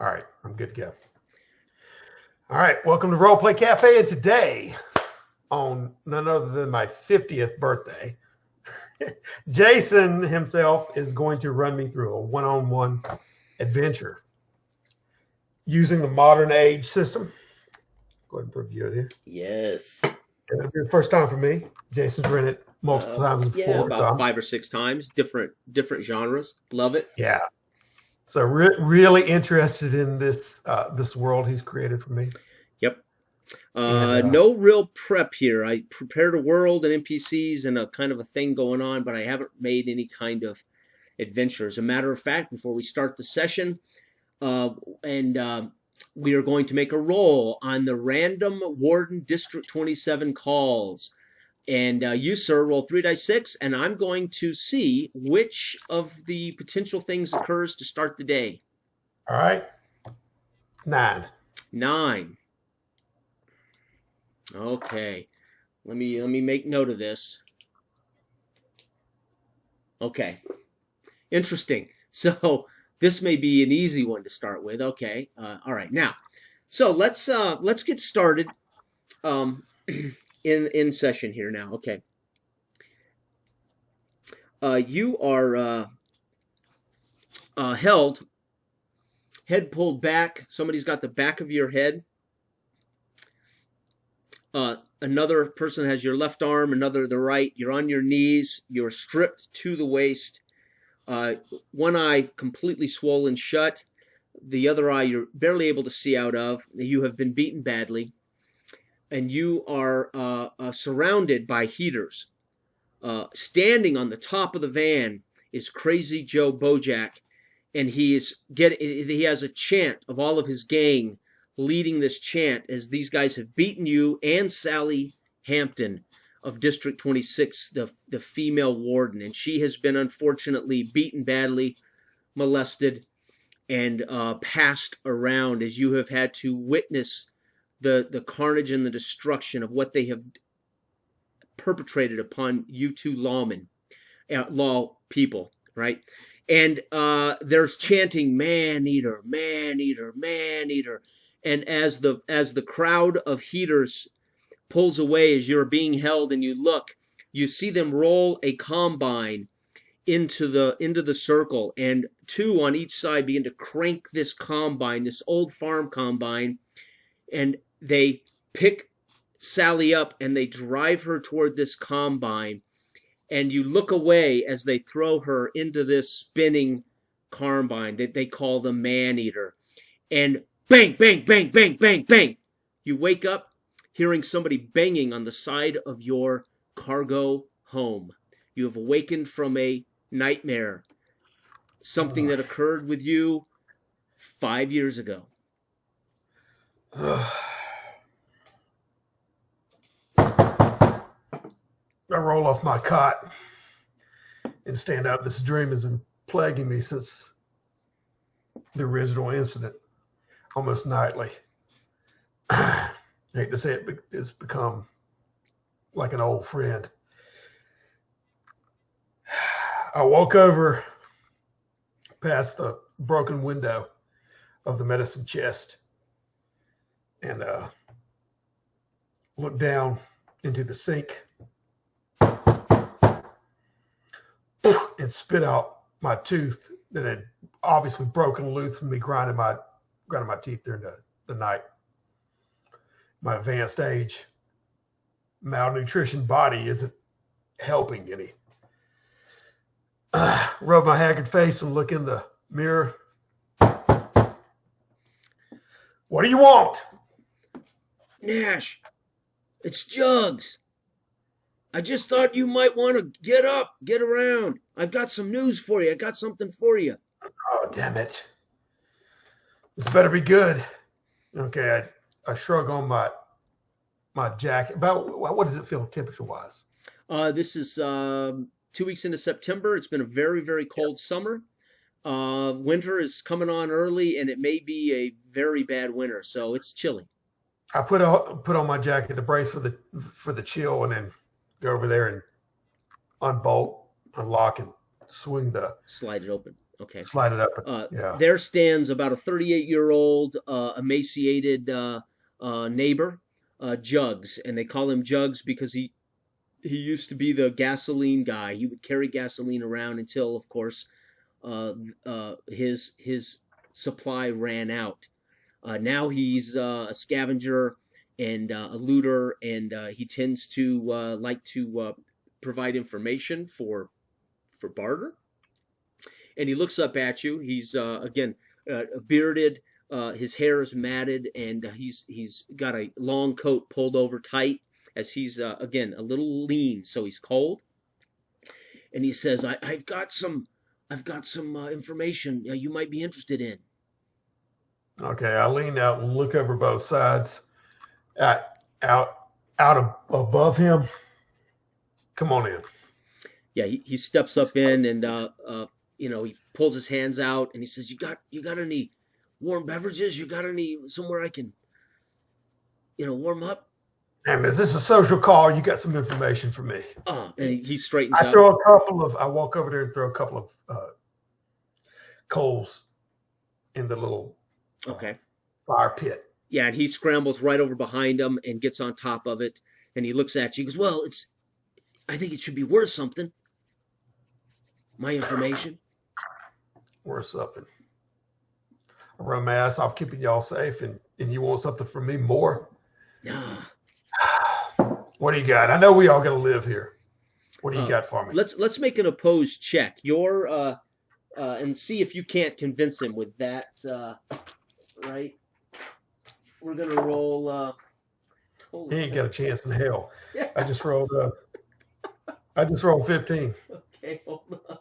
All right, I'm good to go. All right, welcome to Role Play Cafe. And today, on none other than my 50th birthday, Jason himself is going to run me through a one-on-one adventure using the modern age system. Go ahead and preview it here. Yes. It'll be the first time for me. Jason's run it multiple times before. Yeah, about 5 or 6 times. Different genres. Love it. Yeah. So really interested in this world he's created for me. Yep. No real prep here. I prepared a world and NPCs and a kind of a thing going on, but I haven't made any kind of adventure. As a matter of fact, before we start the session, we are going to make a roll on the random Warden District 27 calls. And you, sir, roll 3d6, and I'm going to see which of the potential things occurs to start the day. All right. 9. 9. Okay. Let me make note of this. Okay. Interesting. So this may be an easy one to start with. Okay. All right. Now, so let's get started. In session here now. Okay. You are held, head pulled back. Somebody's got the back of your head. Another person has your left arm, another the right. You're on your knees. You're stripped to the waist. One eye completely swollen shut. The other eye you're barely able to see out of. You have been beaten badly. And you are surrounded by heaters. Standing on the top of the van is Crazy Joe Bojack, and he has a chant of all of his gang leading this chant as these guys have beaten you and Sally Hampton of District 26, the female warden, and she has been unfortunately beaten badly, molested, and passed around as you have had to witness the carnage and the destruction of what they have perpetrated upon you two law people, right? And there's chanting, "Man eater, man eater, man eater," and as the crowd of heaters pulls away as you're being held, and you look, you see them roll a combine into the circle, and 2 on each side begin to crank this combine, this old farm combine, and they pick Sally up and they drive her toward this combine, and you look away as they throw her into this spinning combine that they call the man-eater. And bang, bang, bang, bang, bang, bang. You wake up hearing somebody banging on the side of your cargo home. You have awakened from a nightmare, something that occurred with you 5 years ago. I roll off my cot and stand up. This dream has been plaguing me since the original incident, almost nightly. I hate to say it, but it's become like an old friend. I walk over past the broken window of the medicine chest and look down into the sink and spit out my tooth that had obviously broken loose from me grinding my teeth during the night. My advanced age, malnutrition body isn't helping any. Rub my haggard face and look in the mirror. What do you want? Nash, it's Jugs. I just thought you might want to get up, get around. I've got some news for you. I got something for you. Oh, damn it. This better be good. Okay, I shrug on my jacket. About what does it feel temperature-wise? This is 2 weeks into September. It's been a very, very cold summer. Winter is coming on early, and it may be a very bad winter, so it's chilly. I put on my jacket to brace for the chill, and then go over there and unbolt, unlock, and slide it open. Okay. Slide it up. Yeah. There stands about a 38-year-old emaciated neighbor, Jugs, and they call him Jugs because he used to be the gasoline guy. He would carry gasoline around until, of course, his supply ran out. Now he's a scavenger and a looter, and he tends to like to provide information for barter. And he looks up at you. He's again bearded. His hair is matted, and he's got a long coat pulled over tight, as he's again a little lean, so he's cold. And he says, "I've got some information you might be interested in." Okay, I lean out and look over both sides. Out above him. Come on in. Yeah, he steps up in, and he pulls his hands out, and he says, "You got any warm beverages? You got any somewhere I can, warm up?" Damn, is this a social call? You got some information for me? And he straightens up. I walk over there and throw a couple of coals in the little fire pit. Yeah, and he scrambles right over behind him and gets on top of it, and he looks at you. He goes, "Well, I think it should be worth something. My information." Worth something. I run my ass off keeping y'all safe, and you want something from me more? Nah. What do you got? I know we all got to live here. What do you got for me? Let's make an opposed check. And see if you can't convince him with that. Right? We're gonna roll. He ain't got a chance in hell. I just rolled 15. Okay, hold on.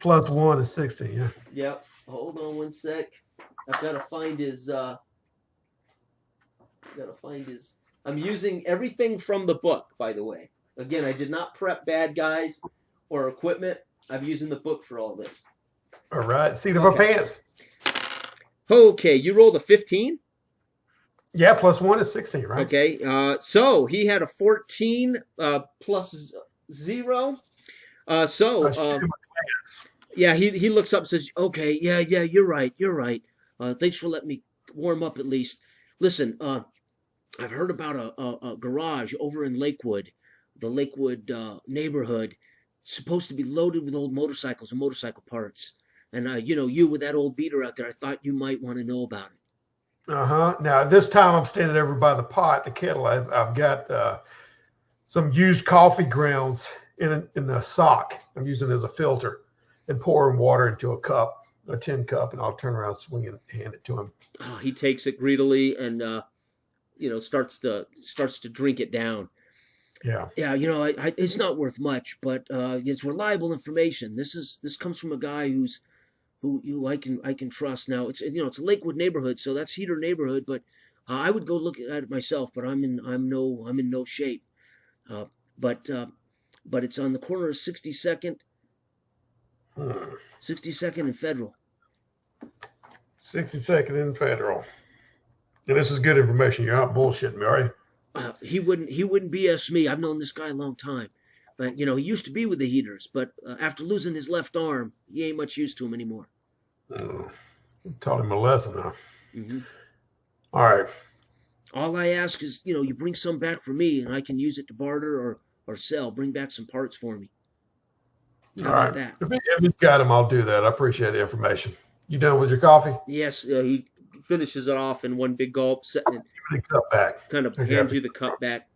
Plus 1 is 16. Yeah. Yep. Hold on one sec. I've got to find his. I'm using everything from the book, by the way. Again, I did not prep bad guys or equipment. I'm using the book for all this. All right. Seat of our pants. Okay, you rolled a 15? Yeah, plus 1 is 16, right? Okay, so he had a 14 plus 0. Yeah, he looks up and says, "Okay, yeah, you're right. Thanks for letting me warm up at least. Listen, I've heard about a garage over in Lakewood, the Lakewood neighborhood. It's supposed to be loaded with old motorcycles and motorcycle parts. And, you with that old beater out there, I thought you might want to know about it." Uh-huh. Now, this time I'm standing over by the kettle. I've got some used coffee grounds in a sock. I'm using it as a filter and pouring water into a tin cup, and I'll turn around, swing it, and hand it to him. He takes it greedily and, starts to drink it down. Yeah. Yeah, it's not worth much, but it's reliable information. This comes from a guy who I can trust. Now it's a Lakewood neighborhood, so that's Heater neighborhood. But I would go look at it myself, but I'm in no shape. But it's on the corner of 62nd, 62nd and Federal. 62nd and Federal. And this is good information. You're not bullshitting me, are you? He wouldn't BS me. I've known this guy a long time. But, he used to be with the Heaters, but after losing his left arm, he ain't much use to him anymore. Taught him a lesson, huh? Mm-hmm. All right. All I ask is, you bring some back for me, and I can use it to barter or sell. Bring back some parts for me. How about that? If you got him, I'll do that. I appreciate the information. You done with your coffee? Yes, he finishes it off in one big gulp, setting it. Give me the cup back. Kind of hands you the cup back.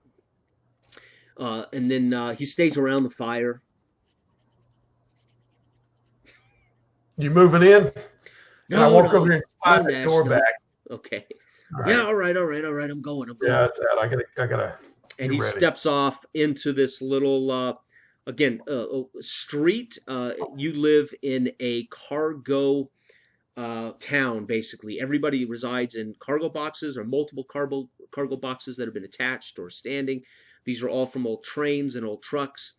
And then he stays around the fire. You moving in? No, I walk over here and slide the door back. Okay. Right. Yeah, all right. I'm going. Yeah, that's that. I gotta. And he steps off into this little, street. You live in a cargo town, basically. Everybody resides in cargo boxes or multiple cargo boxes that have been attached or standing. These are all from old trains and old trucks.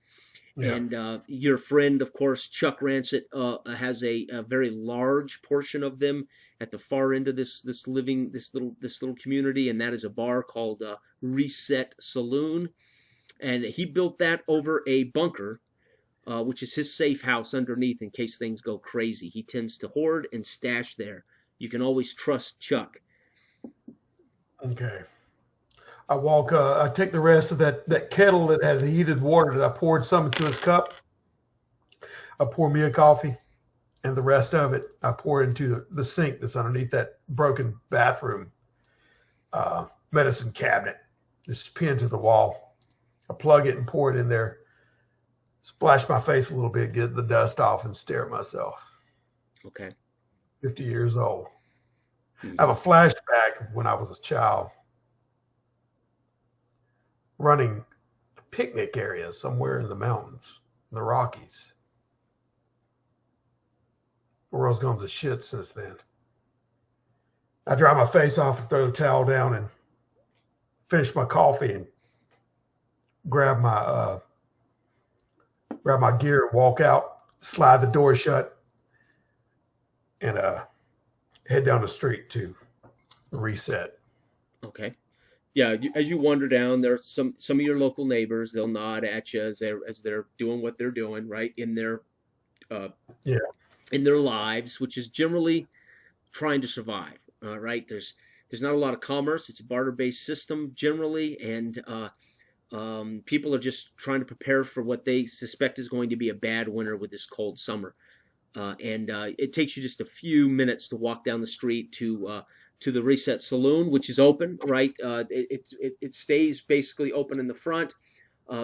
Yeah. And your friend, of course, Chuck Rancid, has a very large portion of them at the far end of this little community, and that is a bar called Reset Saloon. And he built that over a bunker which is his safe house underneath in case things go crazy. He tends to hoard and stash there. You can always trust Chuck. Okay. I take the rest of that kettle that had heated water that I poured some into his cup. I pour me a coffee, and the rest of it I pour into the sink that's underneath that broken bathroom medicine cabinet. Just pinned to the wall. I plug it and pour it in there. Splash my face a little bit, get the dust off, and stare at myself. Okay. 50 years old. I have a flashback of when I was a child running a picnic area somewhere in the mountains, in the Rockies. The world's gone to shit since then. I dry my face off and throw the towel down and finish my coffee and grab my gear and walk out, slide the door shut, and head down the street to the reset. Okay. Yeah, as you wander down, there's some of your local neighbors. They'll nod at you as they're doing what they're doing, right, in their in their lives, which is generally trying to survive. Right? There's not a lot of commerce. It's a barter-based system generally, and people are just trying to prepare for what they suspect is going to be a bad winter with this cold summer. And it takes you just a few minutes to walk down the street to the Reset Saloon, which is open, right? It stays basically open in the front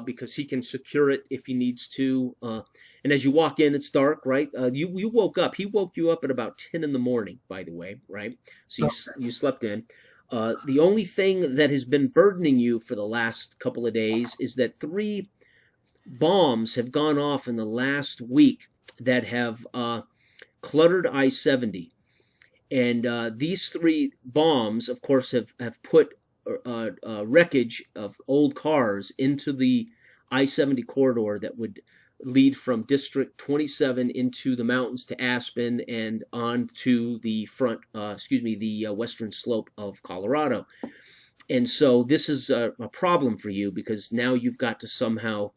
because he can secure it if he needs to. And as you walk in, it's dark, right? You woke up. He woke you up at about 10 in the morning, by the way, right? So you slept in. The only thing that has been burdening you for the last couple of days is that 3 bombs have gone off in the last week that have cluttered I-70. And these 3 bombs, of course, have put wreckage of old cars into the I-70 corridor that would lead from District 27 into the mountains to Aspen and on to the the western slope of Colorado. And so this is a problem for you because now you've got to somehow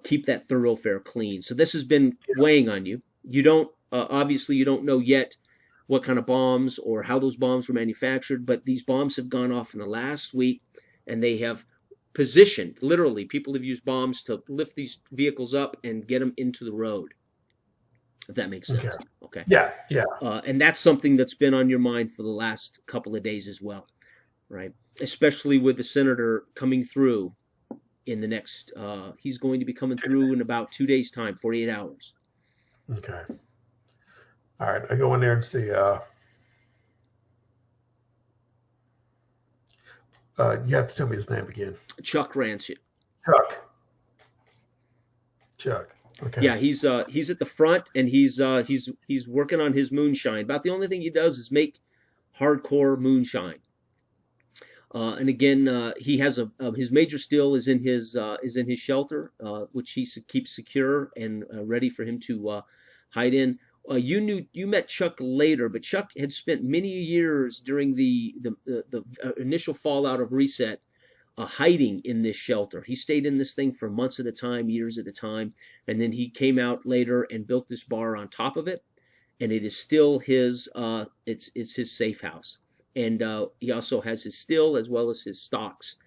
keep that thoroughfare clean. So this has been weighing on you. You don't, obviously you don't know yet what kind of bombs or how those bombs were manufactured, but these bombs have gone off in the last week and they have positioned, literally, people have used bombs to lift these vehicles up and get them into the road, if that makes sense. Okay. Yeah. And that's something that's been on your mind for the last couple of days as well, right? Especially with the senator coming through in the next, he's going to be coming through in about 2 days' time, 48 hours. Okay. All right. I go in there and see, you have to tell me his name again. Chuck Rancian. Chuck. Okay. Yeah, he's at the front and he's working on his moonshine. About the only thing he does is make hardcore moonshine. And again, he has his major still is in his shelter, which he keeps secure and ready for him to hide in. You met Chuck later, but Chuck had spent many years during the initial fallout of Reset hiding in this shelter. He stayed in this thing for months at a time, years at a time, and then he came out later and built this bar on top of it, and it is still his it's his safe house. And he also has his still as well as his stocks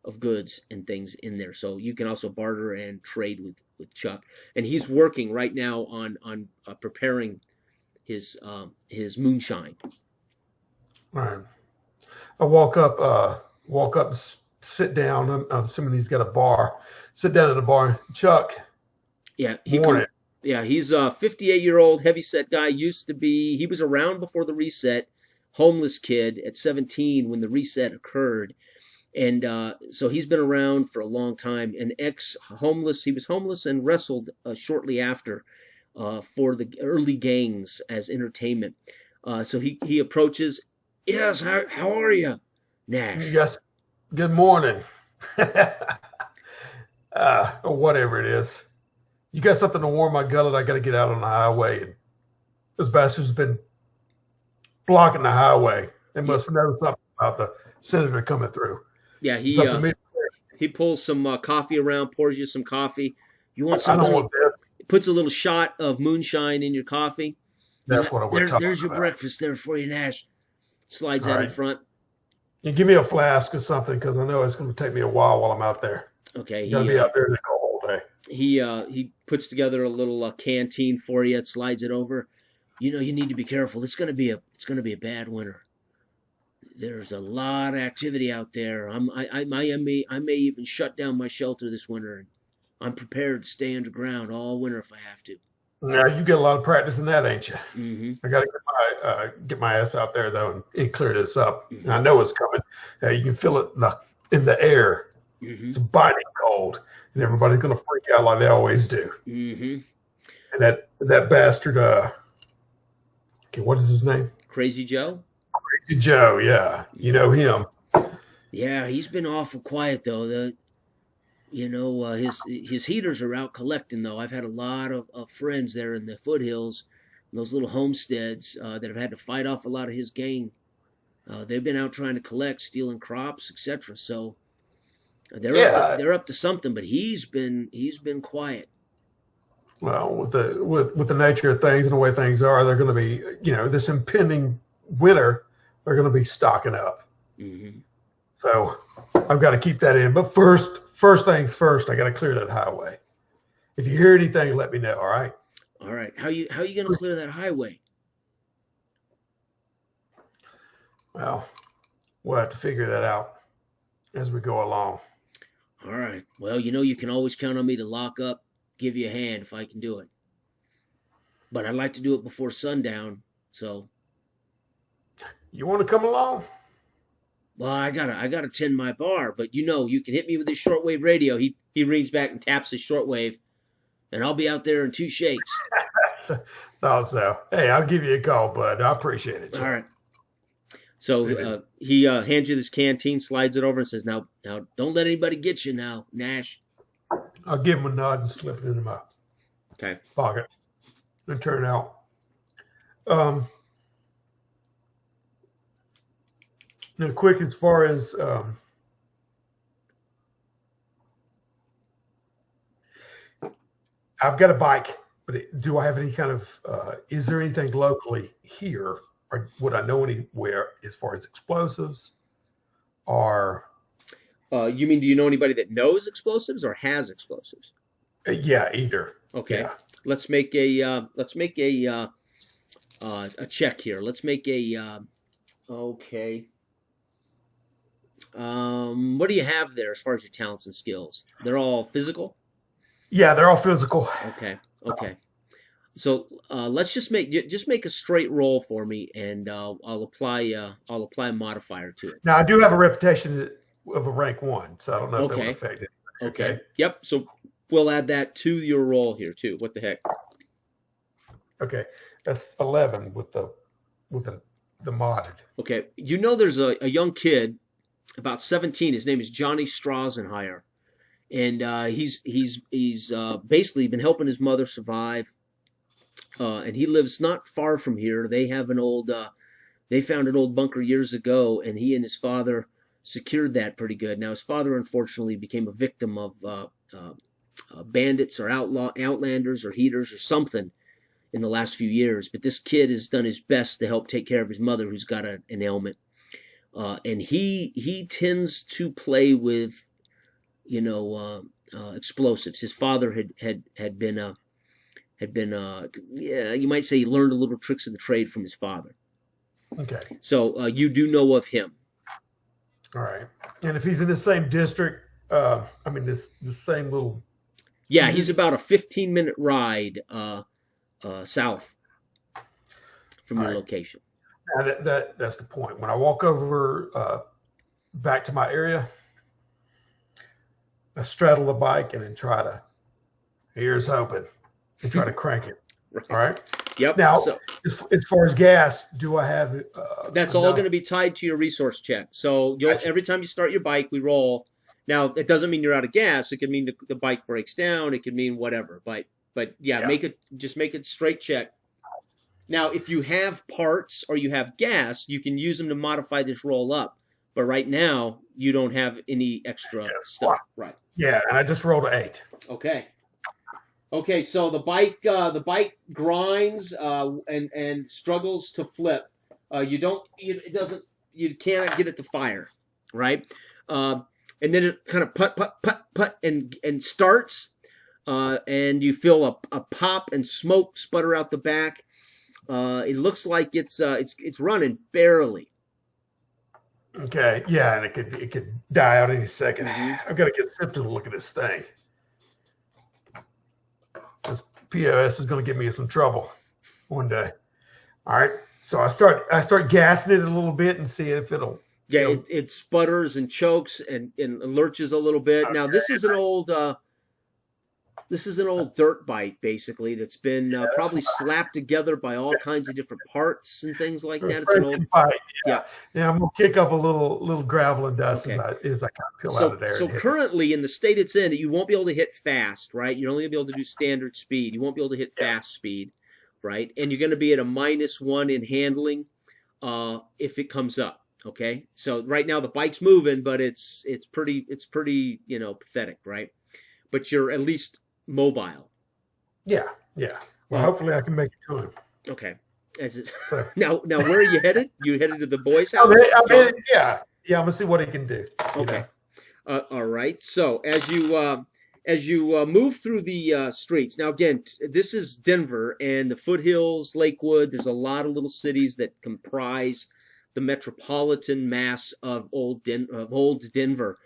of goods and things in there. So you can also barter and trade with Chuck. And he's working right now on preparing his moonshine. All right. I walk up, sit down. I'm assuming he's got a bar. Sit down at a bar. Chuck. Yeah. Morning. He's a 58-year-old heavyset guy. He was around before the Reset. Homeless kid at 17 when the Reset occurred. And so he's been around for a long time. An ex-homeless, he was homeless and wrestled shortly after for the early gangs as entertainment. So he approaches, yes, how are you, Nash? Yes, good morning. Or whatever it is. You got something to warm my gullet? I got to get out on the highway. And those bastards have been blocking the highway. They must know something about the senator coming through. Yeah, he pulls some coffee around, pours you some coffee. You want something? I don't want this. puts a little shot of moonshine in your coffee. That's what we're talking There's your about. breakfast there for you, Nash. Slides All that in right. front. And give me a flask or something because I know it's going to take me a while I'm out there. Okay. Got to be out there in the cold all day. He puts together a little canteen for you. It slides it over. You know, you need to be careful. It's gonna be a bad winter. There's a lot of activity out there. I may even shut down my shelter this winter. I'm prepared to stay underground all winter if I have to. Now you get a lot of practice in that, ain't you? Mm-hmm. I got to get my ass out there though and clear this up. Mm-hmm. I know it's coming. You can feel it in the air. Mm-hmm. It's biting cold, and everybody's going to freak out like they always do. Mm-hmm. And that bastard. Okay, what is his name? Crazy Joe. Crazy Joe. Yeah, you know him. Yeah, he's been awful quiet though. His heaters are out collecting though. I've had a lot of friends there in the foothills, those little homesteads that have had to fight off a lot of his gang. They've been out trying to collect, stealing crops, etc. So they're up to something, but he's been quiet. Well, with the nature of things and the way things are, they're going to be, this impending winter, they're going to be stocking up. Mm-hmm. So I've got to keep that in. But first things first, I got to clear that highway. If you hear anything, let me know. All right. All right. How you going to clear that highway? Well, we'll have to figure that out as we go along. All right. Well, you can always count on me to lock up, give you a hand if I can do it. But I'd like to do it before sundown. So. You want to come along? Well, I gotta tend my bar, but you can hit me with this shortwave radio. He rings back and taps his shortwave, and I'll be out there in 2 shakes. Thought so. Hey, I'll give you a call, bud. I appreciate it. All right. So he hands you this canteen, slides it over, and says, "Now, don't let anybody get you now, Nash." I'll give him a nod and slip it into my pocket and turn out. Now, quick as far as I've got a bike, but do I have any kind of? Is there anything locally here, or would I know anywhere as far as explosives? Or you mean, do you know anybody that knows explosives or has explosives? Yeah, either. Okay, yeah. Let's make a check here. Let's make a okay. What do you have there as far as your talents and skills? They're all physical? Yeah, they're all physical. Okay. So let's just make a straight roll for me, and I'll apply a modifier to it. Now I do have a reputation of a rank 1, so I don't know if that would affect it. Okay. Yep. So we'll add that to your roll here too. What the heck? Okay, that's 11 with the modded. Okay, there's a young kid, about 17. His name is Johnny Strazenheier, and he's basically been helping his mother survive. And he lives not far from here. They have they found an old bunker years ago, and he and his father secured that pretty good. Now his father unfortunately became a victim of bandits or outlanders or heaters or something in the last few years. But this kid has done his best to help take care of his mother, who's got an ailment. And he tends to play with, explosives. His father had been you might say he learned a little tricks of the trade from his father. Okay. So you do know of him. All right. And if he's in the same district, the same little. Yeah, he's about a 15-minute ride south from your location. Now that's the point. When I walk over back to my area, I straddle the bike and then try to, here's hoping, and try to crank it. Right. All right. Yep. Now, as far as gas, do I have? That's all going to be tied to your resource check. So every time you start your bike, we roll. Now, it doesn't mean you're out of gas. It could mean the bike breaks down. It could mean whatever. But yeah, make it straight check. Now, if you have parts or you have gas, you can use them to modify this roll up. But right now, you don't have any extra stuff. Right. Yeah, and I just rolled an 8. Okay. Okay, so the bike grinds and struggles to flip. It doesn't, you cannot get it to fire, right? Uh, and then it kind of put and starts, and you feel a pop and smoke sputter out the back. It looks like it's running barely. Okay, yeah, and it could die out any second. Mhm. I've got to get Sip to look at this thing. This POS is going to give me some trouble one day. All right, so I start gassing it a little bit and see if it'll. Yeah, You it sputters and chokes and lurches a little bit. Now this is an old dirt bike basically that's been that's probably slapped together by all kinds of different parts and things like that. It's an old Freaking bite. yeah. Yeah, I'm gonna kick up a little gravel and dust Okay. as I kind of peel out So of there. so And hit it. currently in the state it's in, you won't be able to hit fast, right? You're only gonna be able to do standard speed. You won't be able to hit Yeah. fast speed, right? And you're gonna be at a -1 in handling if it comes up. Okay, so right now the bike's moving, but it's pretty pathetic, right? But you're at least mobile. Yeah. Well, Well, hopefully I can make it to him. okay. As it's So now where are you headed? You headed to the boys' I'm, house, I'm John? in, yeah. I'm gonna see what he can do. You Okay. know. All right. So as you move through the streets, now again, this is Denver and the foothills, Lakewood. There's a lot of little cities that comprise the metropolitan mass of old Denver,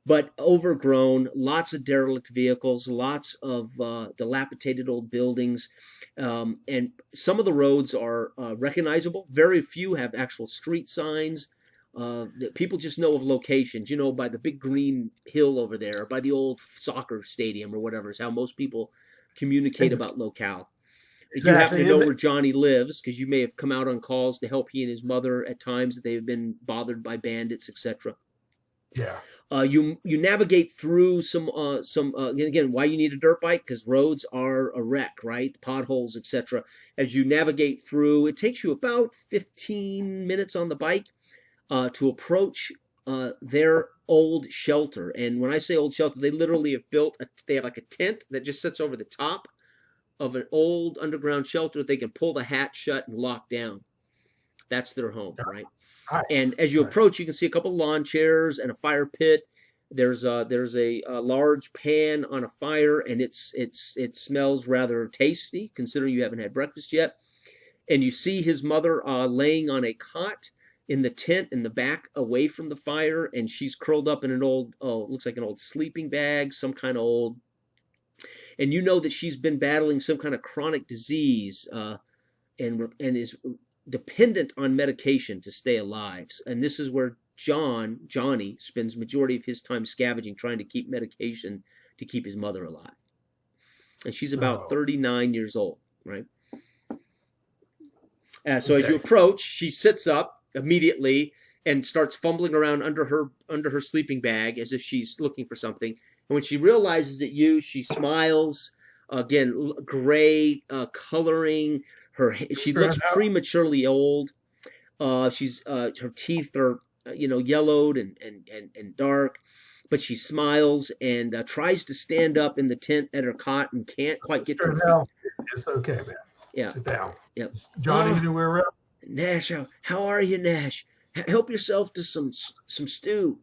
but overgrown. Lots of derelict vehicles, lots of dilapidated old buildings, and some of the roads are recognizable. Very few have actual street signs. That people just know of locations, by the big green hill over there, or by the old soccer stadium or whatever is how most people communicate about locale. If you happen to Exactly. know where Johnny lives, because you may have come out on calls to help he and his mother at times that they've been bothered by bandits, etc. Yeah. You navigate through some again, why you need a dirt bike, because roads are a wreck, right? Potholes, etc. As you navigate through, it takes you about 15 minutes on the bike to approach their old shelter. And when I say old shelter, they literally have they have like a tent that just sits over the top of an old underground shelter. They can pull the hatch shut and lock down. That's their home, right? Nice. And as you Nice. approach, you can see a couple lawn chairs and a fire pit. There's a large pan on a fire, and it smells rather tasty considering you haven't had breakfast yet. And you see his mother laying on a cot in the tent in the back away from the fire, and she's curled up in an old, looks like an old sleeping bag, some kind of old, and you know that she's been battling some kind of chronic disease and is dependent on medication to stay alive. And this is where Johnny spends majority of his time scavenging, trying to keep medication to keep his mother alive. And she's about 39 years old, right? So as you approach, she sits up immediately and starts fumbling around under her sleeping bag as if she's looking for something. And when she realizes that she smiles. Again, gray coloring. She looks prematurely old. She's her teeth are yellowed and dark, but she smiles and tries to stand up in the tent at her cot and can't quite get to her feet. It's okay, man. Yeah. Sit down. Yep. Johnny, anywhere around? Nash, how are you, Nash? Help yourself to some stew.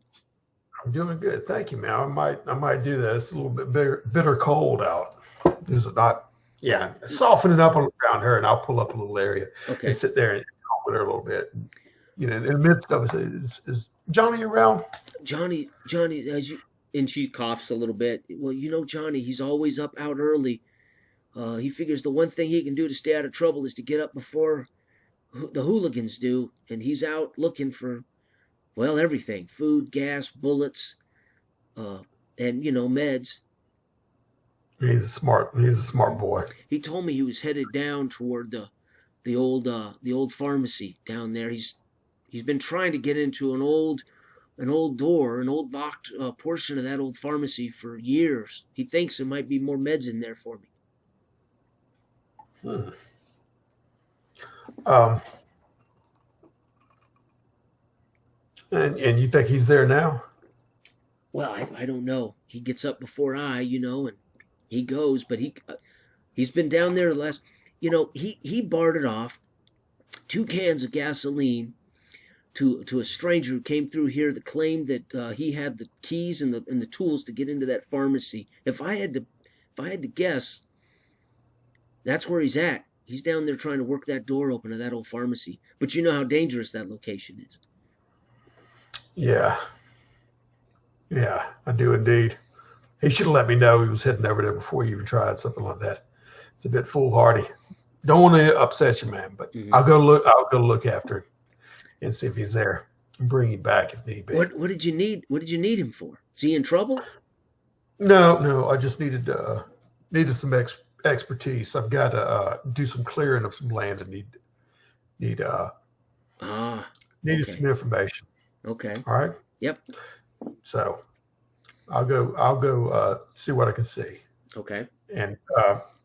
I'm doing good, thank you, man. I might do that. It's a little bit bitter cold out. Is it not? Yeah, soften it up around her, and I'll pull up a little area and sit there and talk with her a little bit. In the midst of it, is Johnny around? Johnny, and she coughs a little bit. Well, Johnny, he's always up out early. He figures the one thing he can do to stay out of trouble is to get up before the hooligans do, and he's out looking for, everything: food, gas, bullets, and meds. He's a smart boy. He told me he was headed down toward the old pharmacy down there. He's been trying to get into an old door, an old locked portion of that old pharmacy for years. He thinks there might be more meds in there for me. And you think he's there now? Well, I don't know. He gets up before and he goes, but He's been down there the last, he bartered off 2 cans of gasoline to a stranger who came through here that claimed that he had the keys and the tools to get into that pharmacy. If I had to guess, that's where he's at. He's down there trying to work that door open to that old pharmacy. But you know how dangerous that location is. Yeah. Yeah, I do indeed. He should have let me know he was heading over there before he even tried something like that. It's a bit foolhardy. Don't want to upset you, man, but I'll go look after him and see if he's there and bring him back if need be. What did you need? What did you need him for? Is he in trouble? No. I just needed some expertise. I've got to do some clearing of some land and needed some information. Okay. All right. Yep. So I'll go see what I can see. Okay. And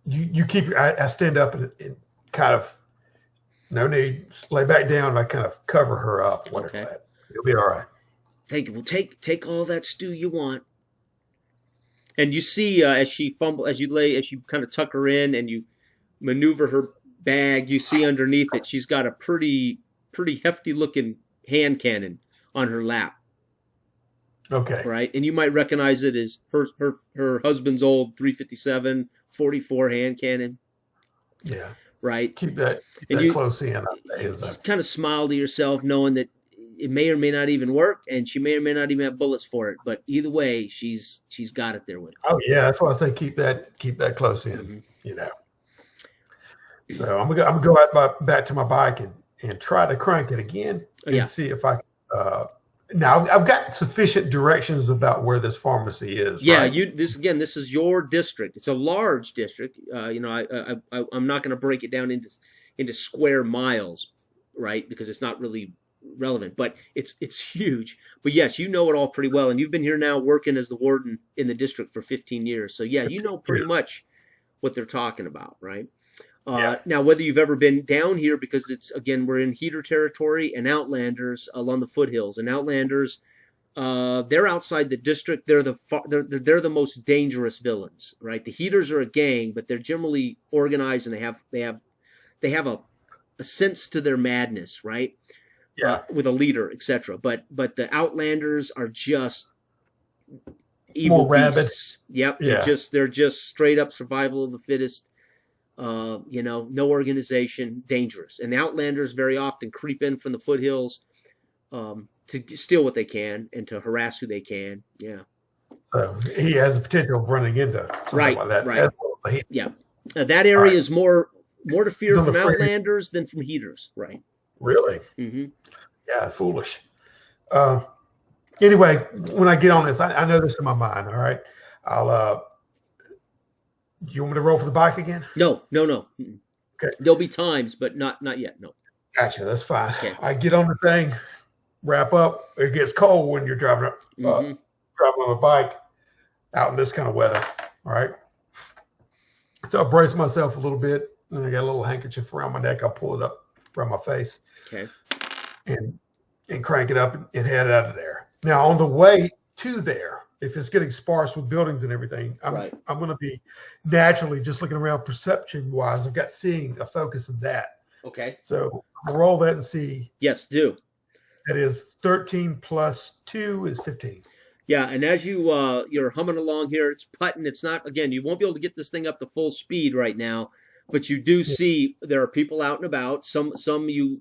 you keep I stand up and kind of, no need, lay back down, and I kind of cover her up. Okay. It'll be all right. Thank you. Well, take all that stew you want. And you see as you kind of tuck her in and you maneuver her bag, you see underneath it she's got a pretty hefty looking hand cannon on her lap. Okay. Right, and you might recognize it as her husband's old 357 44 hand cannon. Yeah. Right. Keep that close in. You kind of smile to yourself, knowing that it may or may not even work, and she may or may not even have bullets for it. But either way, she's got it there with her. Oh yeah, that's why I say keep that close in. So I'm gonna go back to my bike and try to crank it again and see if I. Now I've got sufficient directions about where this pharmacy is. Yeah, right? This is your district. It's a large district. I'm not going to break it down into square miles, right? Because it's not really relevant. But it's huge. But yes, you know it all pretty well, and you've been here now working as the warden in the district for 15 years. So yeah, you know pretty much what they're talking about, right? Now, whether you've ever been down here, because we're in Heater territory, and Outlanders along the foothills, and Outlanders, they're outside the district. They're the most dangerous villains, right? The Heaters are a gang, but they're generally organized and they have a sense to their madness, right? Yeah, with a leader, etc. But the Outlanders are just evil more rabid. Beasts. Yep, they're just straight up survival of the fittest. No organization, dangerous. And the Outlanders very often creep in from the foothills to steal what they can and to harass who they can. Yeah. So he has the potential of running into something like that. Right. Yeah. That area is more to fear from Outlanders than from Heaters. Right. Really? Mm-hmm. Yeah, foolish. Anyway, when I get on this, I know this in my mind. All right. You want me to roll for the bike again? No. Okay. There'll be times, but not yet. No. Gotcha. That's fine. Okay. I get on the thing, wrap up. It gets cold when you're driving on a bike out in this kind of weather. All right. So I brace myself a little bit, and I got a little handkerchief around my neck. I'll pull it up around my face. Okay. And crank it up and head out of there. Now on the way to there, if it's getting sparse with buildings and everything, I'm going to be naturally just looking around perception-wise. I've got seeing a focus in that. Okay. So I'll roll that and see. Yes, do. That is 13 plus 2 is 15. Yeah, and as you're humming along here, it's putting. It's not, again, you won't be able to get this thing up to full speed right now, but you do see there are people out and about. Some you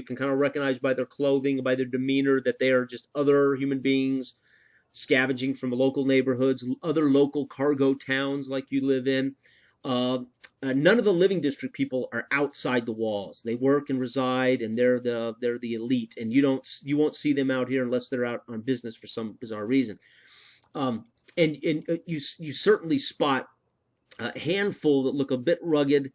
can kind of recognize by their clothing, by their demeanor, that they are just other human beings scavenging from local neighborhoods, other local cargo towns like you live in. None of the living district people are outside the walls. They work and reside, and they're the elite. And you won't see them out here unless they're out on business for some bizarre reason. And you certainly spot a handful that look a bit rugged.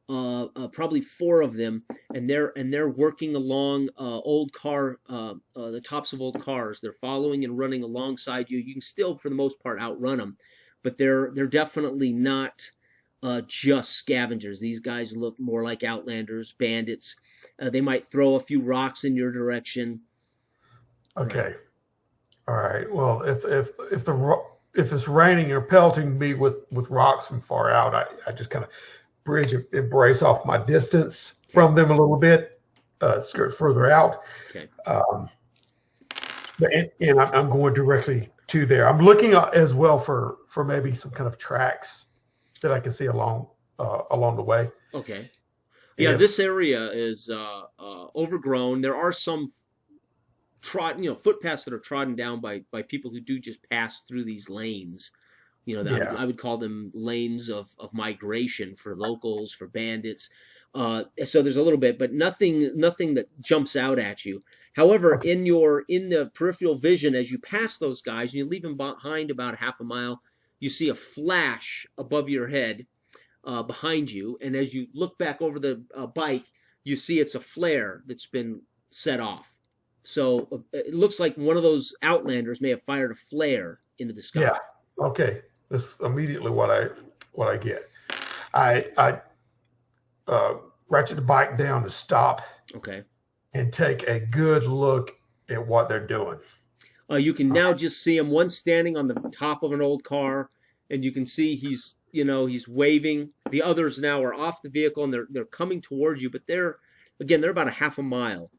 Probably 4 of them, and they're working along the tops of old cars. They're following and running alongside you. You can still, for the most part, outrun them, but they're definitely not just scavengers. These guys look more like Outlanders, bandits. They might throw a few rocks in your direction. Okay. All right. Well, if it's raining or pelting me with rocks from far out, I just kind of bridge and brace off my distance from them a little bit, skirt further out. Okay. And I'm going directly to there. I'm looking as well for maybe some kind of tracks that I can see along the way. Okay. Yeah, this area is overgrown. There are some footpaths that are trodden down by people who do just pass through these lanes. I would call them lanes of migration for locals, for bandits. So there's a little bit, but nothing that jumps out at you. However, in the peripheral vision, as you pass those guys and you leave them behind about half a mile, you see a flash above your head behind you, and as you look back over the bike, you see it's a flare that's been set off. So it looks like one of those Outlanders may have fired a flare into the sky. Yeah. Okay. That's immediately what I get. I ratchet the bike down to stop. Okay. And take a good look at what they're doing. You can now just see him, one standing on the top of an old car, and you can see he's waving. The others now are off the vehicle and they're coming towards you, but they're about a half a mile.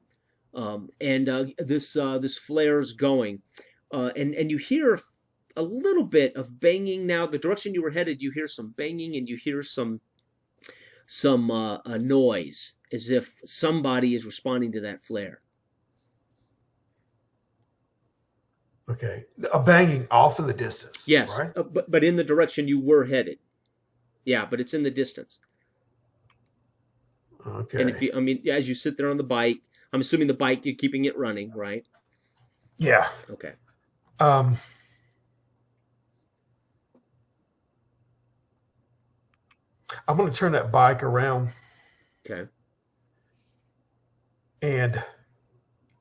This flare's going. And you hear a little bit of banging now. The direction you were headed, you hear some banging and you hear some noise as if somebody is responding to that flare. Okay. A banging off in the distance. Yes, right? But in the direction you were headed. Yeah, but it's in the distance. Okay. And as you sit there on the bike, I'm assuming the bike, you're keeping it running, right? Yeah. Okay. I'm going to turn that bike around. Okay. And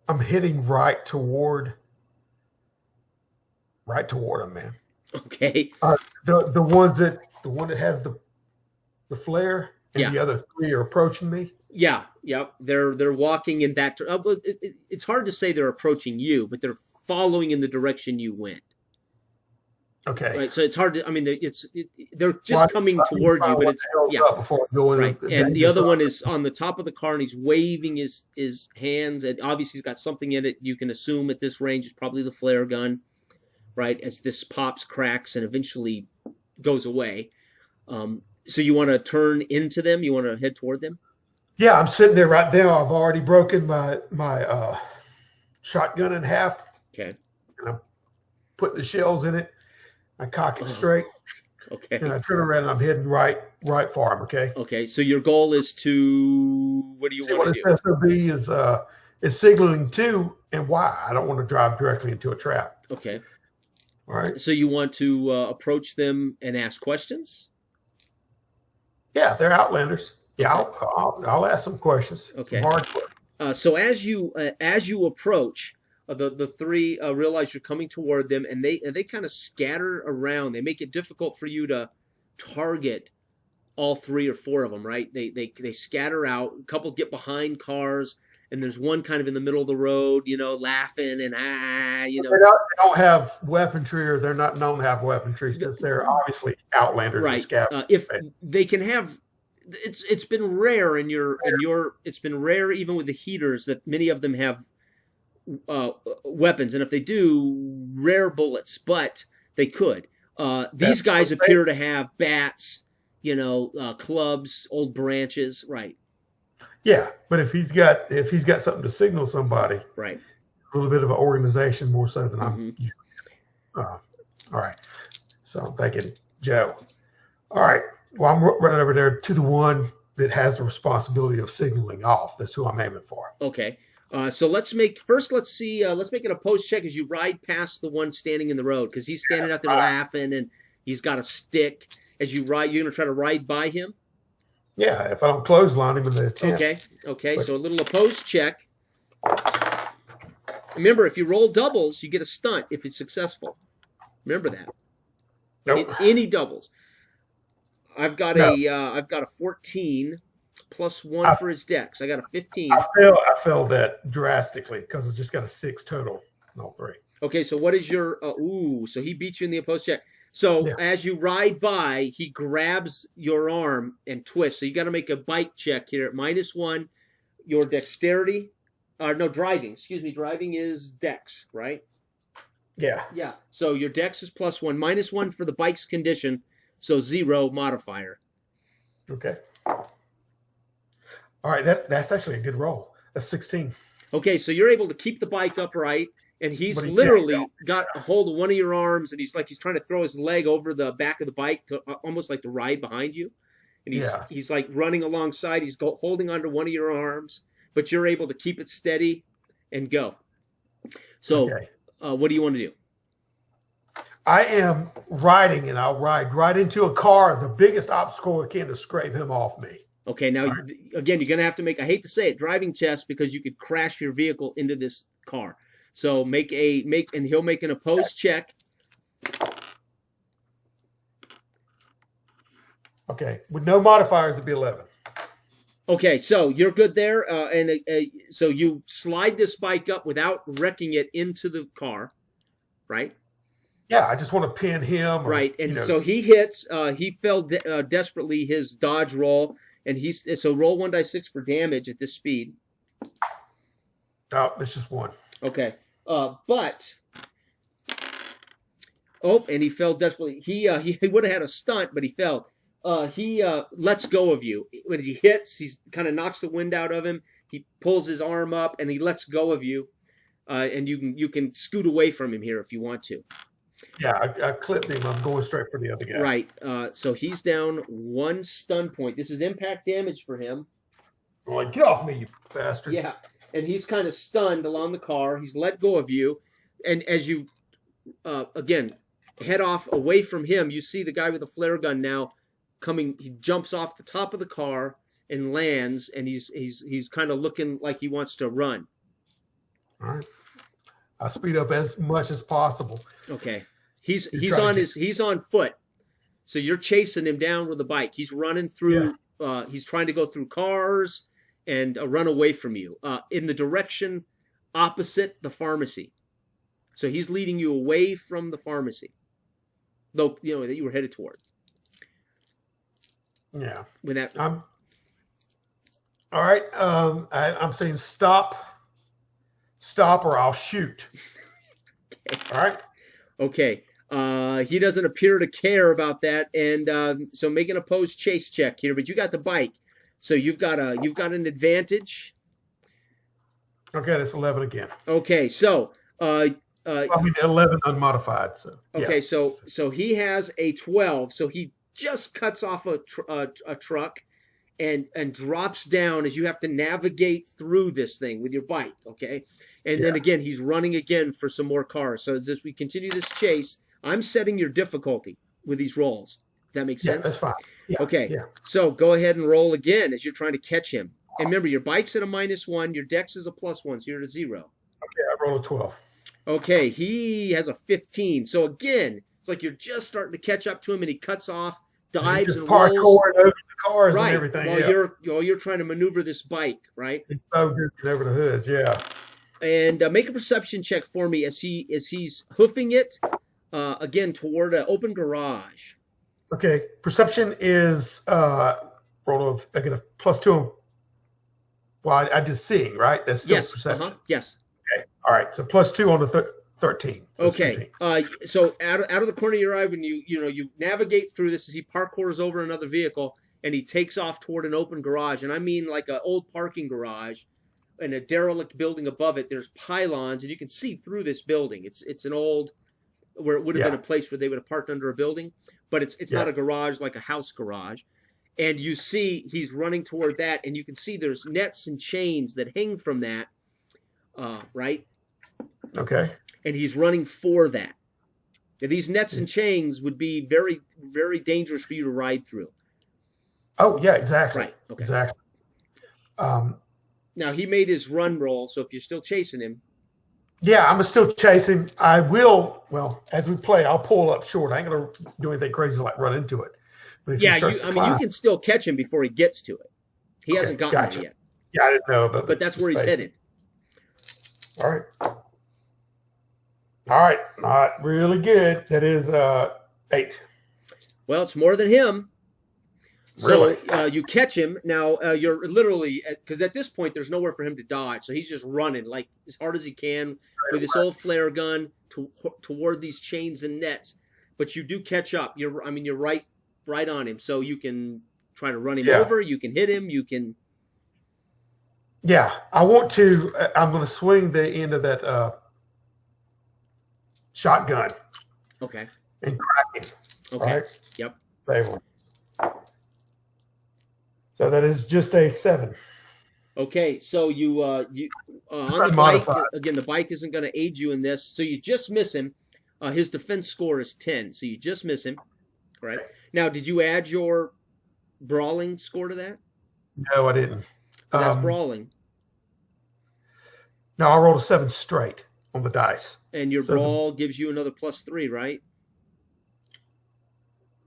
I'm heading right toward them, man. Okay. The one that has the flare and the other three are approaching me. Yeah. Yep. They're walking in that. It's hard to say they're approaching you, but they're following in the direction you went. Okay. Right. So it's hard to. They're just coming towards you, but it's before going right. And the other one is on the top of the car, and he's waving his hands, and obviously he's got something in it. You can assume at this range it's probably the flare gun, right? As this pops, cracks, and eventually goes away. So you want to turn into them? You want to head toward them? Yeah, I'm sitting there right now. I've already broken my shotgun in half. Okay. And I'm putting the shells in it. I cock it straight. Okay. And I turn around and I'm heading right for him. Okay. Okay. So your goal is to, what do you want to do? SOB is signaling to and why. I don't want to drive directly into a trap. Okay. All right. So you want to approach them and ask questions? Yeah, they're Outlanders. Yeah, I'll ask some questions. Okay. Some hard questions. So as you approach, the three realize you're coming toward them, and they kind of scatter around. They make it difficult for you to target all three or four of them. Right? They scatter out. A couple get behind cars, and there's one kind of in the middle of the road, laughing and They don't have weaponry, or they're not known to have weaponry, since they're obviously Outlanders. Right. If they can have. It's been rare it's been rare even with the heaters that many of them have weapons, and if they do, rare bullets, but they could. These guys appear to have bats, clubs, old branches, right? Yeah, but if he's got something to signal somebody, right? A little bit of an organization more so than I'm. All right, so I'm thinking Joe. All right. Well, I'm running over there to the one that has the responsibility of signaling off. That's who I'm aiming for. Okay. So let's make it a post check as you ride past the one standing in the road, because he's standing out there laughing and he's got a stick. As you ride, you're going to try to ride by him? Yeah, if I don't clothesline him in the attempt. Okay. So a little opposed check. Remember, if you roll doubles, you get a stunt if it's successful. Remember that. Nope. Any doubles. I've got a 14 plus 1 for his dex. I got a 15. I failed that drastically because I just got a 6 total on all three. Okay, so what is your so he beat you in the opposed check. So Yeah. as you ride by, he grabs your arm and twists. So you got to make a bike check here at -1. Your dexterity, no, driving. Excuse me, driving is dex, right? Yeah. Yeah. So your dex is +1, -1 for the bike's condition, so 0 modifier. Okay. All right. That's actually a good roll. That's 16. Okay, so you're able to keep the bike upright, and he's But literally got a hold of one of your arms, and he's trying to throw his leg over the back of the bike to almost like to ride behind you. And he's like running alongside. He's holding onto one of your arms, but you're able to keep it steady and go. So, Okay. What do you want to do? I am riding, and I'll ride right into a car, the biggest obstacle I can to scrape him off me. Okay, now again, you're gonna have to make, I hate to say it, driving test, because you could crash your vehicle into this car. So and he'll make an opposed check. Okay, with no modifiers, it'd be 11. Okay, so you're good there, so you slide this bike up without wrecking it into the car, right? Yeah, I just want to pin him. Right, and so he hits. He fell desperately his dodge roll, and so roll 1d6 for damage at this speed. Oh, it's just 1. Okay, and he fell desperately. He would have had a stunt, but he fell. He lets go of you. When he hits, he kind of knocks the wind out of him. He pulls his arm up, and he lets go of you. And you can scoot away from him here if you want to. Yeah, I clipped him. I'm going straight for the other guy. Right. So he's down 1 stun point. This is impact damage for him. I'm like, get off me, you bastard. Yeah. And he's kind of stunned along the car. He's let go of you. And as you, again, head off away from him, you see the guy with the flare gun now coming. He jumps off the top of the car and lands, and he's kind of looking like he wants to run. All right. I'll speed up as much as possible. Okay. He's on foot. So you're chasing him down with a bike. He's running through he's trying to go through cars and run away from you in the direction opposite the pharmacy. So he's leading you away from the pharmacy, though that you were headed toward. Yeah. With that, all right. I'm saying stop, or I'll shoot. All right. Okay. He doesn't appear to care about that, and so make an opposed chase check here. But you got the bike, so you've got an advantage. Okay, that's 11 again. Okay, so 11 unmodified. So okay, yeah. so he has a 12. So he just cuts off a truck and drops down as you have to navigate through this thing with your bike. Okay, and then again he's running again for some more cars. So as we continue this chase, I'm setting your difficulty with these rolls. Does that make sense? Yeah, that's fine. Yeah, okay. Yeah. So go ahead and roll again as you're trying to catch him. And remember, your bike's at a -1, your dex is a +1, so you're at a 0. Okay, I roll a 12. Okay, he has a 15. So again, it's like you're just starting to catch up to him, and he cuts off, dives, and rolls. Parkouring over the cars right, and everything. While you're trying to maneuver this bike, right? It's so good over the hoods, yeah. And make a perception check for me as he's hoofing it again toward an open garage. Okay, perception is I get a +2. Well, I just seeing, right? That's still perception. Yes. Okay. All right. So +2 on the 13. So okay. So out of the corner of your eye, when you navigate through this, as he parkours over another vehicle and he takes off toward an open garage, and I mean like an old parking garage and a derelict building above it. There's pylons, and you can see through this building. It's an old, where it would have been a place where they would have parked under a building, but it's not a garage like a house garage. And you see he's running toward that, and you can see there's nets and chains that hang from that, right? Okay. And he's running for that. Now, these nets and chains would be very, very dangerous for you to ride through. Oh, yeah, exactly. Right. Okay. Exactly. Now, he made his run roll, so if you're still chasing him. Yeah, I'm still chasing. I will, as we play, I'll pull up short. I ain't going to do anything crazy like run into it. But yeah, you can still catch him before he gets to it. He hasn't gotten there yet. Yeah, I didn't know about but that's where he's headed. All right. All right. Not really good. That is 8. Well, it's more than him. Really? So you catch him. Now you're literally, because at this point there's nowhere for him to dodge. So he's just running like as hard as he can with his old flare gun toward these chains and nets. But you do catch up. You're right on him. So you can try to run him over. You can hit him. You can. Yeah, I want to. I'm going to swing the end of that shotgun. Okay. And crack him. Okay. Right? Yep. Save one. So that is just a 7. Okay, so you on the bike again. The bike isn't going to aid you in this, so you just miss him. His defense score is 10, so you just miss him. Right now, did you add your brawling score to that? No, I didn't. That's brawling. No, I rolled a 7 straight on the dice. And your brawl gives you another +3, right?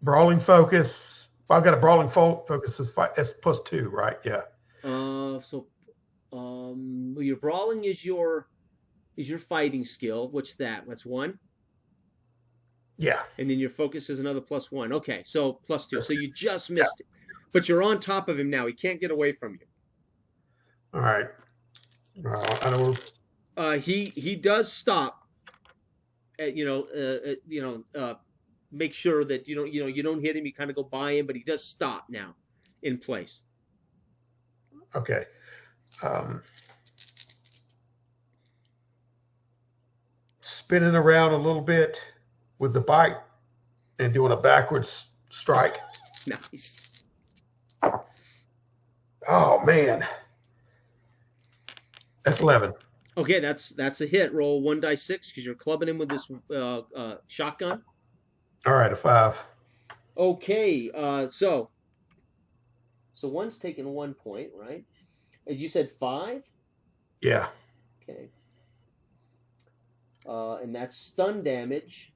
Brawling focus. If I've got a brawling focus, it's +2, right? Yeah. Well, your brawling is your fighting skill. What's that? That's 1. Yeah. And then your focus is another +1. Okay, so +2. So you just missed it, but you're on top of him now. He can't get away from you. All right. I know. He does stop. Make sure that you don't hit him. You kind of go by him, but he does stop now, in place. Okay. Spinning around a little bit with the bike and doing a backwards strike. Nice. Oh man. That's 11. Okay, that's a hit. Roll 1d6 because you're clubbing him with this shotgun. All right, a 5. Okay, so one's taking 1 point, right? And you said 5? Yeah. Okay. And that's stun damage.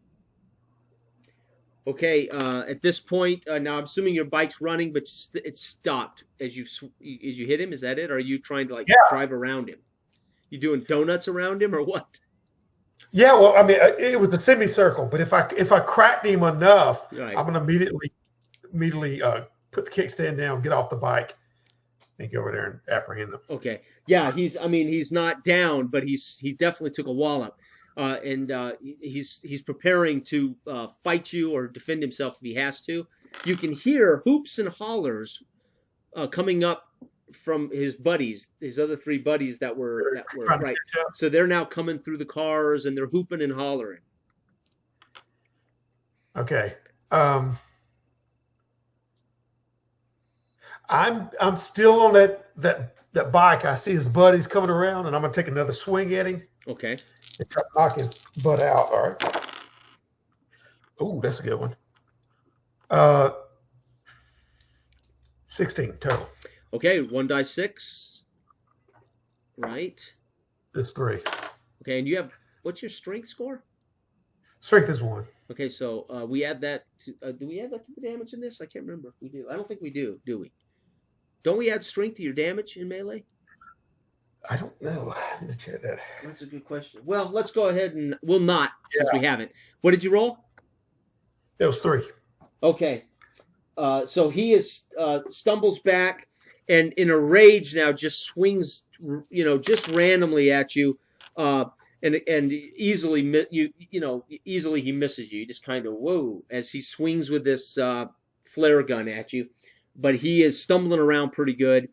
Okay, at this point, now I'm assuming your bike's running, but it's stopped as you hit him. Is that it? Or are you trying to drive around him? You doing donuts around him or what? Yeah, well, I mean, it was a semicircle, but if I cracked him enough, right. I'm gonna immediately put the kickstand down, get off the bike, and go over there and apprehend them. Okay, yeah, he's not down, but he definitely took a wallop, and he's preparing to fight you or defend himself if he has to. You can hear hoops and hollers coming up from his buddies, his other 3 buddies that were right. So they're now coming through the cars and they're hooping and hollering. Okay. I'm still on that bike. I see his buddies coming around, and I'm gonna take another swing at him. Okay. And try to knock his butt out. All right. Oh, that's a good one. 16 total. Okay, 1d6. Right. That's 3. Okay, and what's your strength score? Strength is 1. Okay, so we add that to. Do we add that to the damage in this? I can't remember if we do. I don't think we do we? Don't we add strength to your damage in melee? I don't know. I'm gonna check that. That's a good question. Well, let's go ahead and we'll not since we haven't. What did you roll? It was 3. Okay. So he stumbles back and in a rage now just swings, just randomly at you, and easily easily he misses you. You just kind of whoa as he swings with this flare gun at you, but he is stumbling around pretty good.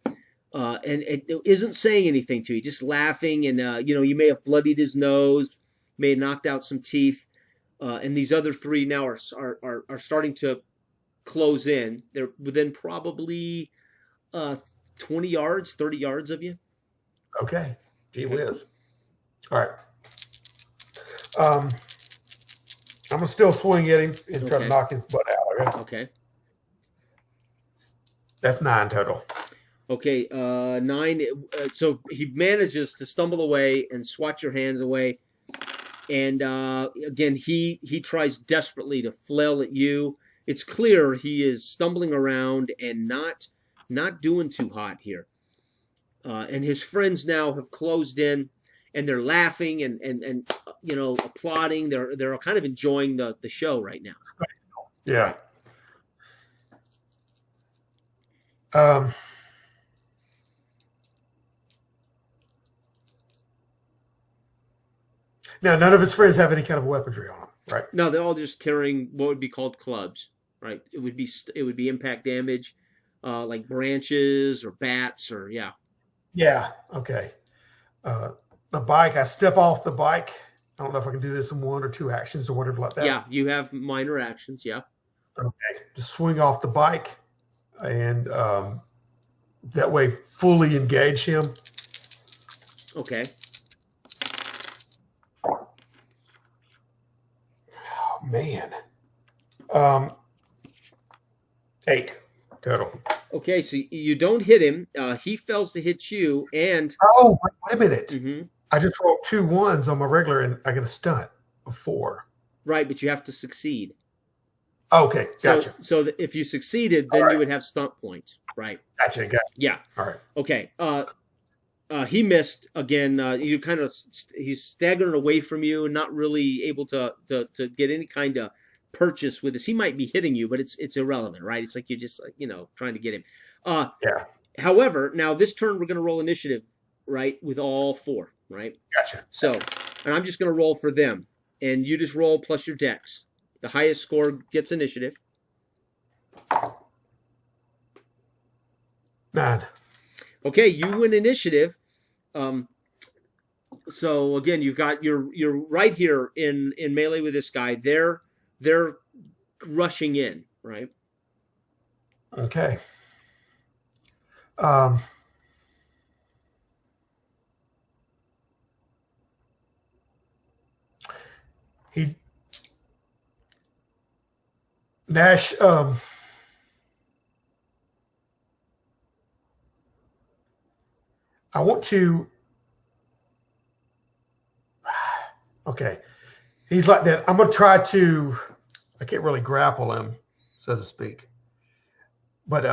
And it isn't saying anything to you, just laughing, and you may have bloodied his nose, may have knocked out some teeth, and these other 3 now are starting to close in. They're within probably 20 yards, 30 yards of you. Okay, gee whiz. All right. I'm gonna still swing at him and try to knock his butt out. Okay. That's 9 total. Okay, 9. So he manages to stumble away and swat your hands away. And again, he tries desperately to flail at you. It's clear he is stumbling around and not doing too hot here. And his friends now have closed in, and they're laughing and applauding. They're kind of enjoying the show right now. Yeah. Um, Now, none of his friends have any kind of weaponry on them, right? No, they're all just carrying what would be called clubs, right? It would be impact damage, like branches or bats or yeah. Yeah. Okay. The bike, I step off the bike. I don't know if I can do this in 1 or 2 actions or whatever like that. Yeah, you have minor actions, yeah. Okay. Just swing off the bike and that way fully engage him. Okay. Oh, man. 8 total. Okay, so you don't hit him. He fails to hit you, and Oh, wait a minute. Mhm. I just rolled 2 1s on my regular and I get a stunt of 4. Right, but you have to succeed. Okay, gotcha. So if you succeeded, then you would have stunt points, right? Gotcha. Yeah. All right. Okay. He missed again. You kind of he's staggering away from you, not really able to get any kind of purchase with this. He might be hitting you, but it's irrelevant, right? It's like you're just trying to get him. Yeah. However, now this turn we're going to roll initiative, right, with all 4, right? Gotcha. So, and I'm just going to roll for them, and you just roll plus your dex. The highest score gets initiative. 9. Okay, you win initiative. So again, you're right here in melee with this guy. They're rushing in, right? Okay. Nash, I want to, okay. He's like that. I'm going to try to, I can't really grapple him, so to speak. But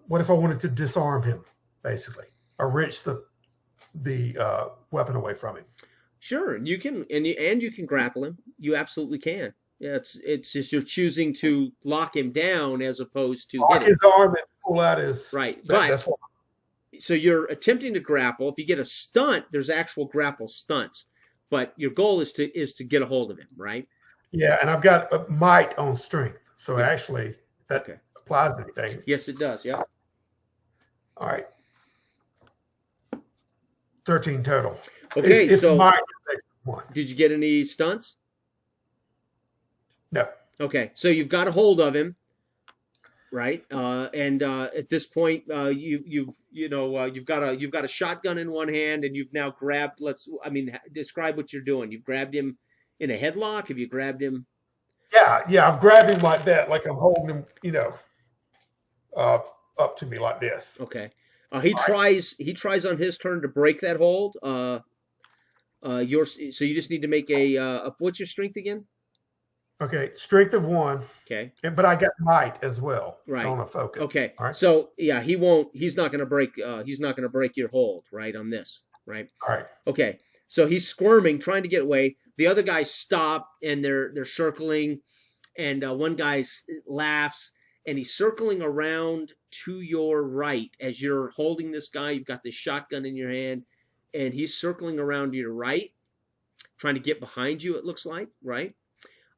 what if I wanted to disarm him, basically, or wrench the weapon away from him? Sure, you can, and you can grapple him. You absolutely can. Yeah, it's just you're choosing to lock him down as opposed to lock his arm and pull out his right. So you're attempting to grapple. If you get a stunt, there's actual grapple stunts, but your goal is to get a hold of him, right? Yeah, and I've got a might on strength, so actually that applies to anything. Yes, it does. Yeah. All right. 13 total. Okay, if so might, one. Did you get any stunts? No. Okay, so you've got a hold of him, right? And at this point, you've got a shotgun in one hand, and you've now grabbed. Describe what you're doing. You've grabbed him in a headlock. Have you grabbed him? Yeah. I've grabbed him like that, like I'm holding him, up to me like this. Okay. He tries on his turn to break that hold. So you just need to make a what's your strength again? Okay, strength of 1. Okay, but I got might as well. Right. On a focus. Okay. All right. So yeah, he's not going to break. He's not going to break your hold, right, on this, right? All right. Okay. So he's squirming, trying to get away. The other guys stop and they're circling, and one guy laughs and he's circling around to your right as you're holding this guy. You've got this shotgun in your hand, and he's circling around to your right, trying to get behind you. It looks like, right?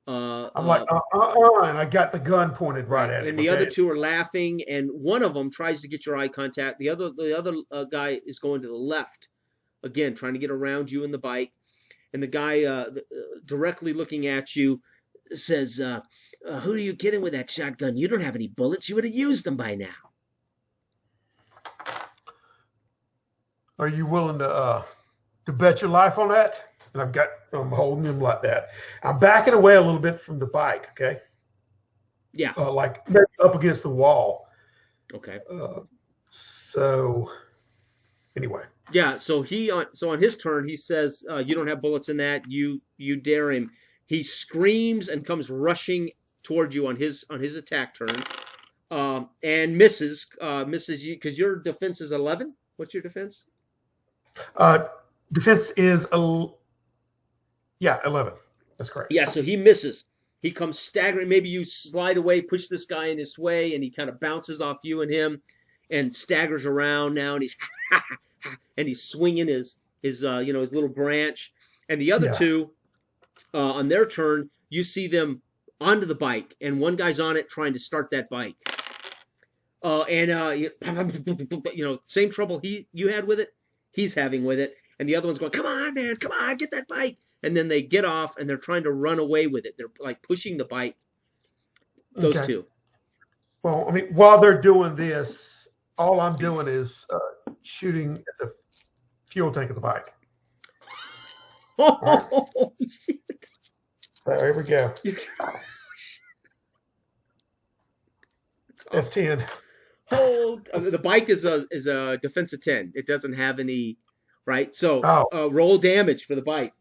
I'm like, and I got the gun pointed right at him. And the other two are laughing, and one of them tries to get your eye contact. The other guy is going to the left, again, trying to get around you in the bike. And the guy directly looking at you says, who are you kidding with that shotgun? You don't have any bullets. You would have used them by now. Are you willing to bet your life on that? And I'm holding him like that. I'm backing away a little bit from the bike, okay? Yeah. Like maybe up against the wall. Okay. So anyway. Yeah, so on his turn, he says, you don't have bullets in that. You dare him. He screams and comes rushing toward you on his attack turn. And misses you because your defense is 11. What's your defense? Defense is 11. That's correct. Yeah, so he misses. He comes staggering. Maybe you slide away, push this guy in his way, and he kind of bounces off you and him, and staggers around now, and he's swinging his his little branch. And the other Yeah. two, on their turn, you see them onto the bike, and one guy's on it trying to start that bike. Same trouble you had with it, he's having with it, and the other one's going, "Come on, man, come on, get that bike." And then they get off, and they're trying to run away with it. They're like pushing the bike. Those Okay. two. Well, I mean, while they're doing this, all I'm doing is shooting at the fuel tank of the bike. Oh, shit. There we go. It's That's 10. the bike is a defense of 10. It doesn't have any, right? So Oh. roll damage for the bike.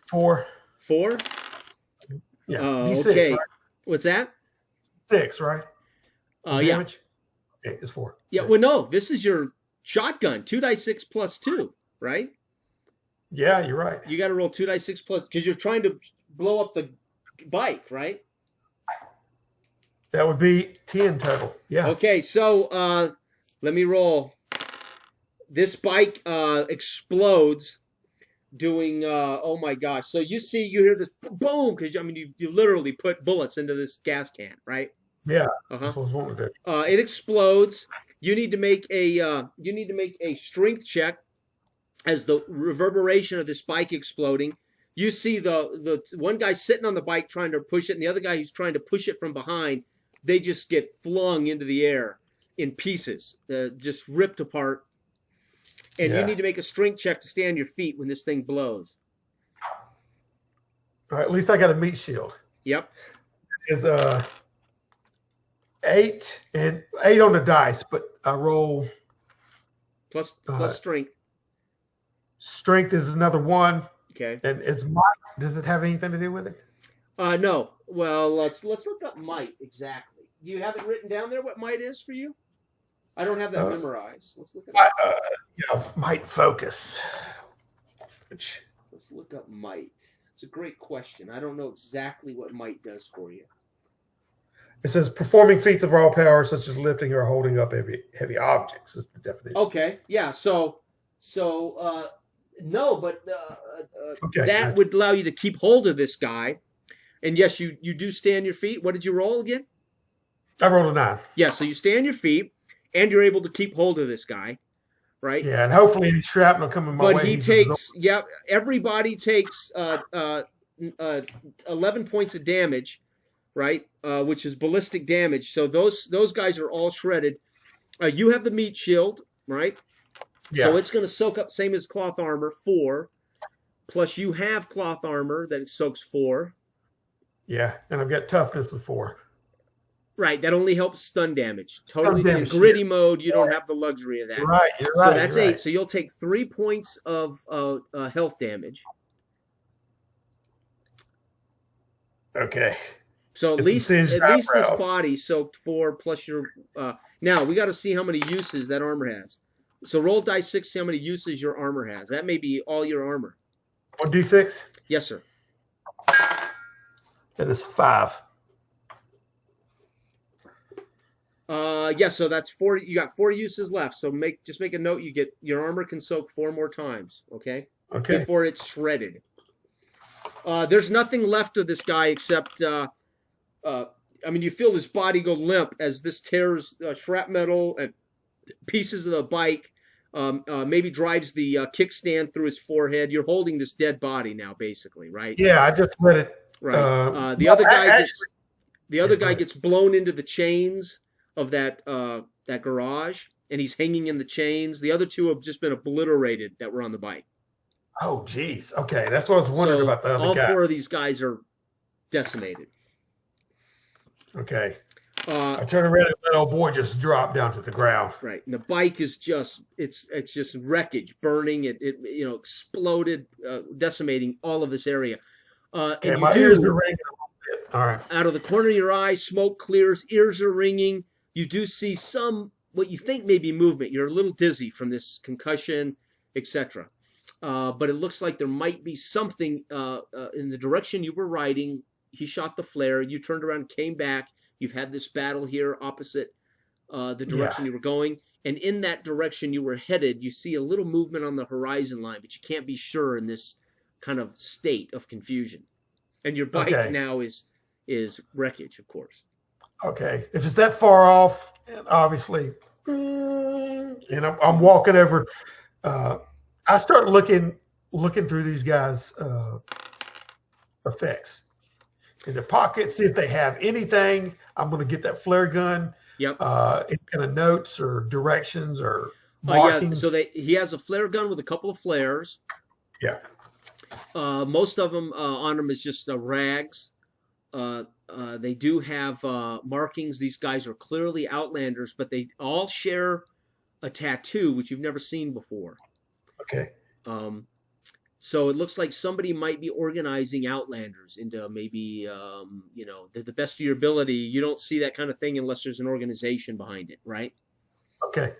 4. 4. Yeah. Oh, D6, okay. right? What's that? 6, right? Yeah. Damage? Okay, it's 4. Yeah. Well, no, this is your shotgun. 2d6 plus 2, right? Yeah, you're right. You got to roll 2d6 plus, because you're trying to blow up the bike, right? That would be 10 total. Yeah. Okay, so let me roll. This bike explodes, doing oh my gosh! So you hear this boom, because I mean you literally put bullets into this gas can, right? Yeah. Uh-huh. That's what I was wanting to do. It explodes. You need to make a strength check as the reverberation of this bike exploding. You see the one guy sitting on the bike trying to push it, and the other guy who's trying to push it from behind. They just get flung into the air in pieces, just ripped apart. And you need to make a strength check to stay on your feet when this thing blows. All right, at least I got a meat shield. Yep. Is 8 and 8 on the dice, but I roll Plus strength. strength is another 1. Okay. And is might, does it have anything to do with it? No. Well, let's look up might exactly. Do you have it written down there? What might is for you? I don't have that memorized. Let's look it up. Might focus. Which Let's look up might. It's a great question. I don't know exactly what might does for you. it says performing feats of raw power, such as lifting or holding up heavy objects, is the definition. Okay. Yeah. So no, but Okay. that would allow you to keep hold of this guy. And yes, you do stay on your feet. What did you roll again? I rolled a 9. Yeah, so you stay on your feet, and you're able to keep hold of this guy, right? Yeah, and hopefully any shrapnel coming my way. But he he's takes, everybody takes 11 points of damage, right? Which is ballistic damage. So those guys are all shredded. You have the meat shield, right? Yeah. So it's going to soak up, same as cloth armor, 4. Plus you have cloth armor that soaks 4. Yeah, and I've got toughness of 4. Right, that only helps stun damage. Totally in damage, gritty mode, you don't have the luxury of that. You're right. You're So right. that's you're 8. right. So you'll take 3 points of health damage. Okay. So at It's least singed this eyebrows. body soaked 4 plus your. Now we got to see how many uses that armor has. So roll dice 6, see how many uses your armor has. That may be all your armor. 1d6. Yes, sir. That is 5. Yes. So that's 4. You got 4 uses left. So just make a note. You get your armor can soak 4 more times. Okay. Okay. Before it's shredded. There's nothing left of this guy except, I mean, you feel his body go limp as this tears shrapnel and pieces of the bike, maybe drives the kickstand through his forehead. You're holding this dead body now, basically, right? Yeah, I just read it. Right. The no, other guy actually- gets blown into the chains of that garage, and he's hanging in the chains. The other 2 have just been obliterated that were on the bike. Oh, geez. Okay, that's what I was wondering So about the other all guy. 4 of these guys are decimated. Okay. I turned around and that old boy just dropped down to the ground. Right, and the bike is just it's just wreckage, burning. It exploded, decimating all of this area. Okay, And my you ears do, are ringing a little bit. All right. out of the corner of your eye, smoke clears, ears are ringing. You do see some what you think may be movement. You're a little dizzy from this concussion, etc. but it looks like there might be something in the direction you were riding. He shot the flare. You turned around, came back. You've had this battle here opposite the direction you were going. And in that direction you were headed, you see a little movement on the horizon line, but you can't be sure in this kind of state of confusion. And your bike now is wreckage, of course. Okay. If it's that far off, obviously, and I'm walking over, I start looking through these guys' effects in their pockets, see if they have anything. I'm going to get that flare gun. Yep. Any kind of notes or directions or markings. Yeah. So he has a flare gun with a couple of flares. Yeah. Most of them on them is just rags. They do have markings. These guys are clearly Outlanders, but they all share a tattoo, which you've never seen before. Okay. So it looks like somebody might be organizing Outlanders into maybe, the best of your ability. You don't see that kind of thing unless there's an organization behind it, right? Okay.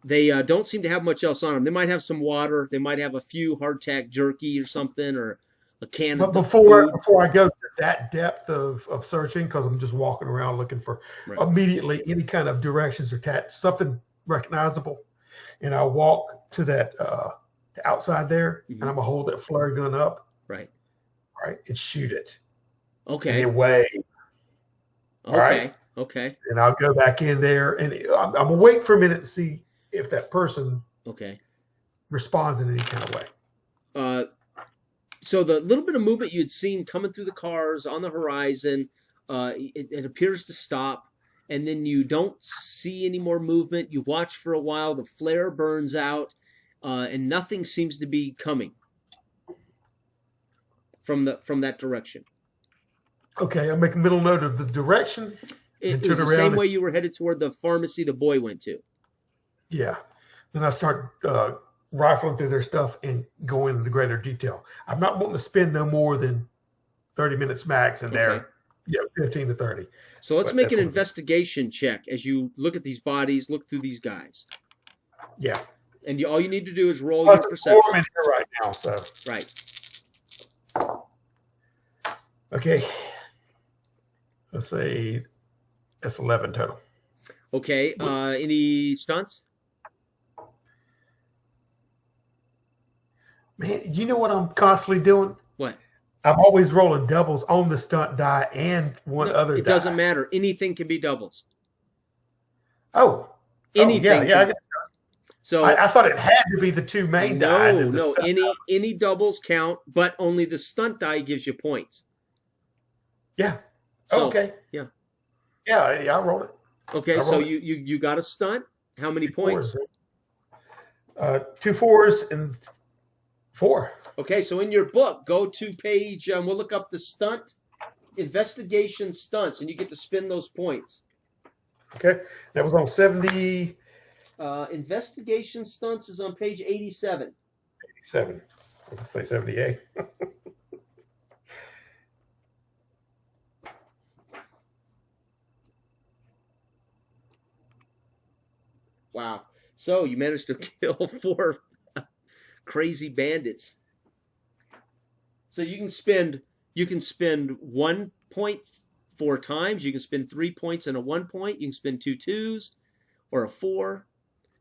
They don't seem to have much else on them. They might have some water. They might have a few hardtack jerky or something, or a can but of before I go to that depth of searching, because I'm just walking around looking for immediately any kind of directions or something recognizable, and I walk to that outside there, and I'm gonna hold that flare gun up, right, and shoot it. Okay. Away. Okay. Right? Okay. And I'll go back in there, and I'm gonna wait for a minute to see if that person responds in any kind of way. So the little bit of movement you'd seen coming through the cars on the horizon, it appears to stop, and then you don't see any more movement. You watch for a while, the flare burns out, and nothing seems to be coming from that direction. Okay, I'll make a mental note of the direction. It was the same way you were headed toward the pharmacy the boy went to. Yeah. Then I start rifling through their stuff and going into greater detail. I'm not wanting to spend no more than 30 minutes max in there. Yeah, 15 to 30. So let's make an investigation check as you look at these bodies, look through these guys. Yeah. And all you need to do is roll your perception. I'm in here right now, so. Right. Okay. Let's say that's 11 total. Okay. Any stunts? Man, you know what I'm constantly doing? What? I'm always rolling doubles on the stunt die and other die. It doesn't matter. Anything can be doubles. Oh. Anything. Yeah. So I thought it had to be the two main die. No. Any doubles count, but only the stunt die gives you points. Yeah. So, okay. Yeah. Yeah, I rolled it. Okay, so you got a stunt. How many points? 2 4s and 4. Okay, so in your book, go to page. We'll look up the stunt investigation stunts, and you get to spin those points. Okay, that was on 70. Investigation stunts is on page 87. 87. Let's say 78. Wow. So you managed to kill 4 crazy bandits. So you can spend 1 point 4 times. You can spend 3 points and a 1 point. You can spend 2 2s or a 4.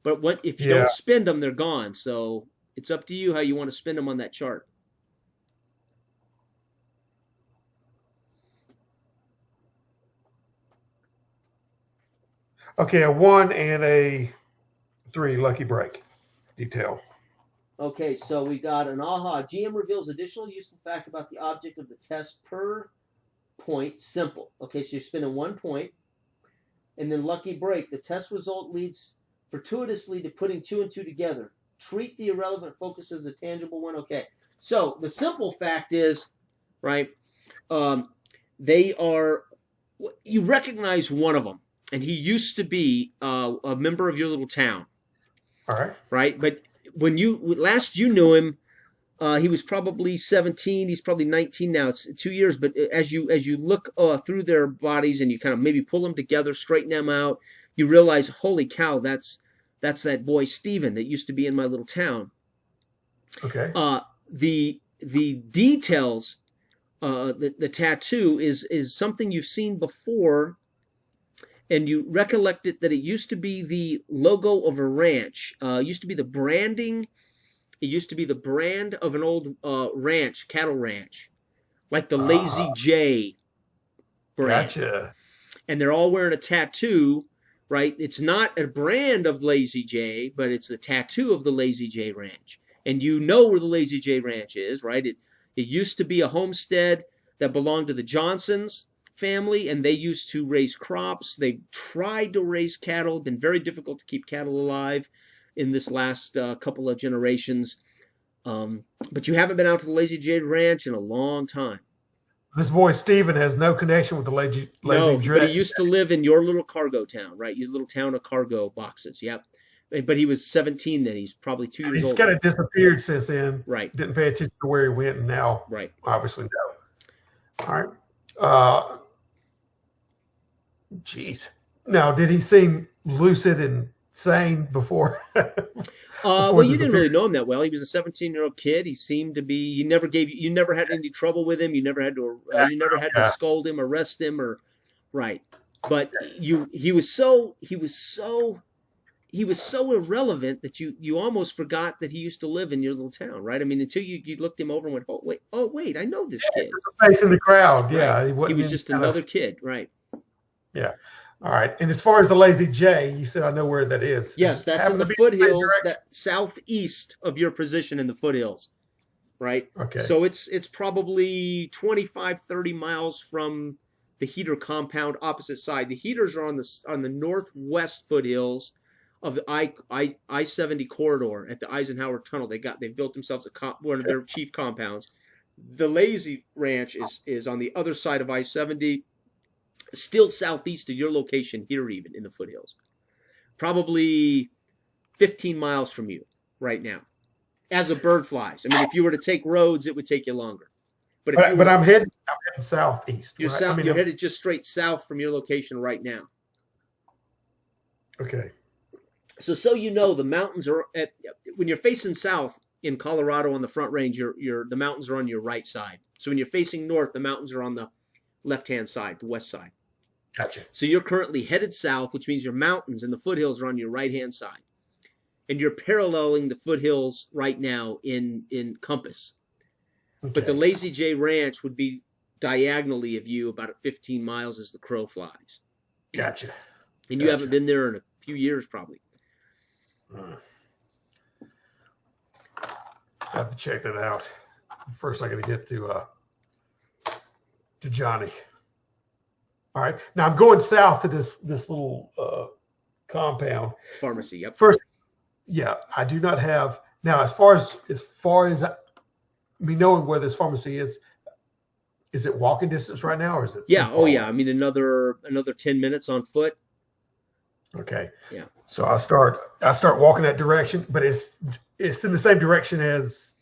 But if you don't spend them, they're gone. So it's up to you how you want to spend them on that chart. Okay, a 1 and a 3 lucky break detail. Okay, so we got an aha. GM reveals additional useful fact about the object of the test per point. Simple. Okay, so you're spending 1 point. And then lucky break. The test result leads fortuitously to putting 2 and 2 together. Treat the irrelevant focus as a tangible one. Okay, so the simple fact is, right, they are, you recognize one of them. And he used to be a member of your little town. All right. Right? But when last you knew him, he was probably 17. He's probably 19 now. It's 2 years. But as you look through their bodies and you kind of maybe pull them together, straighten them out, you realize, holy cow, that's that boy Steven that used to be in my little town. Okay. The details, the tattoo is something you've seen before, and you recollect it that it used to be the logo of a ranch. Used to be the branding. It used to be the brand of an old ranch, cattle ranch, like the Lazy J brand. Gotcha. And they're all wearing a tattoo, right? It's not a brand of Lazy J, but it's the tattoo of the Lazy J Ranch. And you know where the Lazy J Ranch is, right? It used to be a homestead that belonged to the Johnsons family, and they used to raise crops. They tried to raise cattle. Been very difficult to keep cattle alive in this last couple of generations. But you haven't been out to the Lazy J Ranch in a long time. This boy Steven has no connection with the Lazy No, J. but he used to live in your little cargo town, right? Your little town of cargo boxes. Yep. But he was 17 then. He's probably 2 years old. He's kind of disappeared since then. Right. Didn't pay attention to where he went, and now, right, obviously, no. All right. Geez. Now, did he seem lucid and sane before? Well, you didn't really know him that well. He was a 17-year-old kid. He seemed to be. You never had any trouble with him. You never had to scold him, arrest him, or right. But he was so irrelevant that you almost forgot that he used to live in your little town, right? I mean, until you looked him over and went, oh wait, I know this kid. Face in the crowd, yeah. Right. He was just another kid, right? Yeah. All right. And as far as the Lazy J, you said I know where that is. Yes, that's in the foothills, that southeast of your position in the foothills, right? Okay. So it's probably 25, 30 miles from the Heater compound, opposite side. The Heaters are on the northwest foothills of the I-70 corridor at the Eisenhower Tunnel. They built themselves one of their chief compounds. The Lazy Ranch is on the other side of I-70. Still southeast of your location here, even in the foothills. Probably 15 miles from you right now, as a bird flies. I mean, if you were to take roads, it would take you longer. But I'm heading southeast. You're right? You're headed just straight south from your location right now. Okay. So you know, the mountains are when you're facing south in Colorado on the Front Range. The mountains are on your right side. So when you're facing north, the mountains are on the left-hand side, the west side. Gotcha. So you're currently headed south, which means your mountains and the foothills are on your right-hand side. And you're paralleling the foothills right now in compass. Okay. But the Lazy J Ranch would be diagonally of you about 15 miles as the crow flies. Gotcha. And you haven't been there in a few years probably. I have to check that out. First, I got to get to Johnny. All right. Now I'm going south to this little compound. Pharmacy. Yep. First, yeah, I do not have now. As far as me knowing where this pharmacy is it walking distance right now, or is it? Yeah. Oh, yeah. I mean, another 10 minutes on foot. Okay. Yeah. So I start walking that direction, but it's in the same direction as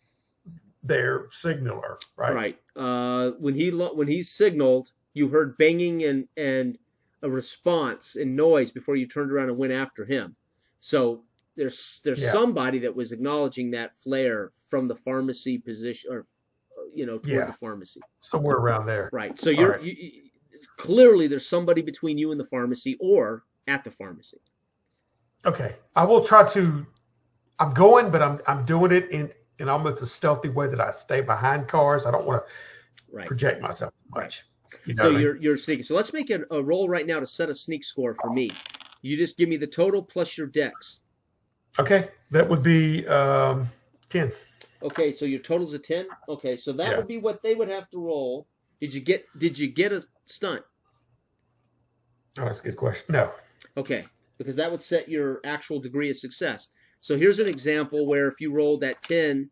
their signaler, right? Right. When he signaled, you heard banging and a response and noise before you turned around and went after him. So there's somebody that was acknowledging that flare from the pharmacy position, or toward the pharmacy, somewhere around there. Right. So clearly there's somebody between you and the pharmacy or at the pharmacy. Okay. I will try to. I'm going, but I'm doing it in almost a stealthy way that I stay behind cars. I don't want to project myself much. Right. You know so you're sneaking. So let's make a roll right now to set a sneak score for me. You just give me the total plus your dex. Okay, that would be 10. Okay, so your total's a 10. Okay, so that would be what they would have to roll. Did you get a stunt? Oh, that's a good question. No. Okay, because that would set your actual degree of success. So here's an example where if you rolled that 10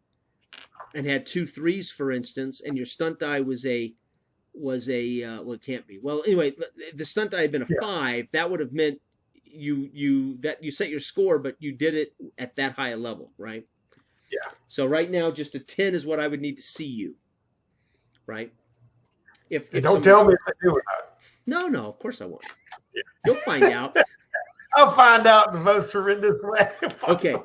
and had 2 3s, for instance, and your stunt die was a well, it can't be. Well, anyway, the stunt die had been a 5. That would have meant you set your score, but you did it at that high a level, right? Yeah. So right now, just a 10 is what I would need to see you, right? If don't tell me if I do or not. No, of course I won't. Yeah. You'll find out. I'll find out in the most horrendous way. Okay.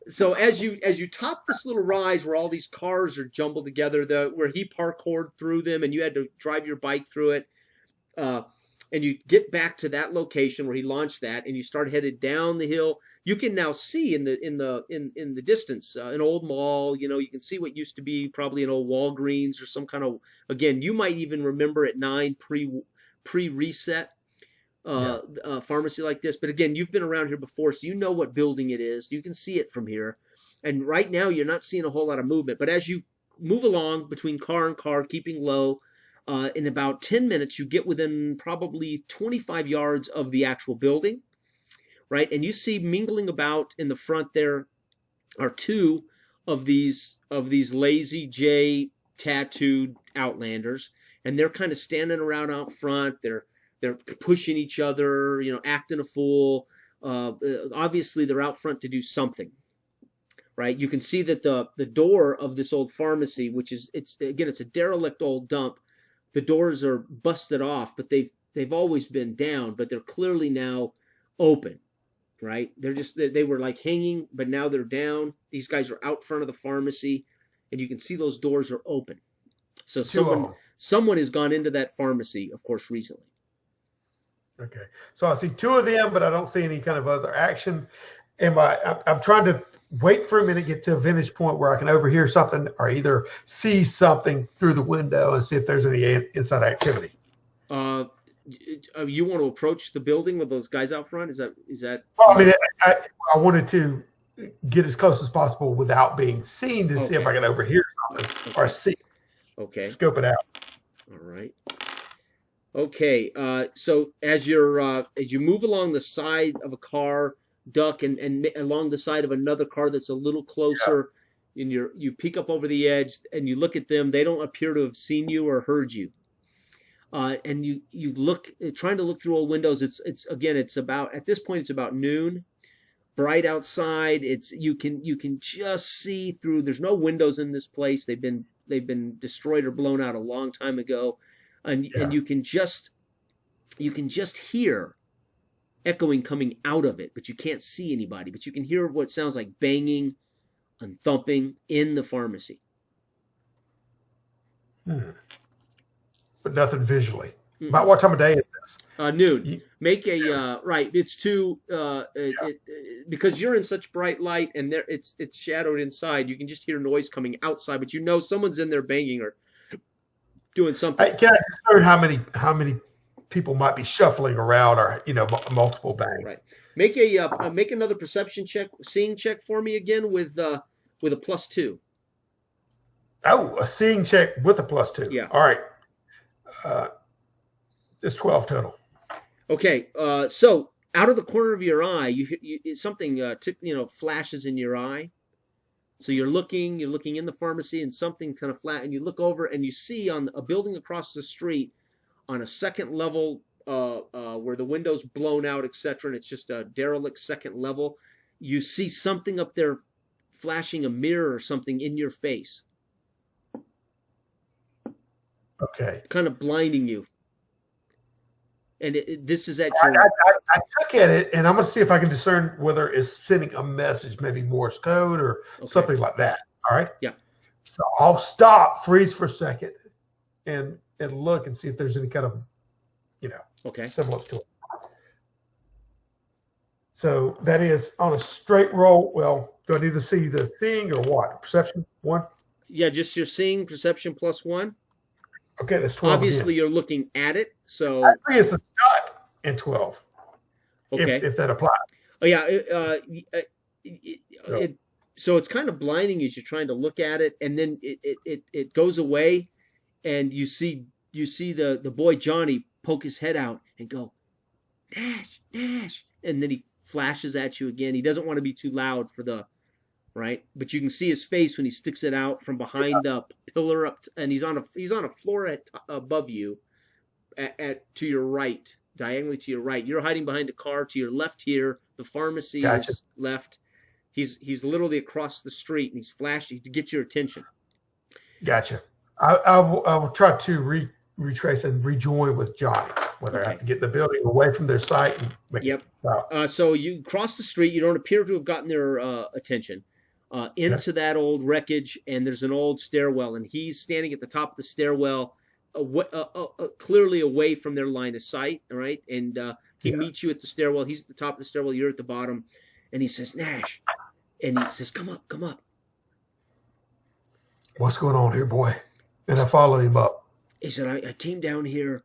So as you top this little rise where all these cars are jumbled together, where he parkoured through them and you had to drive your bike through it, uh, and you get back to that location where he launched that, and you start headed down the hill. You can now see in the distance an old mall. You know, you can see what used to be probably an old Walgreens or some kind of. Again, you might even remember at 9 pre-reset pharmacy like this. But again, you've been around here before, so you know what building it is. You can see it from here. And right now, you're not seeing a whole lot of movement. But as you move along between car and car, keeping low, in about 10 minutes, you get within probably 25 yards of the actual building, right? And you see mingling about in the front there are two of these Lazy J tattooed Outlanders, and they're kind of standing around out front. They're pushing each other, you know, acting a fool. Obviously, they're out front to do something, right? You can see that the door of this old pharmacy, which is it's a derelict old dump. The doors are busted off, but they've always been down, but they're clearly now open, right? They were like hanging, but now they're down. These guys are out front of the pharmacy, and you can see those doors are open. So someone has gone into that pharmacy, of course, recently. Okay, so I see two of them, but I don't see any kind of other action. I'm trying to wait for a minute, get to a vantage point where I can overhear something or either see something through the window and see if there's any inside activity. You want to approach the building with those guys out front? Is that? Well, I mean, I wanted to get as close as possible without being seen to see if I can overhear something or see. Okay. Scope it out. All right. Okay. So as you move along the side of a car, duck and along the side of another car that's a little closer, and you peek up over the edge and you look at them. They don't appear to have seen you or heard you. And you look, trying to look through all windows. It's about, at this point, it's about noon, bright outside. You can just see through. There's no windows in this place. They've been destroyed or blown out a long time ago. And you can just hear echoing coming out of it, but you can't see anybody. But you can hear what sounds like banging and thumping in the pharmacy. But nothing visually. Mm-hmm. About what time of day is this? Noon. Make a right. It's too because you're in such bright light and there it's shadowed inside. You can just hear noise coming outside, but you know someone's in there banging or doing something. Can I discern how many people might be shuffling around or multiple bangs? Right. Make another perception check, seeing check for me again with a +2. Oh, a seeing check with a +2. Yeah. All right. It's 12 total. Okay. So out of the corner of your eye, you something flashes in your eye. So you're looking in the pharmacy and something kind of flat, and you look over and you see on a building across the street on a second level where the window's blown out, etc., and it's just a derelict second level, you see something up there flashing a mirror or something in your face. Okay. Kind of blinding you. And this is at your... I took at it, and I'm going to see if I can discern whether it's sending a message, maybe Morse code or something like that. All right? Yeah. So I'll stop, freeze for a second, and look and see if there's any kind of, semblance to it. So that is on a straight roll. Well, do I need to see the seeing or what? Perception 1? Yeah, just your seeing, perception +1. Okay, that's 12. Obviously, you're looking at it, so... Actually, it's a dot in 12. Okay. If that applies. Oh, yeah. So it's kind of blinding as you're trying to look at it, and then it goes away, and you see the boy Johnny poke his head out and go, Nash, Nash, and then he flashes at you again. He doesn't want to be too loud for the... Right, but you can see his face when he sticks it out from behind the pillar and he's on a floor above you, to your right, diagonally to your right. You're hiding behind a car to your left here. The pharmacy is left. He's literally across the street and he's flashing to get your attention. Gotcha. I will try to retrace and rejoin with Johnny. Whether I have to get the building away from their site and make So you cross the street. You don't appear to have gotten their attention. into that old wreckage, and there's an old stairwell, and he's standing at the top of the stairwell, clearly away from their line of sight. All right, and he meets you at the stairwell. He's at the top of the stairwell. You're at the bottom, and he says, "Nash," and he says, "Come up, come up." What's going on here, boy? And I follow him up. He said, I came down here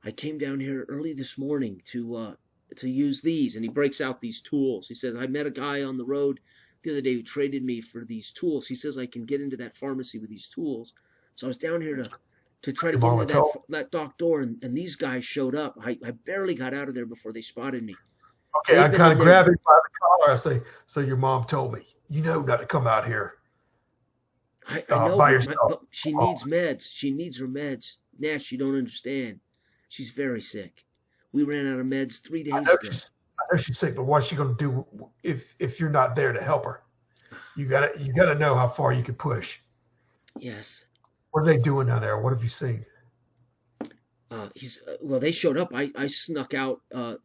early this morning to use these. And he breaks out these tools. He says, I met a guy on the road the other day who traded me for these tools. He says I can get into that pharmacy with these tools. So I was down here to try to get into that dock door, and these guys showed up. I barely got out of there before they spotted me. Okay, I kind of grab him by the collar. I say, so your mom told me, you know not to come out here. I know, by yourself. She needs meds. She needs her meds. Nash, you don't understand. She's very sick. We ran out of meds 3 days ago. I know she's sick, but what's she going to do if you're not there to help her? You gotta know how far you can push. Yes. What are they doing down there? What have you seen? They showed up. I snuck out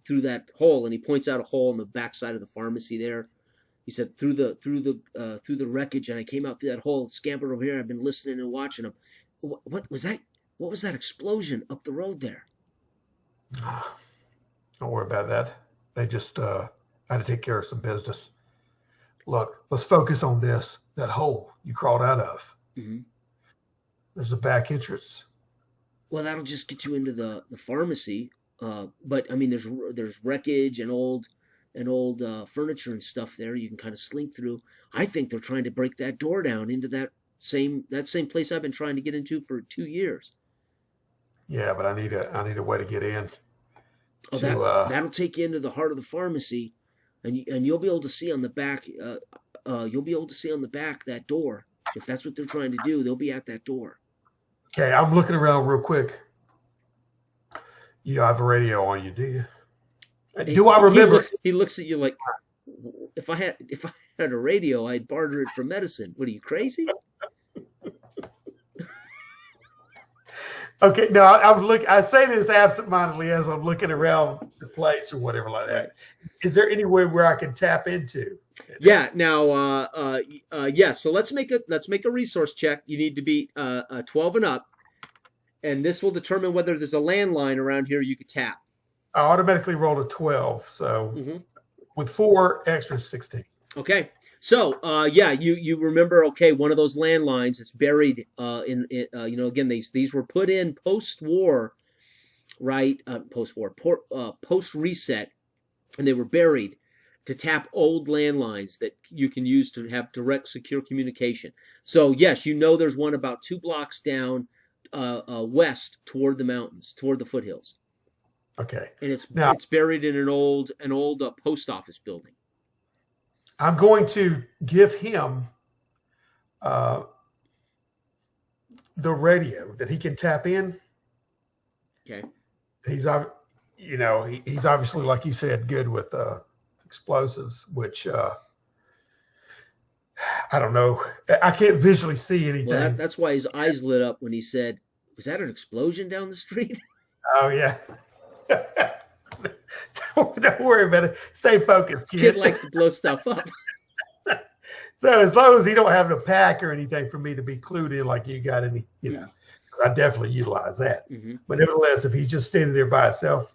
through that hole, and he points out a hole in the backside of the pharmacy there. He said through the wreckage, and I came out through that hole, scampered over here. I've been listening and watching them. What was that? What was that explosion up the road there? Don't worry about that. They just had to take care of some business. Look, let's focus on this. That hole you crawled out of. Mm-hmm. There's a back entrance. Well, that'll just get you into the pharmacy. But I mean, there's wreckage and old furniture and stuff there. You can kind of slink through. I think they're trying to break that door down into that same place I've been trying to get into for 2 years. Yeah, but I need a way to get in. That'll take you into the heart of the pharmacy, and you'll be able to see on the back. You'll be able to see on the back that door. If that's what they're trying to do, they'll be at that door. Okay, I'm looking around real quick. You don't have a radio on you, do you? Do I remember? He looks at you like, if I had a radio, I'd barter it for medicine. What are you, crazy? Okay, no, I say this absentmindedly as I'm looking around the place or whatever like that. Is there anywhere where I can tap into? Yeah. Now, yes. So let's make a resource check. You need to be 12 and up, and this will determine whether there's a landline around here you could tap. I automatically rolled a 12, so with 4 extra 16. Okay. So, you remember, okay, one of those landlines that's buried again, these were put in post-war, right? Post-reset, and they were buried to tap old landlines that you can use to have direct, secure communication. So, yes, there's one about 2 blocks down west toward the mountains, toward the foothills. Okay. And it's buried in an old post office building. I'm going to give him the radio that he can tap in. Okay. He's obviously, like you said, good with explosives, which I don't know. I can't visually see anything. Well, that's why his eyes lit up when he said, "Was that an explosion down the street?" Oh yeah. Don't worry about it. Stay focused. Kid likes to blow stuff up. So as long as he don't have a pack or anything for me to be clued in, like you got any, I definitely utilize that. Mm-hmm. But nevertheless, if he's just standing there by himself,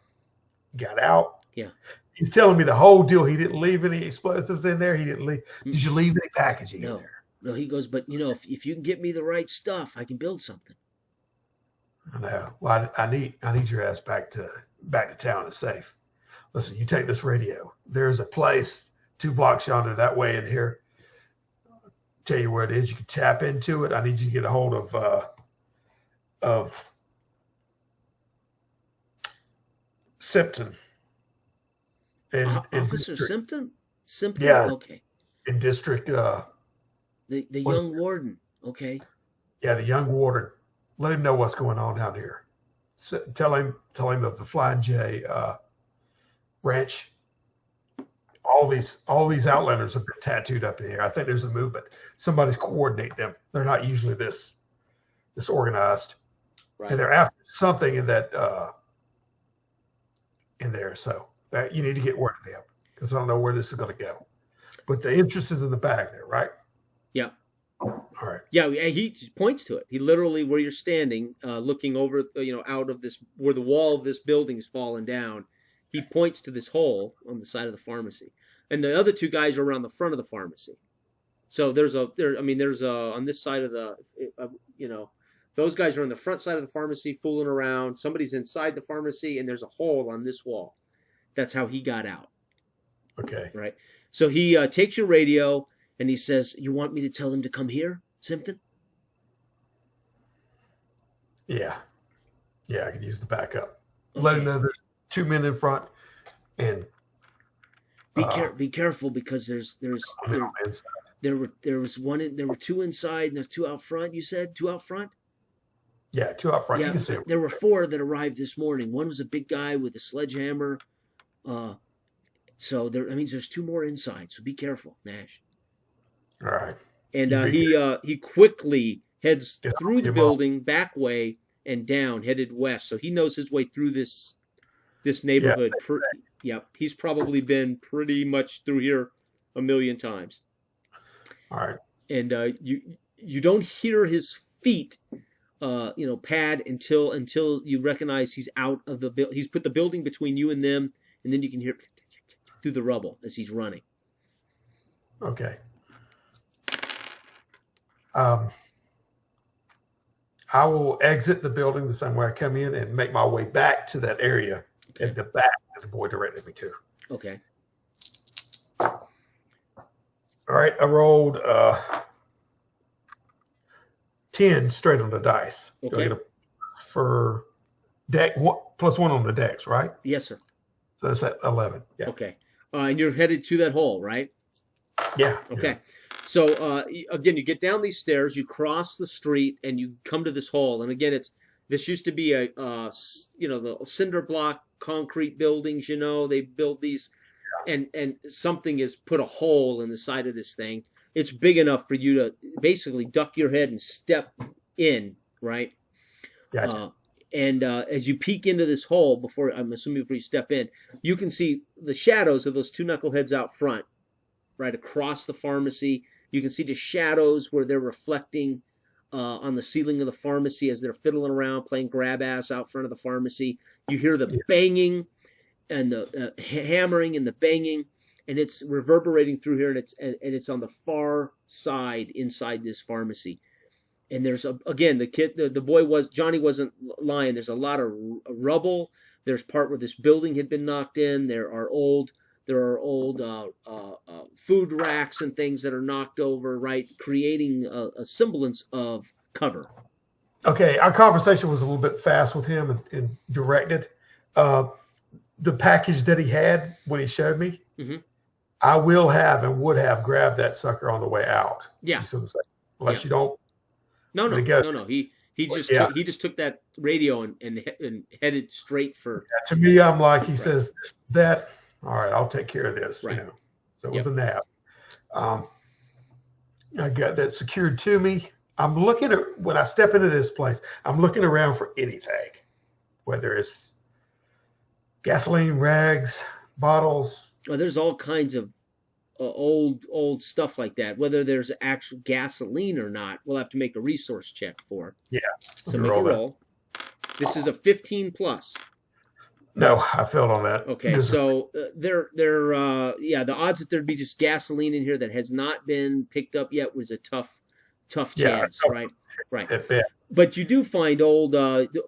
got out. Yeah. He's telling me the whole deal. He didn't leave any explosives in there. He didn't leave. Mm-hmm. Did you leave any packaging in there? No, he goes, but if you can get me the right stuff, I can build something. I know. Well, I need your ass back to town and safe. Listen, you take this radio. There's a place 2 blocks yonder that way in here. Tell you where it is. You can tap into it. I need you to get a hold of Simpson. Officer Simpson? Simpson? Yeah. Okay. In district. The young warden. Okay. Yeah, the young warden. Let him know what's going on out here. Tell him of the Flying J ranch. All these Outlanders have been tattooed up in here. I think there's a movement. Somebody's coordinate them. They're not usually this organized. Right. And they're after something in that in there. So you need to get word to them because I don't know where this is going to go. But the interest is in the back there, right? All right. Yeah, he just points to it. He literally, where you're standing, looking over, out of this, where the wall of this building is falling down, he points to this hole on the side of the pharmacy. And the other two guys are around the front of the pharmacy. So there's on this side of the, those guys are on the front side of the pharmacy fooling around. Somebody's inside the pharmacy, and there's a hole on this wall. That's how he got out. Okay. Right. So he takes your radio, and he says, "You want me to tell him to come here, Simpson?" Yeah. Yeah, I could use the backup. Okay. Let him know there's 2 men in front, and be careful, because there were two inside and there's two out front. You said 2 out front? Yeah, 2 out front. Yeah, you can see them. there were 4 that arrived this morning. One was a big guy with a sledgehammer. So that means there's 2 more inside. So be careful, Nash. All right. And he quickly heads through the building, back way, and down, headed west. So he knows his way through this neighborhood. Yep, he's probably been pretty much through here a million times. All right. And you don't hear his feet, pad until you recognize he's out of the building. He's put the building between you and them, and then you can hear through the rubble as he's running. Okay. I will exit the building the same way I come in and make my way back to that area at the back that the boy directed me to. Okay. All right. I rolled 10 straight on the dice. Okay. Do I get for deck plus 1 on the decks, right? Yes, sir. So that's at 11. Yeah. Okay. And you're headed to that hole, right? Yeah. Okay. Yeah. So again, you get down these stairs, you cross the street, and you come to this hole. And again, this used to be the cinder block concrete buildings. They built these, and something has put a hole in the side of this thing. It's big enough for you to basically duck your head and step in, right? Gotcha. And as you peek into this hole, before you step in, you can see the shadows of those 2 knuckleheads out front, right across the pharmacy. You can see the shadows where they're reflecting on the ceiling of the pharmacy as they're fiddling around, playing grab ass out front of the pharmacy. You hear the banging and the hammering and the banging, and it's reverberating through here, and it's on the far side inside this pharmacy. And there's Johnny wasn't lying. There's a lot of rubble. There's part where this building had been knocked in. There are old food racks and things that are knocked over, right, creating a semblance of cover. Okay, our conversation was a little bit fast with him and directed. The package that he had when he showed me, mm-hmm. I will have and would have grabbed that sucker on the way out. Yeah. You see what I'm saying? Unless you don't. No. He just took that radio and headed straight for. Yeah, to me, I'm like, he says that. All right, I'll take care of this. Right. So it was a nap. I got that secured to me. I'm looking at, when I step into this place, I'm looking around for anything, whether it's gasoline, rags, bottles. Well, there's all kinds of old stuff like that. Whether there's actual gasoline or not, we'll have to make a resource check for. Yeah. So make a roll. This is a 15 plus. No, I failed on that. Okay, so the odds that there'd be just gasoline in here that has not been picked up yet was a tough chance, right? Right. But you do find old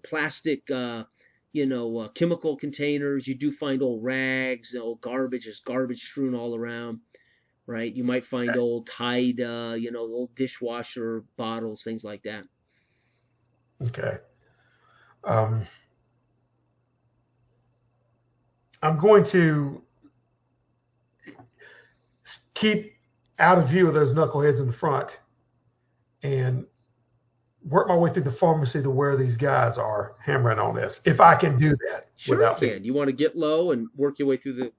plastic, chemical containers. You do find old rags, old garbage. There's garbage strewn all around, right? You might find old Tide, old dishwasher bottles, things like that. Okay. I'm going to keep out of view of those knuckleheads in the front and work my way through the pharmacy to where these guys are hammering on this, if I can do that. Sure you can. You want to get low and work your way through the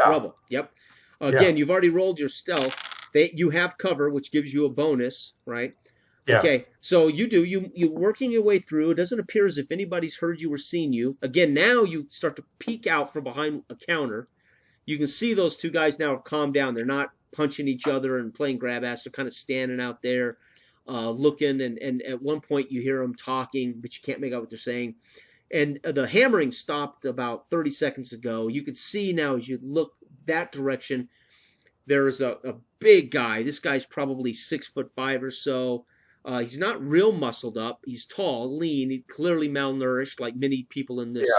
rubble. Yep. Again, you've already rolled your stealth. You have cover, which gives you a bonus, right? Yeah. Okay, so you're working your way through. It doesn't appear as if anybody's heard you or seen you. Again, now you start to peek out from behind a counter. You can see those 2 guys now have calmed down. They're not punching each other and playing grab ass. They're kind of standing out there. looking, and at one point you hear them talking, but you can't make out what they're saying. And the hammering stopped about 30 seconds ago. You could see now as you look that direction, there's a big guy. This guy's probably 6'5" or so. He's not real muscled up. He's tall, lean, he's clearly malnourished, like many people in this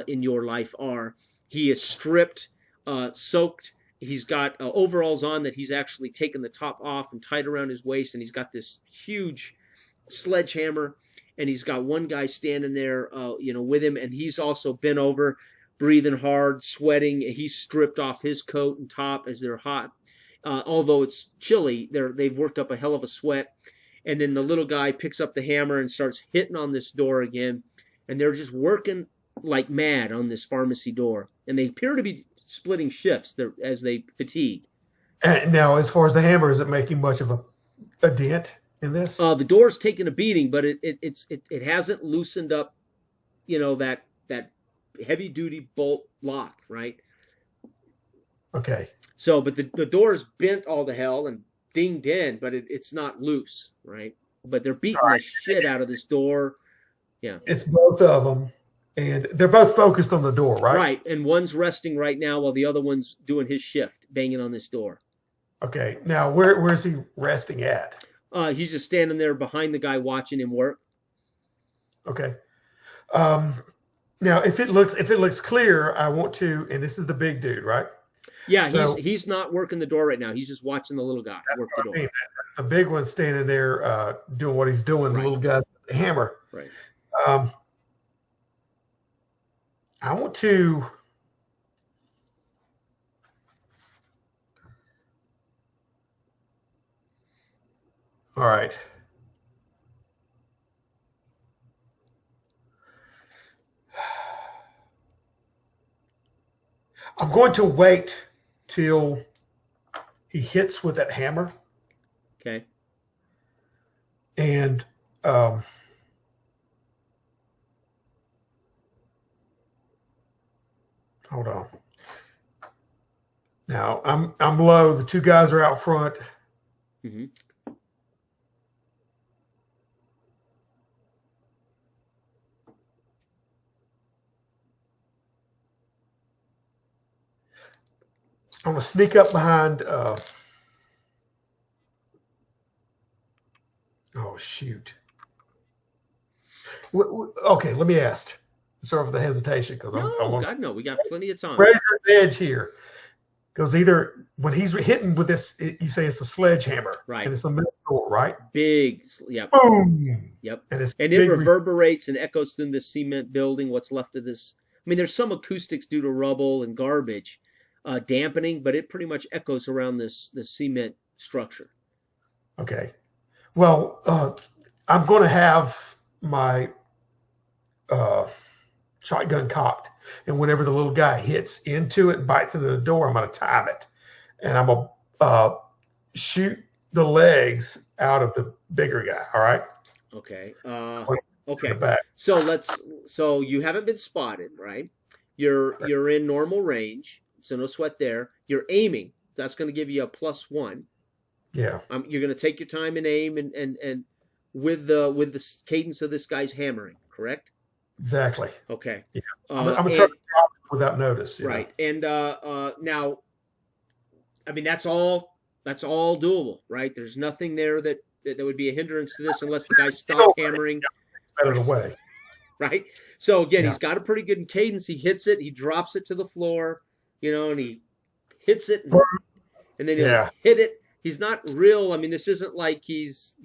in your life are. He is stripped, soaked. He's got overalls on that he's actually taken the top off and tied around his waist, and he's got this huge sledgehammer, and he's got one guy standing there, with him, and he's also bent over, breathing hard, sweating. He's stripped off his coat and top as they're hot. Although it's chilly, they've worked up a hell of a sweat. And then the little guy picks up the hammer and starts hitting on this door again, and they're just working like mad on this pharmacy door. And they appear to be splitting shifts as they fatigue. And now, as far as the hammer, is it making much of a dent in this? The door's taking a beating, but it hasn't loosened up, that heavy duty bolt lock, right? Okay. So, but the door's bent all to hell and dinged in, but it's not loose, right? But they're beating the shit out of this door. Yeah. It's both of them, and they're both focused on the door, right? Right, and one's resting right now while the other one's doing his shift, banging on this door. Okay. Now, where's he resting at? He's just standing there behind the guy watching him work. Okay. Now, if it looks clear, I want to, and this is the big dude, right? Yeah, So, he's not working the door right now. He's just watching the little guy work the door. the big one's standing there doing what he's doing. Right. The little guy with the hammer. Right. I want to. All right. I'm going to wait till he hits with that hammer, Okay. and hold on. Now I'm low. The two guys are out front. Mm-hmm. I'm gonna sneak up behind. Oh shoot. Okay, let me ask. Start with the hesitation because No, I'm God, no. We got plenty of time. razor's edge here. Because either when he's hitting with this, you say it's a sledgehammer, Right. And it's a metal door, right? Big, yep, Boom. yep. And it's And it big reverberates and echoes through the cement building, what's left of this. I mean, there's some acoustics due to rubble and garbage dampening, but it pretty much echoes around this cement structure. Okay. Well, I'm going to have my shotgun cocked, and whenever the little guy hits into it and bites into the door, I'm going to time it, and I'm going to shoot the legs out of the bigger guy. All right. Okay. In Okay. the back. So you haven't been spotted, right? You're in normal range, so no sweat there. You're aiming. That's going to give you a +1. Yeah. You're going to take your time and aim and with the cadence of this guy's hammering, correct? Exactly. Okay. Yeah. I'm going to try to drop it without notice. Right. And now, I mean, that's all doable, right? There's nothing there that would be a hindrance to this unless the guy stopped hammering. Out of the way. Right. So again, Yeah. he's got a pretty good cadence. He hits it, he drops it to the floor, and he hits it, and then he'll hit it. He's not real. I mean, this isn't like he's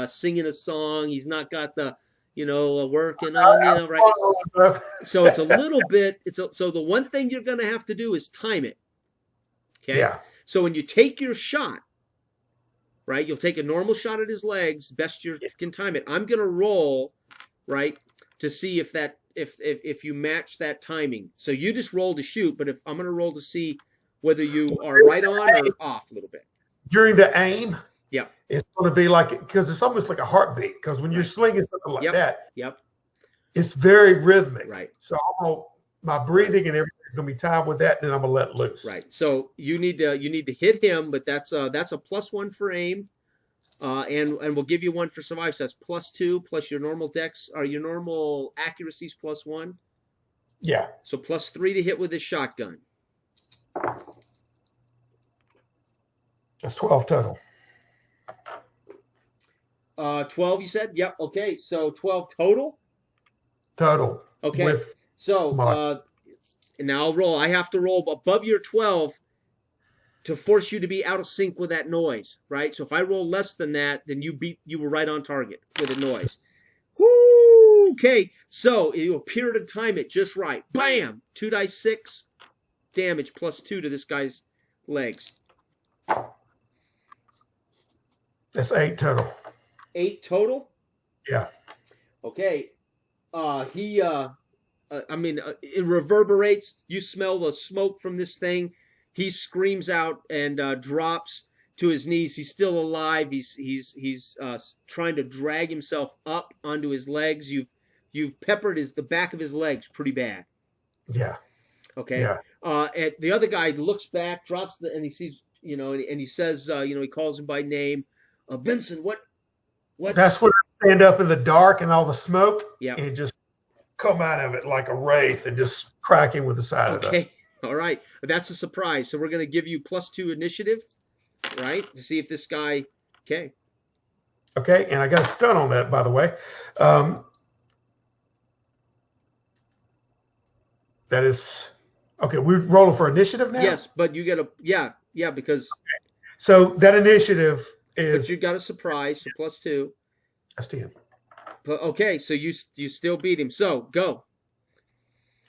singing a song. He's not got the working on right. So it's a little bit. So the one thing you're going to have to do is time it. Okay. Yeah. So when you take your shot, right, you'll take a normal shot at his legs, best you can time it. I'm going to roll, right, to see if you match that timing. So you just roll to shoot, but if I'm going to roll to see whether you are right on or off a little bit. During the aim, yeah, it's going to be like, because it's almost like a heartbeat. Because when you're slinging something like that, it's very rhythmic. Right. So my breathing and everything's going to be timed with that, and then I'm going to let loose. Right. So you need to hit him, but that's a +1 for aim. And we'll give you one for survive. So that's +2 plus your normal dex, or your normal accuracies +1. Yeah. So +3 to hit with his shotgun. That's 12 total. 12, you said? Yep. Okay. So 12 total. Total. Okay. With so now I'll roll. I have to roll above your 12 to force you to be out of sync with that noise, right? So if I roll less than that, then you were right on target with the noise. Woo! Okay. So you appear to time it just right. Bam! 2 dice 6 damage +2 to this guy's legs. That's 8 total. 8 total? Yeah. Okay. It reverberates. You smell the smoke from this thing. He screams out and drops to his knees. He's still alive. He's trying to drag himself up onto his legs. You've peppered the back of his legs pretty bad. Yeah. Okay. Yeah. And the other guy looks back, and he sees, and he says, he calls him by name. Benson, what? That's when I stand up in the dark and all the smoke. Yeah. And just come out of it like a wraith and just crack him with the side of it. Okay. All right. That's a surprise. So we're going to give you +2 initiative, right? To see if this guy. Okay. Okay. And I got a stun on that, by the way. That is. Okay. We're rolling for initiative now? Yes, but you get yeah, because. Okay. So that initiative is. But you got a surprise, so +2. That's 10. Okay, so you still beat him. So go.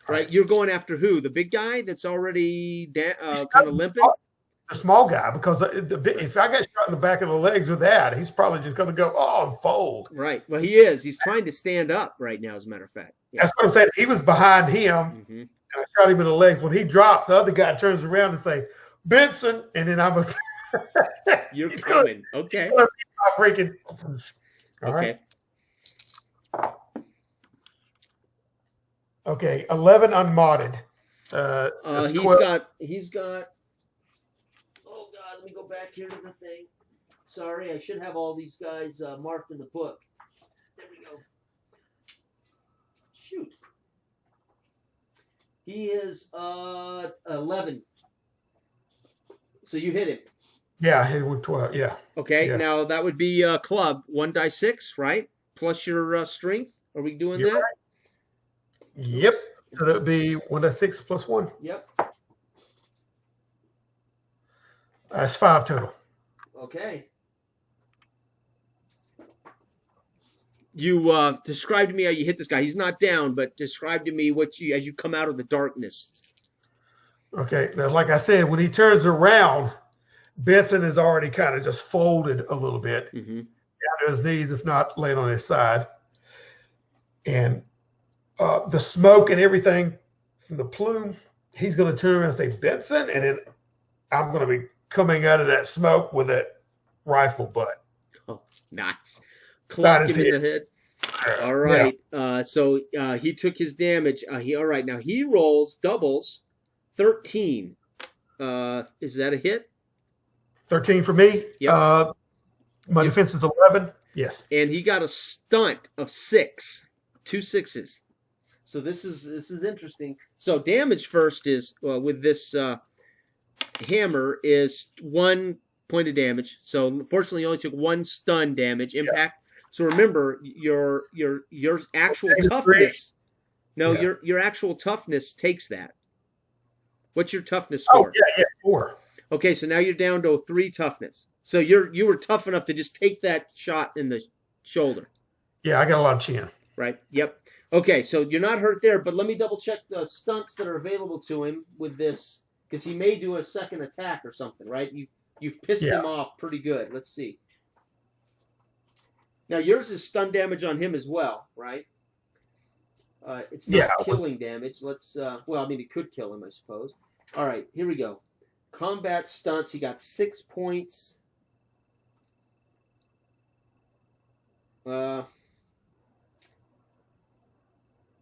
Right, you're going after who? The big guy that's already kind of limping? The small guy, because if I get shot in the back of the legs with that, he's probably just going to go, and fold. Right. Well, he is. He's trying to stand up right now, as a matter of fact. Yeah. That's what I'm saying. He was behind him, and I shot him in the legs. When he drops, the other guy turns around and say, Benson, and then I was. You're coming. Okay. Freaking. All okay. Right. Okay, 11 unmodded. He's got. Oh God, let me go back here to the thing. Sorry, I should have all these guys marked in the book. There we go. Shoot. He is 11. So you hit him. Yeah, I hit him with 12. Yeah. Okay, yeah. Now that would be club 1 die 6, right? Plus your strength. Are we doing that? Right. Yep. So that would be 1 die 6 plus 1. Yep. That's 5 total. Okay. You describe to me how you hit this guy. He's not down, but describe to me as you come out of the darkness. Okay. Now, like I said, when he turns around, Benson is already kind of just folded a little bit down to his knees, if not laying on his side. And the smoke and everything from the plume, he's going to turn around and say, Benson, and then I'm going to be coming out of that smoke with that rifle butt. Oh, nice. Clock him in the head. All right. Yeah. So he took his damage. All right. Now he rolls doubles 13. Is that a hit? 13 for me. Yep. My defense is 11. Yes. And he got a stunt of 6. 2 6s. So this is interesting. So damage first is with this hammer is 1 point of damage. So unfortunately, you only took 1 stun damage impact. Yeah. So remember your actual toughness. No, your actual toughness takes that. What's your toughness score? Oh yeah, 4. Okay, so now you're down to 3 toughness. So you were tough enough to just take that shot in the shoulder. Yeah, I got a lot of chin. Right. Yep. Okay, so you're not hurt there, but let me double check the stunts that are available to him with this, because he may do a second attack or something, right? You've pissed him off pretty good. Let's see. Now yours is stun damage on him as well, right? It's not killing damage. Let's. It could kill him, I suppose. All right, here we go. Combat stunts. He got 6 points.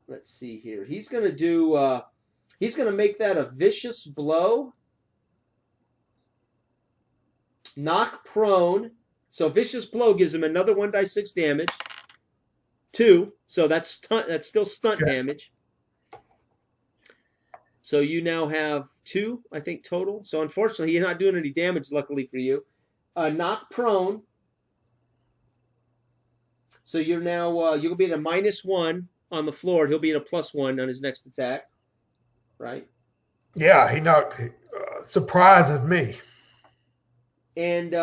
Let's see here. He's going to do. He's going to make that a vicious blow. Knock prone. So vicious blow gives him another 1d6 damage. 2. So that's still stunt Okay. damage. So you now have 2, I think, total. So unfortunately, he's not doing any damage, luckily for you. Knock prone. So you're now, you'll be at a -1 on the floor. He'll be at a +1 on his next attack. Right? Yeah, he knocked, surprises me. And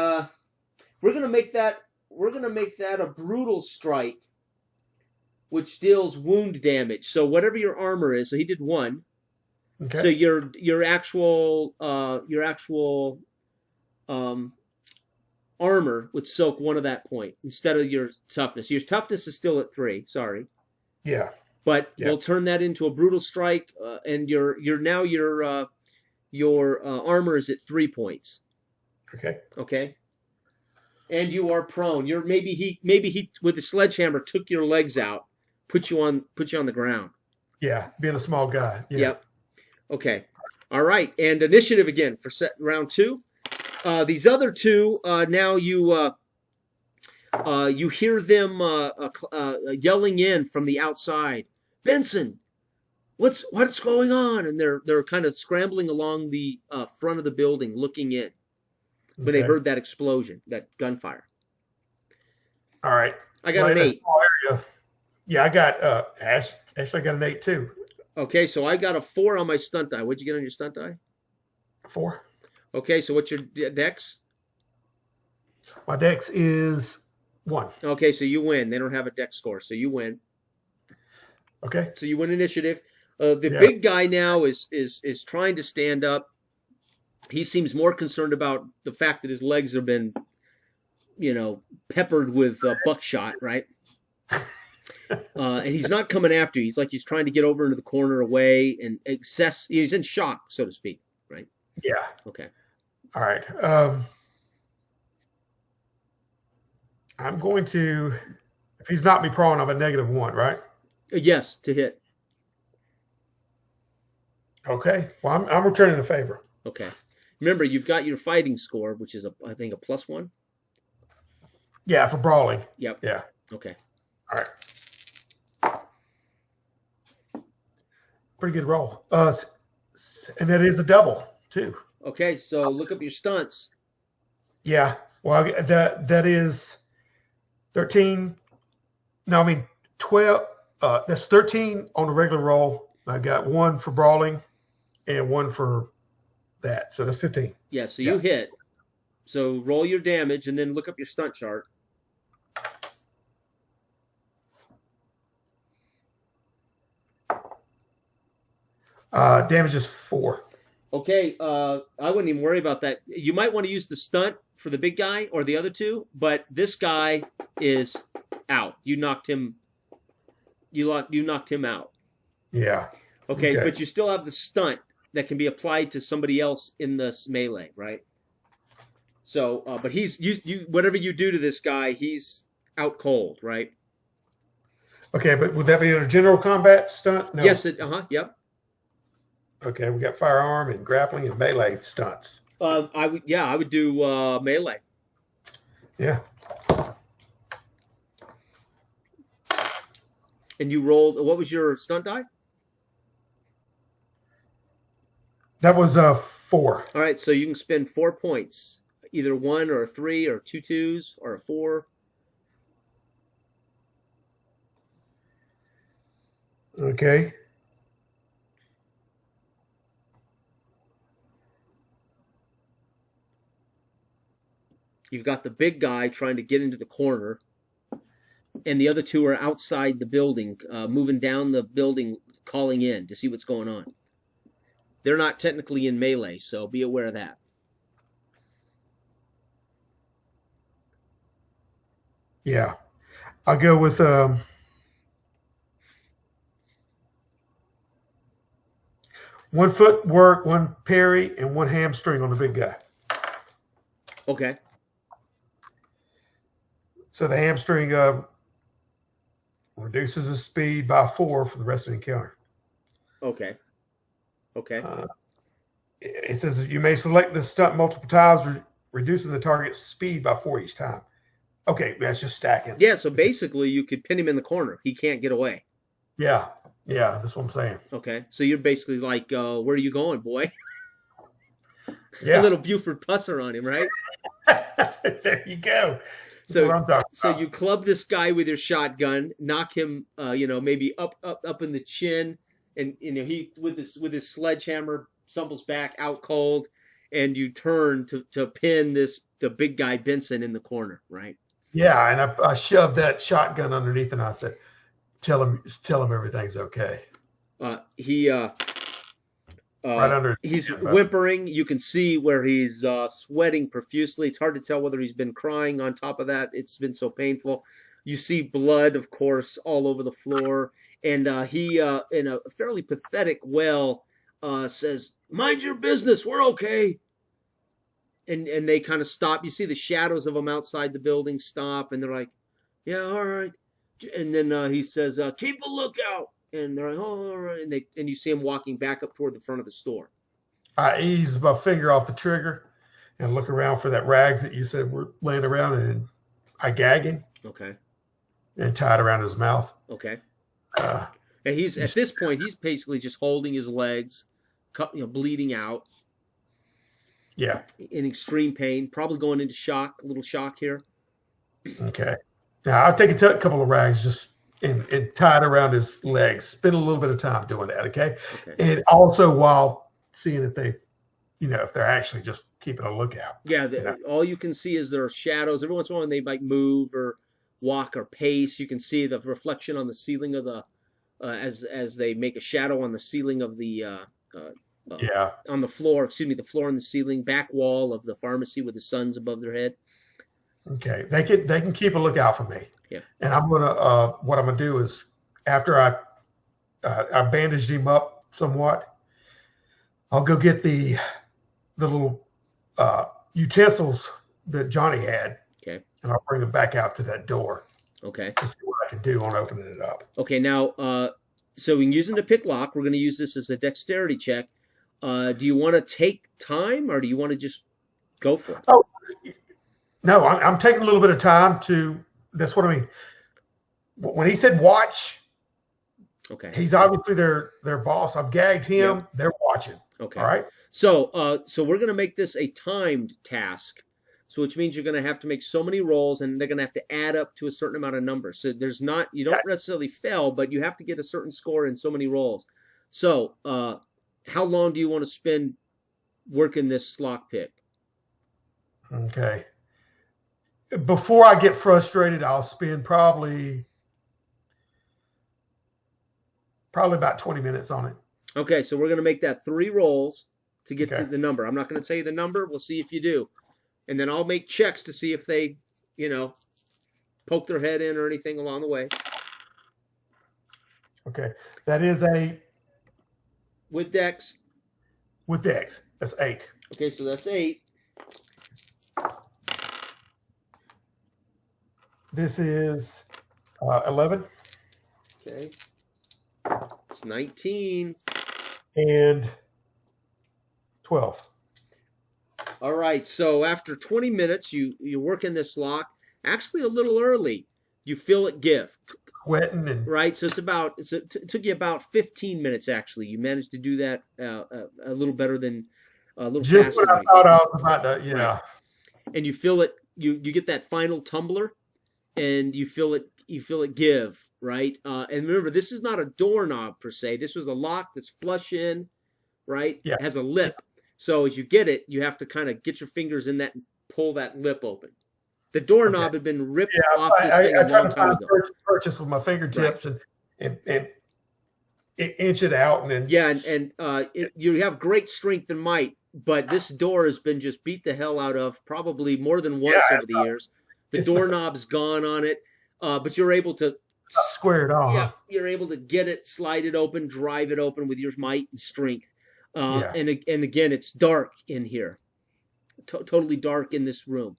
we're gonna make that a brutal strike, which deals wound damage. So whatever your armor is, so he did 1. Okay. So your actual armor would soak 1 of that point instead of your toughness. Your toughness is still at 3. Sorry, Yeah. but Yeah. we'll turn that into a brutal strike, and your armor is at 3 points. Okay. Okay. And you are prone. Maybe he with the sledgehammer took your legs out, put you on the ground. Yeah. Being a small guy. Yeah. Yep. Okay. All right. And initiative again for round 2. These other 2, now you hear them yelling in from the outside. Benson, what's going on? And they're kind of scrambling along the front of the building, looking in when they Okay. heard that explosion, that gunfire. All right. I got Well, an in a 8. small area. Yeah, I got Ashley got an 8 too. Okay, so I got a 4 on my stunt die. What'd you get on your stunt die? 4. Okay, so what's your dex? My dex is 1. Okay, so you win. They don't have a dex score, so you win. Okay. So you win initiative. The Yeah. big guy now is trying to stand up. He seems more concerned about the fact that his legs have been, peppered with buckshot, right? And he's not coming after you. He's trying to get over into the corner away and he's in shock, so to speak, right? Yeah. Okay. All right. I'm going to, if he's not me prone, I'm a -1, right? Yes, to hit. Okay. Well, I'm returning the favor. Okay. Remember, you've got your fighting score, which is I think a +1. Yeah, for brawling. Yep. Yeah. Okay. All right. Pretty good roll. And that is a double too. Okay, so look up your stunts. Yeah. Well, that is 13. No, I mean 12. That's 13 on the regular roll. I got 1 for brawling and 1 for that. So that's 15. Yeah, so you hit. So roll your damage and then look up your stunt chart. Damage is 4. Okay, I wouldn't even worry about that. You might want to use the stunt for the big guy or the other 2, but this guy is out. You knocked him. You knocked him out. Yeah. Okay, but you still have the stunt that can be applied to somebody else in this melee, right? So, but you whatever you do to this guy, he's out cold, right? Okay, but would that be a general combat stunt? No. Yes. Yep. Okay, we got firearm and grappling and melee stunts. I would do melee. Yeah. And you rolled. What was your stunt die? That was 4. All right, so you can spend 4 points, either 1 or a 3 or 2 2s or a 4. Okay. You've got the big guy trying to get into the corner, and the other 2 are outside the building, moving down the building, calling in to see what's going on. They're not technically in melee, so be aware of that. Yeah. I'll go with 1 foot work, 1 parry, and 1 hamstring on the big guy. Okay. So the hamstring reduces his speed by 4 for the rest of the encounter. Okay. It says that you may select this stunt multiple times, reducing the target's speed by 4 each time. Okay, that's just stacking. Yeah, so basically you could pin him in the corner. He can't get away. Yeah, yeah, that's what I'm saying. Okay, so you're basically like, where are you going, boy? A Yeah, little Buford Pusser on him, right? there you go. That's So what I'm talking so about. you club this guy with your shotgun, knock him, maybe up in the chin, and he with his sledgehammer stumbles back out cold, and you turn to pin the big guy Benson in the corner, right? Yeah, and I shoved that shotgun underneath, and I said, tell him everything's okay." He Right under his he's chin, but whimpering. You can see where he's sweating profusely. It's hard to tell whether he's been crying. On top of that, it's been so painful. You see blood, of course, all over the floor. And he, in a fairly pathetic wail, says, "Mind your business. We're okay." And they kind of stop. You see the shadows of them outside the building stop, and they're like, "Yeah, all right." And then he says, "Keep a lookout." And they're like, "Oh, all right." And you see him walking back up toward the front of the store. I eased my finger off the trigger and look around for that rags that you said were laying around, and I gag him Okay. and tie it around his mouth. Okay. Uh, And he's at this point, he's basically just holding his legs, bleeding out, yeah, in extreme pain, probably going into shock, a little shock here. okay. Now I'll take a couple of rags just and tie it around his legs. Spend a little bit of time doing that, okay? Okay. And also while seeing if they, if they're actually just keeping a lookout. Yeah, Yeah. all you can see is there are shadows. Every once in a while, they might move or walk or pace. You can see the reflection on the ceiling of the, as they make a shadow on the ceiling of the, Yeah. on the floor. Excuse me, the floor and the ceiling, back wall of the pharmacy with the suns above their head. Okay. They can keep a lookout for me. Yeah. And I'm gonna what I'm gonna do is after I bandaged him up somewhat, I'll go get the little utensils that Johnny had. Okay. And I'll bring them back out to that door Okay. to see what I can do on opening it up. Okay. Now, so we can use it to pick lock. We're going to use this as a dexterity check. Do you want to take time, or do you want to just go for it? Oh, no, I'm taking a little bit of time to. That's what I mean. When he said watch, Okay. he's obviously their boss. I've gagged him. Yeah. They're watching. Okay. All right. So we're going to make this a timed task. So which means you're going to have to make so many rolls, and they're going to have to add up to a certain amount of numbers. So you don't necessarily fail, but you have to get a certain score in so many rolls. So how long do you want to spend working this lock pick? Okay. Before I get frustrated, I'll spend probably about 20 minutes on it. Okay, so we're going to make that 3 rolls to get Okay. to the number. I'm not going to tell you the number. We'll see if you do. And then I'll make checks to see if they, poke their head in or anything along the way. Okay. That is With Dex. with Dex. That's 8. Okay, so that's 8. This is 11 Okay. It's 19. and 12. All right, so after 20 minutes, you're working this lock. Actually, a little early, you feel it give. Sweating and Right, so it took you about 15 minutes. Actually, you managed to do that a little better than a little just faster. when I than thought I was about to, Right. And you feel it. You get that final tumbler, and you feel it give. Right, and remember, this is not a doorknob per se. This was a lock that's flush in. Right, Yeah. It has a lip. So as you get it, you have to kind of get your fingers in that and pull that lip open. The doorknob had been ripped off this thing I a try long to time find ago. purchase with my fingertips and inch it out and then Yeah, and you have great strength and might, but this door has been just beat the hell out of probably more than once over the years. The doorknob's gone on it, but you're able to squared off. Yeah, you're able to get it, slide it open, drive it open with your might and strength. And again, it's dark in here, totally dark in this room.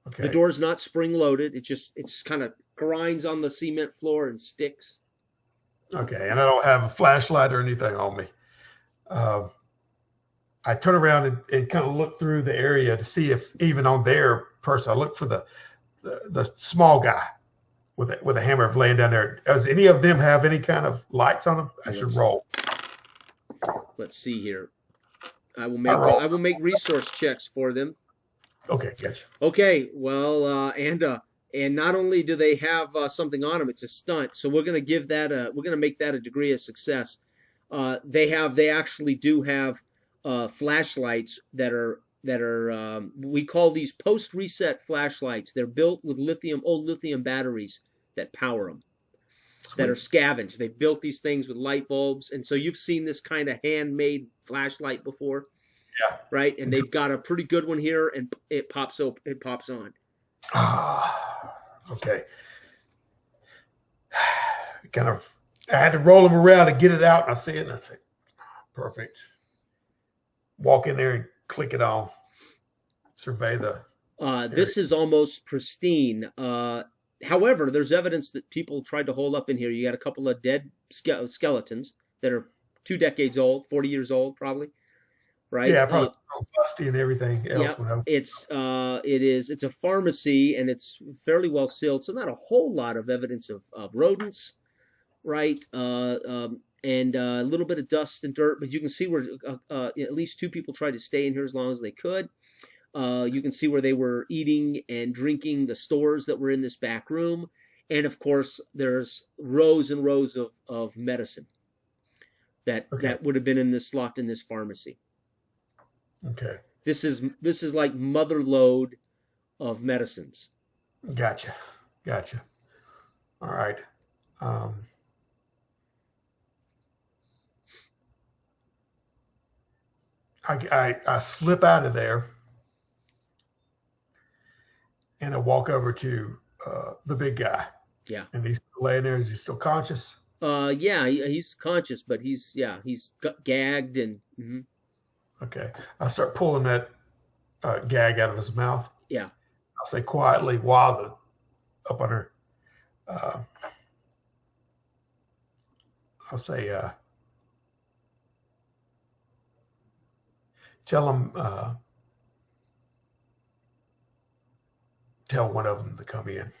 Okay. The door's not spring loaded. It's kind of grinds on the cement floor and sticks. Okay, and I don't have a flashlight or anything on me. I turn around and kind of look through the area to see if even on their person, I look for the the small guy with a hammer laying down there. Does any of them have any kind of lights on them? I should roll. Let's see here. I will make resource checks for them. Okay, gotcha. Okay, well, and not only do they have something on them, it's a stunt. So we're going to make that a degree of success. They actually do have flashlights that are we call these post reset flashlights. They're built with old lithium batteries that power them. Sweet. That are scavenged. They've built these things with light bulbs, and so you've seen this kind of handmade flashlight before. Yeah. Right, and they've got a pretty good one here, and it pops on. Okay. I had to roll them around to get it out, and I see it, and I say, perfect. Walk in there and click it on. Survey the. This is almost pristine. However, there's evidence that people tried to hold up in here. You got a couple of dead skeletons that are 2 decades old, 40 years old, probably. Right? Yeah, probably busty and everything else. Yeah, it's a pharmacy, and it's fairly well sealed, so not a whole lot of evidence of rodents, right? And a little bit of dust and dirt, but you can see where at least 2 people tried to stay in here as long as they could. You can see where they were eating and drinking, the stores that were in this back room, and of course there's rows and rows of medicine that would have been locked in this pharmacy. Okay. This is like mother load of medicines. Gotcha. All right. I slip out of there, and I walk over to the big guy. Yeah. And he's laying there. Is he still conscious? Yeah, he's conscious, but he's gagged and. Mm-hmm. Okay. I start pulling that gag out of his mouth. Yeah. I'll say quietly while up on her. I'll say, tell one of them to come in.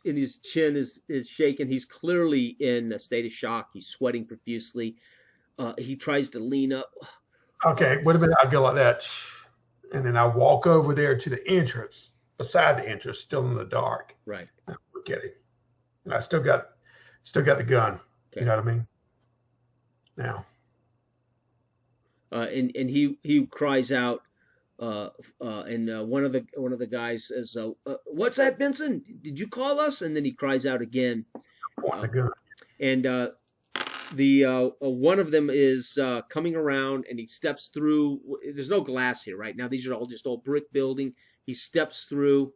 And his chin is shaking. He's clearly in a state of shock. He's sweating profusely. He tries to lean up. Okay, wait a minute. I go like that, and then I walk over there to the entrance, beside the entrance, still in the dark. Right. I look at him, and I still got the gun. Okay. You know what I mean? Now. And he cries out. And one of the guys says, "What's that, Benson? Did you call us?" And then he cries out again. And the one of them is coming around, and he steps through. There's no glass here right now. These are all just old brick building. He steps through,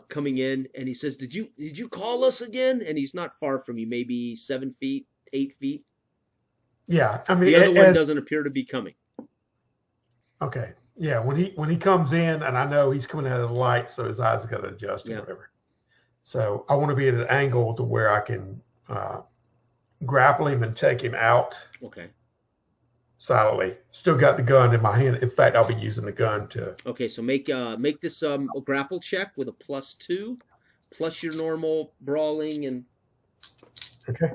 coming in, and he says, "Did you call us again?" And he's not far from you, maybe 7 feet, 8 feet. Yeah, I mean, the other one doesn't appear to be coming. Okay. Yeah, when he comes in, and I know he's coming out of the light, so his eyes got to adjust or whatever. So I want to be at an angle to where I can grapple him and take him out. Okay. Silently. Still got the gun in my hand. In fact, I'll be using the gun to. Okay, so make this a grapple check with a +2, plus your normal brawling and. Okay.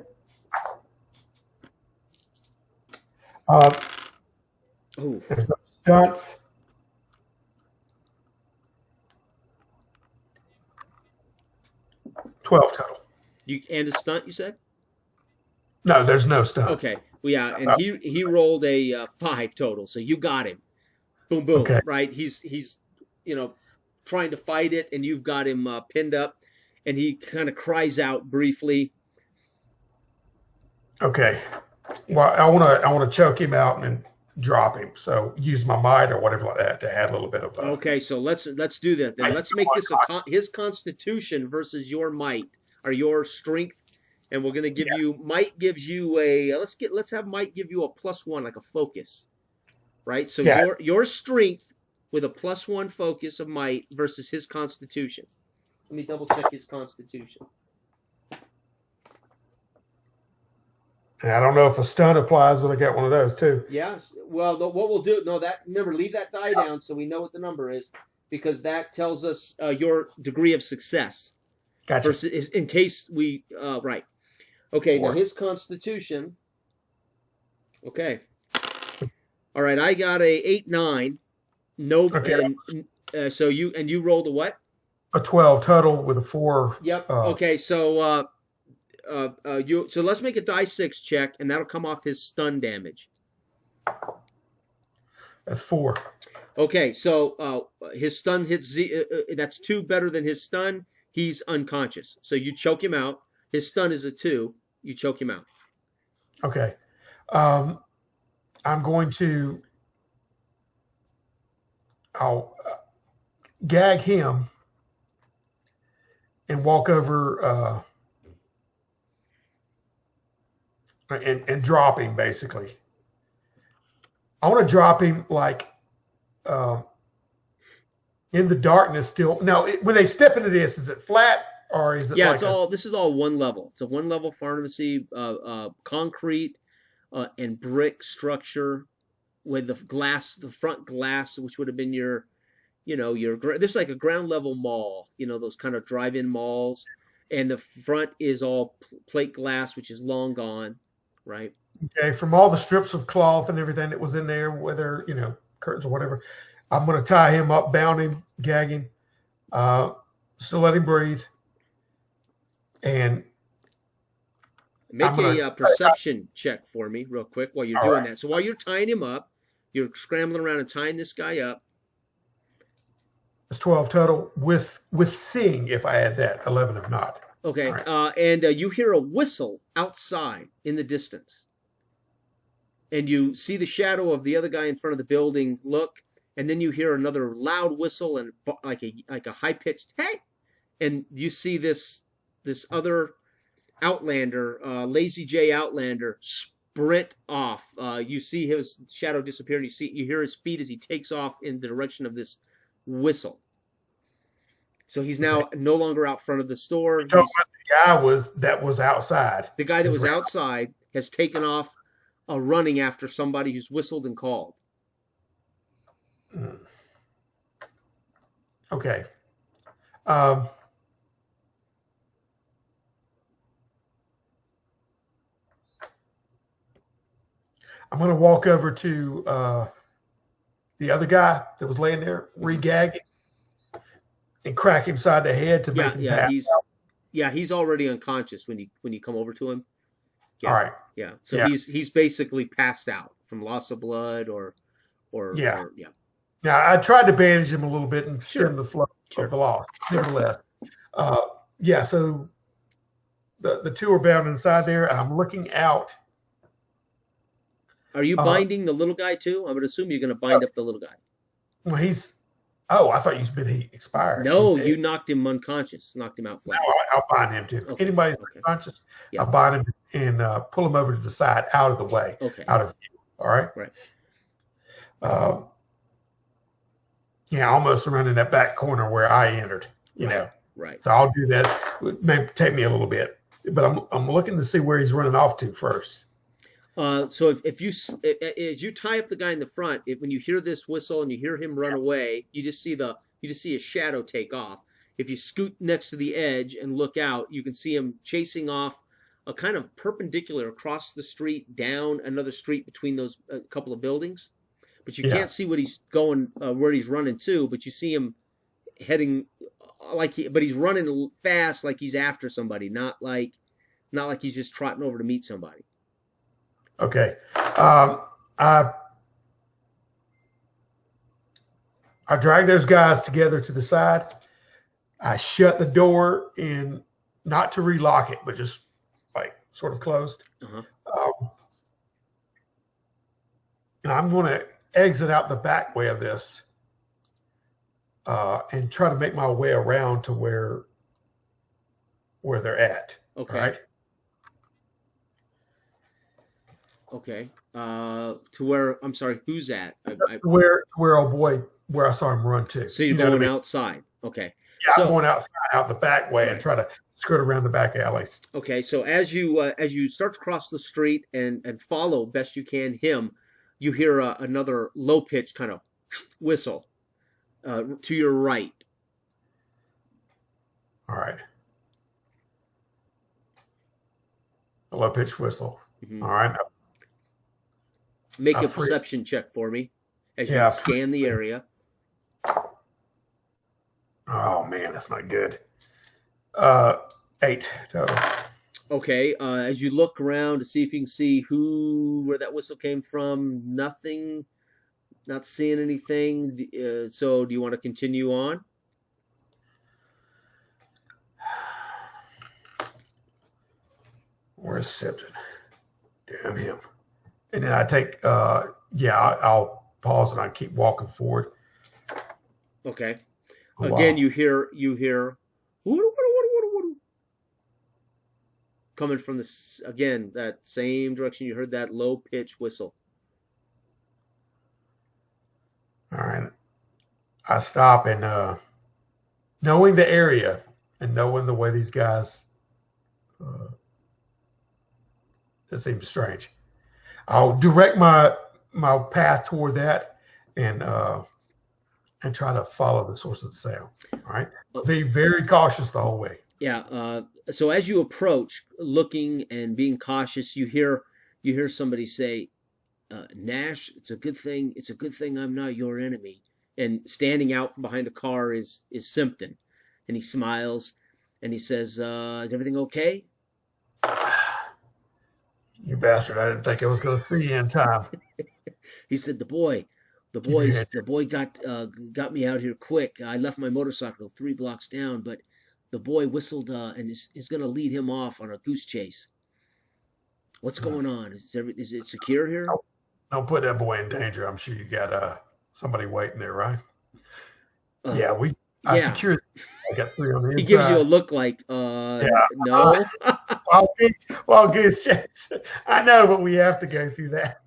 There's no stunts. $12 total. And a stunt, you said? No, there's no stunts. Okay. Well, yeah, and he rolled a 5 total, so you got him. Boom, boom. Okay. Right? He's trying to fight it, and you've got him pinned up, and he kind of cries out briefly. Okay. Well, I want to choke him out and drop him. So use my might or whatever like that to add a little bit of. Okay, so let's do that then. Let's make this his constitution versus your might or your strength, and we're gonna give you might gives you a let's have might give you a +1 like a focus, right? So your strength with a +1 focus of might versus his constitution. Let me double check his constitution. And I don't know if a stun applies, but I got one of those too. Yeah. Well, what we'll do, no, that remember, leave that die down so we know what the number is, because that tells us your degree of success. Gotcha. Versus, in case we, right. Okay, now 4. his constitution. Okay. All right, I got a 8-9. No, Okay. and so you rolled a what? A 12 total with a 4. Yep. Okay, so so let's make a die 6 check, and that'll come off his stun damage. That's 4. Okay, so his stun hits that's 2 better than his stun. He's unconscious, so you choke him out. His stun is a 2. You choke him out. Okay. I'm going to. I'll gag him and walk over and drop him, basically. I want to drop him like in the darkness still. Now, when they step into this, is it flat or is it Yeah, like it's all. This is all one level. It's a one level pharmacy, concrete and brick structure with the glass, the front glass, which would have been your, this is like a ground level mall. Those kind of drive-in malls, and the front is all plate glass, which is long gone, right? Okay, from all the strips of cloth and everything that was in there, whether, curtains or whatever, I'm going to tie him up, bound him, gag him, still let him breathe. And make a perception check for me real quick while you're doing that. So while you're tying him up, you're scrambling around and tying this guy up. It's 12 total with seeing, if I add that, 11 if not. Okay, right. And you hear a whistle outside in the distance. And you see the shadow of the other guy in front of the building look, and then you hear another loud whistle and like a high-pitched, hey! And you see this other Outlander, Lazy J Outlander, sprint off. You see his shadow disappear, and you hear his feet as he takes off in the direction of this whistle. So he's now no longer out front of the store. The guy that was outside. The guy that was outside has taken off, running after somebody who's whistled and called. Okay. I'm going to walk over to the other guy that was laying there, re-gag him, and crack him side the head to make him pass. He's already unconscious when you come over to him. Yeah, all right. Yeah. So he's basically passed out from loss of blood or yeah. Now I tried to bandage him a little bit and stem the flow of the loss. Nevertheless, so the two are bound inside there, and I'm looking out. Are you binding the little guy too? I would assume you're going to bind up the little guy. Well, I thought you said he expired. No, you knocked him unconscious, knocked him out flat. No, I'll bind him too. Okay. Anybody's unconscious, I'll bind him and pull him over to the side, out of the way, out of view. All right? Right. Almost around in that back corner where I entered, Right. So I'll do that. It may take me a little bit, but I'm looking to see where he's running off to first. So if you as you tie up the guy in the front, when you hear this whistle and you hear him run away, you just see a shadow take off. If you scoot next to the edge and look out, you can see him chasing off a kind of perpendicular across the street, down another street between those couple of buildings. But you can't see what he's going, where he's running to. But you see him heading but he's running fast, like he's after somebody, not like he's just trotting over to meet somebody. Okay. I drag those guys together to the side. I shut the door in, not to relock it, but just like sort of closed. And I'm going to exit out the back way of this and try to make my way around to where they're at. Okay. Right? Okay. To where, I'm sorry, who's at? Where I saw him run to. So you're going outside. Okay. Yeah, I'm So going outside, out the back way, and try to skirt around the back alleys. okay, so as you start to cross the street and follow best you can him, you hear another low pitch kind of whistle to your right. All right. A low pitch whistle. Mhm. All right. Make I a free. perception check for me as you Yeah. scan the area. Oh man, that's not good. 8 total. Okay, as you look around to see if you can see where that whistle came from, nothing, not seeing anything. So do you want to continue on? Where's Sipton? Damn him. And then I take, I'll pause and I keep walking forward. Okay. A while. Again, you hear coming from again that same direction. You heard that low pitch whistle. All right. I stop and knowing the area and knowing the way these guys, that seems strange. I'll direct my path toward that and try to follow the source of the sound. All right. Be very cautious the whole way. Yeah. So as you approach, looking and being cautious, you hear somebody say, "Nash, it's a good thing. It's a good thing I'm not your enemy." And standing out from behind a car is Simpton, and he smiles and he says, "Is everything okay?" You bastard! I didn't think I was going to see you in time. He said, the boy got me out here quick. I left my motorcycle 3 blocks down, but the boy whistled and is going to lead him off on a goose chase. What's going on? Is it secure here? Don't put that boy in danger. I'm sure you got somebody waiting there, right? I secured. I got 3 on the inside. He gives you a look like, no. Goose chase. I know, but we have to go through that.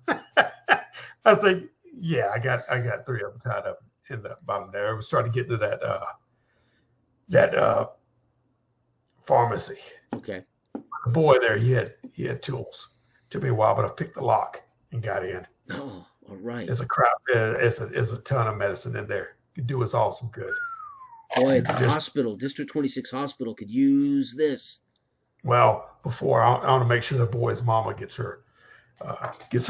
I say, yeah, I got 3 of them tied up in the bottom there. I was trying to get to that pharmacy. Okay. The boy there, he had tools. Took me a while, but I picked the lock and got in. Oh, all right. There's a ton of medicine in there. Could do us all some good. Boy, the hospital, District 26 hospital could use this. Well, before I want to make sure the boy's mama gets her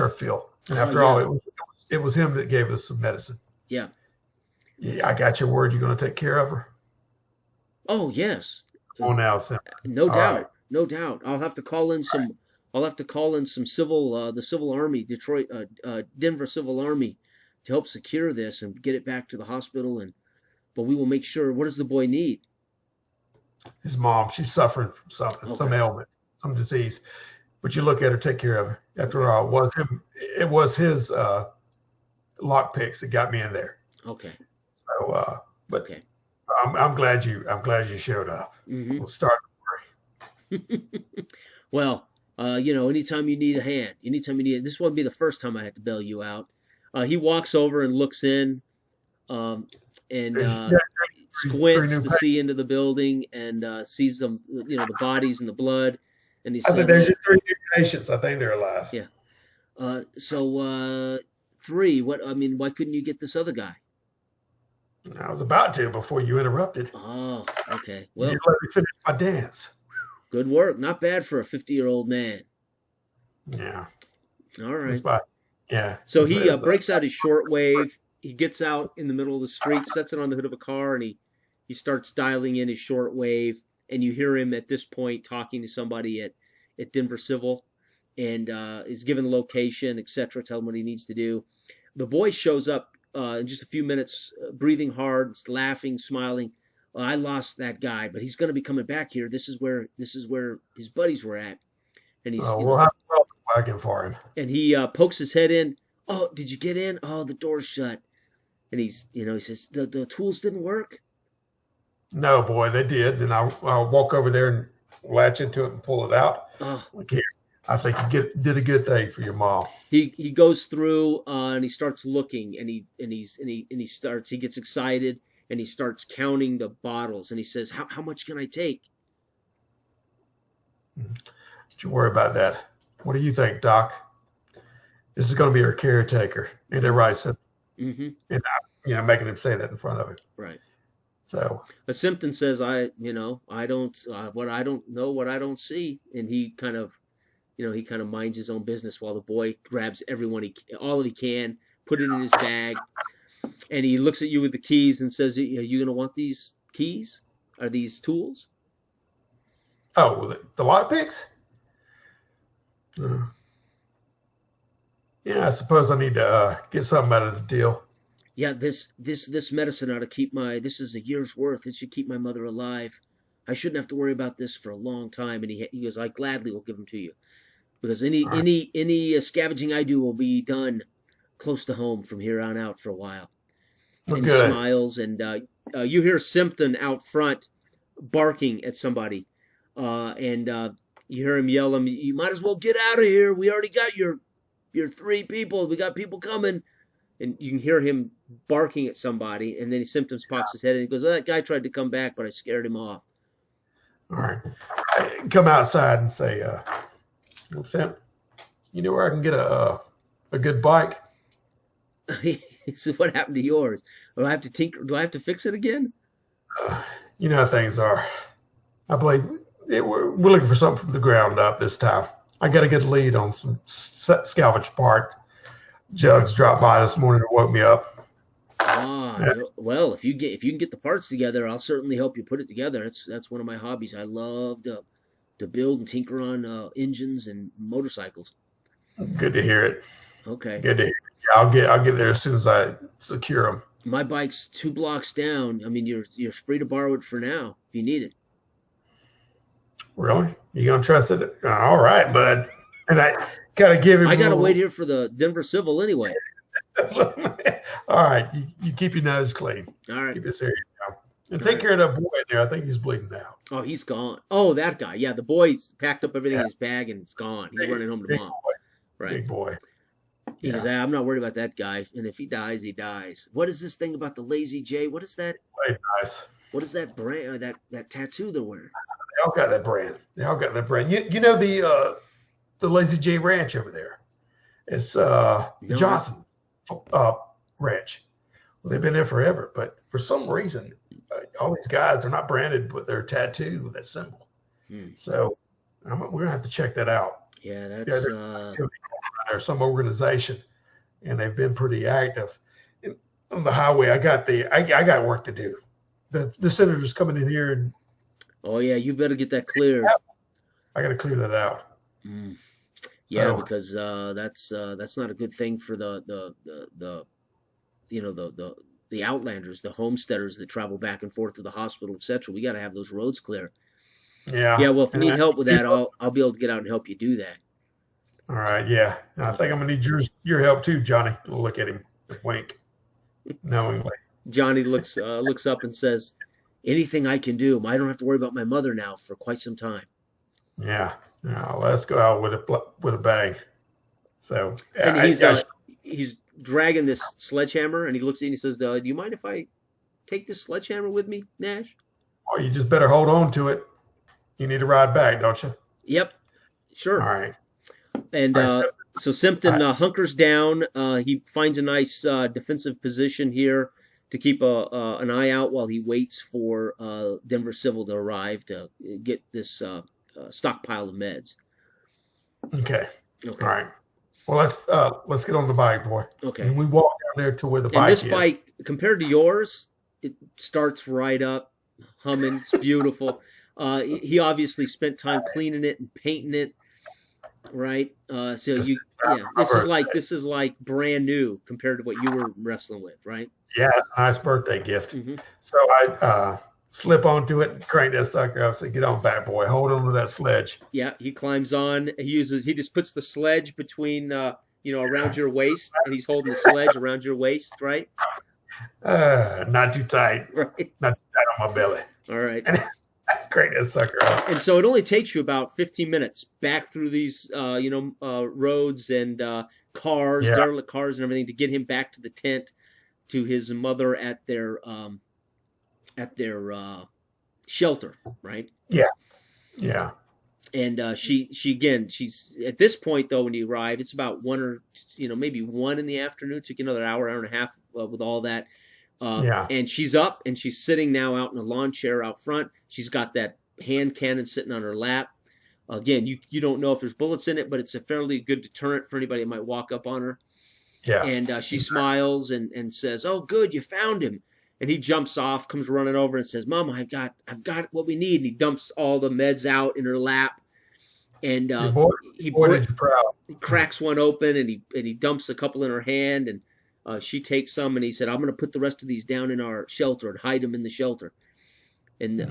fill. And after all, it was him that gave us some medicine. Yeah. Yeah, I got your word. You're going to take care of her. Oh yes. Oh, now, Sam. No All doubt. right. No doubt. I'll have to call in some civil, the Civil Army, Denver Civil Army, to help secure this and get it back to the hospital. But we will make sure. What does the boy need? His mom, she's suffering from something, some ailment, some disease. But you look at her, take care of her. After all, it was his lock picks that got me in there. Okay. So, but okay. I'm glad you showed up. Mm-hmm. We'll start. Well, anytime you need a hand, this won't be the first time I had to bail you out. He walks over and looks in, squints to see into the building and sees them, the bodies and the blood. And he said, I think there's your 3 new patients. I think they're alive. Yeah. So 3. Why couldn't you get this other guy? I was about to before you interrupted. Oh, okay. Well, you let me finish my dance. Good work. Not bad for a 50-year-old man. Yeah. All right. Yeah. So he breaks out his shortwave. He gets out in the middle of the street, sets it on the hood of a car, and he starts dialing in his shortwave. And you hear him at this point talking to somebody at Denver Civil, and is given a location, etc. Tell him what he needs to do. The boy shows up in just a few minutes, breathing hard, laughing, smiling. I lost that guy, but he's going to be coming back here. This is where his buddies were at, and he's we'll have a wagon for him. And he pokes his head in. Oh, did you get in? Oh, the door's shut. And he says the tools didn't work. No, boy, they did. And I'll walk over there and latch into it and pull it out. Oh. Look here. I think you did a good thing for your mom. He goes through and he starts looking and he gets excited. and he starts counting the bottles, and he says, how much can I take? Don't you worry about that. What do you think, Doc? This is going to be our caretaker. And everybody said, Mm-hmm. and making him say that in front of him. Right. So Simpton says, I don't what I don't know, what I don't see. And he kind of minds his own business while the boy grabs all he can, put it in his bag. And he looks at you with the keys and says, are you going to want these keys? Are these tools? Oh, the lock picks? Yeah, I suppose I need to get something out of the deal. Yeah, this medicine ought to keep this is a year's worth. It should keep my mother alive. I shouldn't have to worry about this for a long time. And he goes, I gladly will give them to you. Because any scavenging I do will be done close to home from here on out for a while. And he smiles, and you hear Simpton out front barking at somebody. And you hear him yell, you might as well get out of here. We already got your 3 people. We got people coming. And you can hear him barking at somebody, and then Simpson pocks his head, and he goes, that guy tried to come back, but I scared him off. All right. I come outside and say, Sam, you know where I can get a good bike? He said, what happened to yours? Do I have to tinker? Do I have to fix it again? You know how things are. I believe we're looking for something from the ground up this time. I got a good lead on some salvage part. Jugs dropped by this morning and woke me up. Well, if you can get the parts together, I'll certainly help you put it together. That's one of my hobbies. I love to build and tinker on engines and motorcycles. Good to hear it. Okay. Good to hear it. Yeah, I'll get there as soon as I secure them. My bike's 2 blocks down. I mean, you're free to borrow it for now if you need it. Really? You gonna trust it? All right, bud. And I gotta give him. I gotta wait here for the Denver Civil anyway. All right, you keep your nose clean. All right, keep this area down, and take care of that boy in there. I think he's bleeding out. Oh, he's gone. Oh, that guy. Yeah, the boy's packed up everything in his bag and it's gone. He's running home to mom. Boy. Right, big boy. He goes, I'm not worried about that guy, and if he dies, he dies. What is this thing about the Lazy J? What is that? Very nice. What is that brand? That tattoo they're wearing? They all got that brand. You know the Lazy J Ranch over there. It's Johnson Ranch. Well, they've been there forever, but for some reason, all these guys are not branded with their tattoo with that symbol. So we're gonna have to check that out. Yeah, that's or some organization, and they've been pretty active. On the highway, I got work to do. The senator's coming in here, and oh yeah, you better get that cleared. I got to clear that out. Yeah, because that's not a good thing for the outlanders, the homesteaders that travel back and forth to the hospital, etc. We got to have those roads clear. Yeah. Yeah. Well, if you need help with that, I'll be able to get out and help you do that. All right. Yeah. And I think I'm gonna need your help too, Johnny. Look at him, wink, knowingly. Johnny looks up and says, "Anything I can do. I don't have to worry about my mother now for quite some time." Yeah. Let's go out with a bang. So and he's dragging this sledgehammer, and he looks at you and he says, "Do you mind if I take this sledgehammer with me, Nash?" Well, you just better hold on to it. You need to ride back, don't you? Yep. Sure. All right. And so Simpton hunkers down. He finds a nice defensive position here to keep an eye out while he waits for Denver Civil to arrive to get this stockpile of meds. Okay. All right. Well, let's get on the bike, boy. Okay. And we walk down there to where the bike is. And this bike, compared to yours, it starts right up, humming. It's beautiful. He obviously spent time cleaning it and painting it. Right. This is like brand new compared to what you were wrestling with, right? Yeah, nice birthday gift. Mm-hmm. So I slip onto it and crank that sucker up. Say, get on back, boy. Hold on to that sledge. Yeah, he climbs on. He just puts the sledge between around your waist, and he's holding the sledge around your waist, right? Not too tight. Right. Not too tight on my belly. All right. Crank that sucker up. And so it only takes you about 15 minutes back through these, roads and cars, derelict cars and everything to get him back to the tent, to his mother at their at their shelter, right? Yeah. Yeah. And she's at this point though when you arrive, it's about one or maybe 1 in the afternoon. Took another hour and a half with all that. Yeah. And she's up and she's sitting now out in a lawn chair out front. She's got that hand cannon sitting on her lap. Again, you don't know if there's bullets in it, but it's a fairly good deterrent for anybody that might walk up on her. Yeah. And she smiles and says, "Oh, good, you found him." And he jumps off, comes running over and says, "Mama, I've got what we need." And he dumps all the meds out in her lap. And he cracks one open and he dumps a couple in her hand, and she takes some, and he said, "I'm going to put the rest of these down in our shelter and hide them in the shelter." And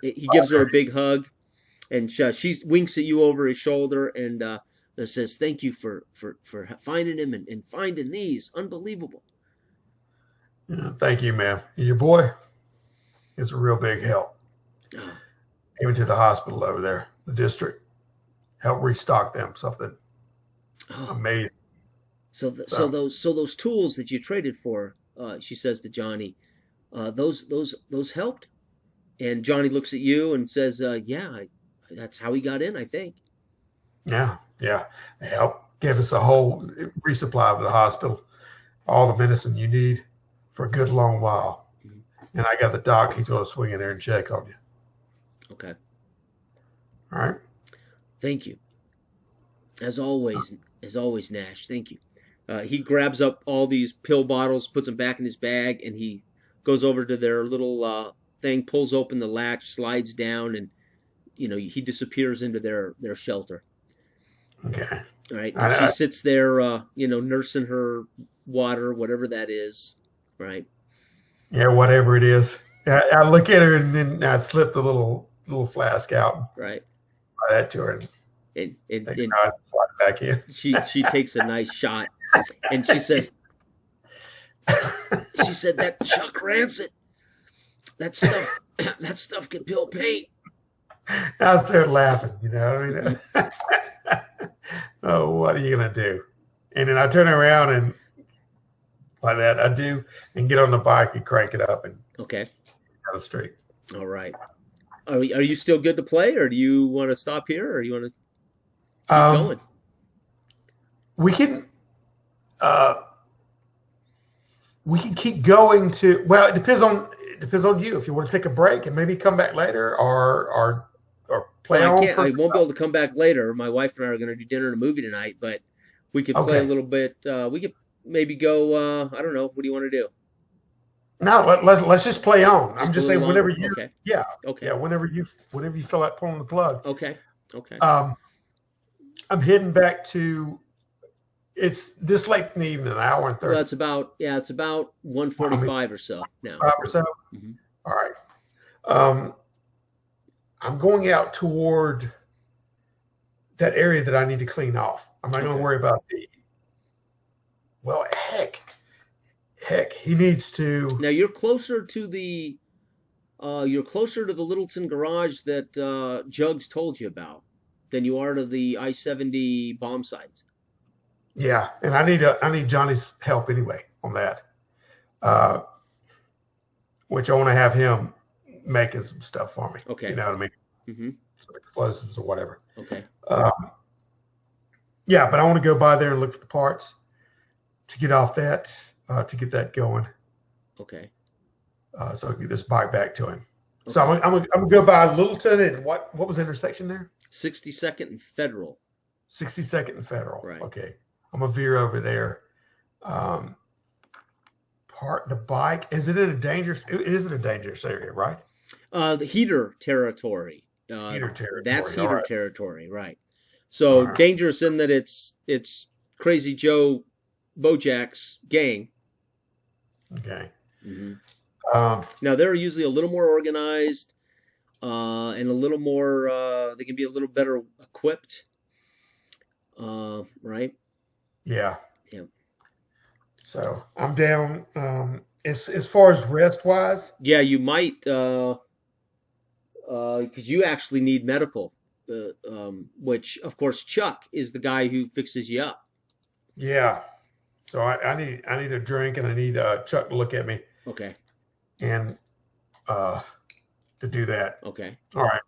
he gives her a big hug, and she winks at you over his shoulder and says, "Thank you for finding him and finding these. Unbelievable." Yeah, thank you, ma'am. Your boy is a real big help. Even to the hospital over there, the district, help restock them something amazing. So those tools that you traded for, she says to Johnny, those helped. And Johnny looks at you and says, "Yeah, that's how he got in, I think." Yeah, they helped give us a whole resupply of the hospital, all the medicine you need for a good long while. Mm-hmm. And I got the doc. He's going to swing in there and check on you. Okay. All right. Thank you. As always, Nash. Thank you. He grabs up all these pill bottles, puts them back in his bag, and he goes over to their little thing, pulls open the latch, slides down, and he disappears into their shelter. Okay. All right. She sits there, nursing her water, whatever that is. Right. Yeah, whatever it is. I look at her and then I slip the little flask out. Right. That to her and back in. She takes a nice shot, and she says, "That Chuck Rancid, that stuff can peel paint." I started laughing. Oh, what are you gonna do? And then I turn around and like that I do, and get on the bike and crank it up and okay down the street. All right. Are you still good to play, or do you want to stop here, or do you want to keep going? We can keep going to. Well, it depends on you. If you want to take a break and maybe come back later, or play on. I won't be able to come back later. My wife and I are going to do dinner and a movie tonight, but we could play a little bit. We could maybe go. I don't know. What do you want to do? No, let's just play on. I'm just saying whenever you. Okay. Yeah. Okay. Yeah. Whenever you feel like pulling the plug. Okay. I'm heading back to. It's this late in the evening, an hour and 30. Well, it's about 1:45 or so now. 5 or so. Mm-hmm. All right. I'm going out toward that area that I need to clean off. I'm not going to worry about heck, he needs to. Now you're closer to the Littleton garage that Jugs told you about than you are to the I-70 bomb sites. Yeah, and I need Johnny's help anyway on that. Which I want to have him making some stuff for me. Okay. You know what I mean? Mm-hmm. Some explosives or whatever. Okay. Yeah, but I want to go by there and look for the parts to get off that, to get that going. Okay. So I can get this bike back to him. Okay. So I'm gonna go by Littleton and what was the intersection there? 62nd and Federal. 62nd and Federal. Right. Okay. I'm gonna veer over there. Park the bike. Is it in a dangerous? It isn't a dangerous area, right? The heater territory. Heater territory. That's heater territory, right? So dangerous in that it's Crazy Joe Bojack's gang. Okay. Mm-hmm. Now they're usually a little more organized, and a little more. They can be a little better equipped. Right. Yeah. Yeah. So I'm down. As far as rest wise. Yeah, you might, because you actually need medical. Which of course Chuck is the guy who fixes you up. Yeah. So I need a drink and I need Chuck to look at me. Okay. And to do that. Okay. All right.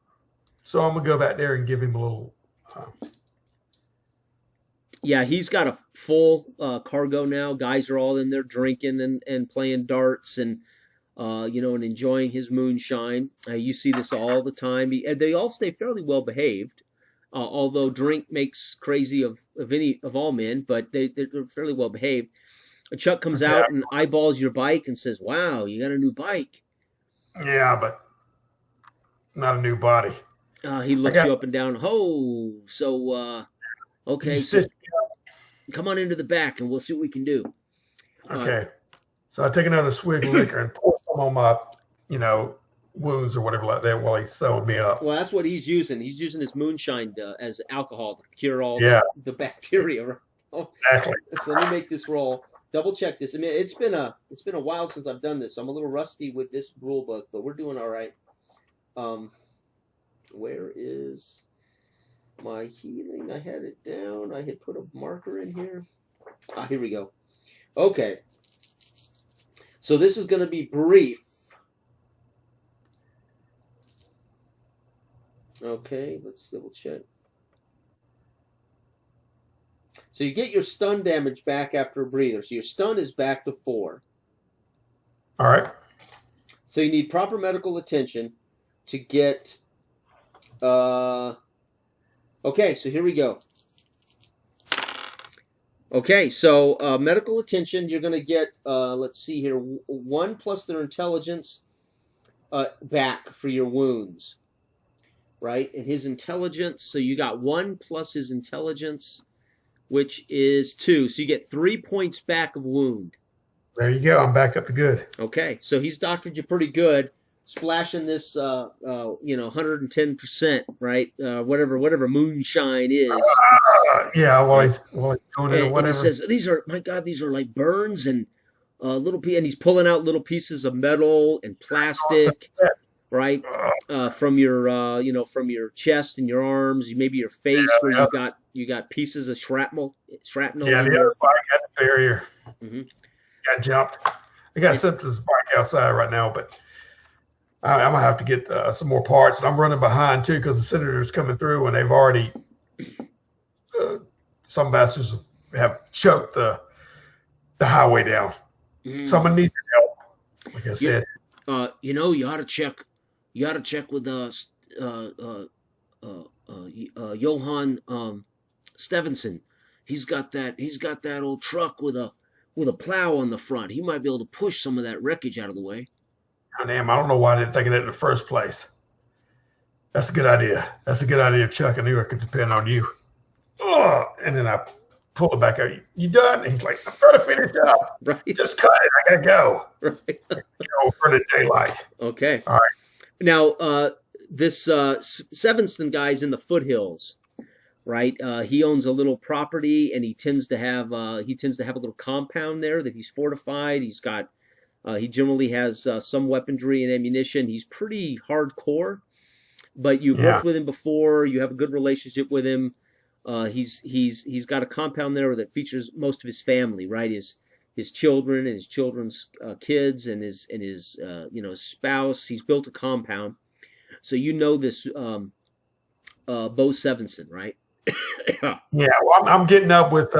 So I'm gonna go back there and give him a little. Yeah, he's got a full cargo now. Guys are all in there drinking and playing darts and and enjoying his moonshine. You see this all the time. They all stay fairly well behaved, although drink makes crazy of all men. But they're fairly well behaved. Chuck comes out and eyeballs your bike and says, "Wow, you got a new bike." Yeah, but not a new body. He looks you up and down. Oh, so okay, so come on into the back and we'll see what we can do. Okay. So I take another swig of liquor and pour some on my, wounds or whatever like that while he's sewing me up. Well, that's what he's using. He's using his moonshine as alcohol to cure all the bacteria. Oh, exactly. So let me make this roll. Double check this. I mean, it's been a while since I've done this. So I'm a little rusty with this rule book, but we're doing all right. Where is my healing? I had it down. I had put a marker in here. Here we go. Okay. So this is going to be brief. Okay, let's double check. So you get your stun damage back after a breather. So your stun is back to 4. All right. So you need proper medical attention to get... Okay, so here we go. Okay, so medical attention, you're going to get, let's see here, 1 plus their intelligence back for your wounds, right? And his intelligence, so you got 1 plus his intelligence, which is 2. So you get 3 points back of wound. There you go. I'm back up to good. Okay, so he's doctored you pretty good. Splashing this, 110%, right? Whatever moonshine is. While he's going in or whatever. And he says, these are like burns and and he's pulling out little pieces of metal and plastic, right? From your, from your chest and your arms, maybe your face, where you got pieces of shrapnel. Yeah, the other bike got the barrier. Mm-hmm. Got jumped. I got sent to this bike outside right now, but I'm gonna have to get some more parts. I'm running behind too because the senator's coming through, and they've already some bastards have choked the highway down. Mm-hmm. Someone needs help. Like I said, you ought to check. You ought to check with Johan Stevenson. He's got that old truck with a plow on the front. He might be able to push some of that wreckage out of the way. Oh, damn, I don't know why I didn't think of that in the first place. That's a good idea. That's a good idea, Chuck. I knew I could depend on you. Oh, and then I pull it back out. You done? And he's like, I'm trying to finish up. Right. Just cut it. I gotta go. Right. Go for the daylight. Okay. All right. Now, this Sevenston guy's in the foothills, right? He owns a little property, and he tends to have a little compound there that he's fortified. He's got he generally has some weaponry and ammunition. He's pretty hardcore, but you've worked with him before. You have a good relationship with him. He's got a compound there that features most of his family, right? His children and his children's kids and his spouse. He's built a compound, so this Bo Sevenston, right? Yeah, well, I'm getting up with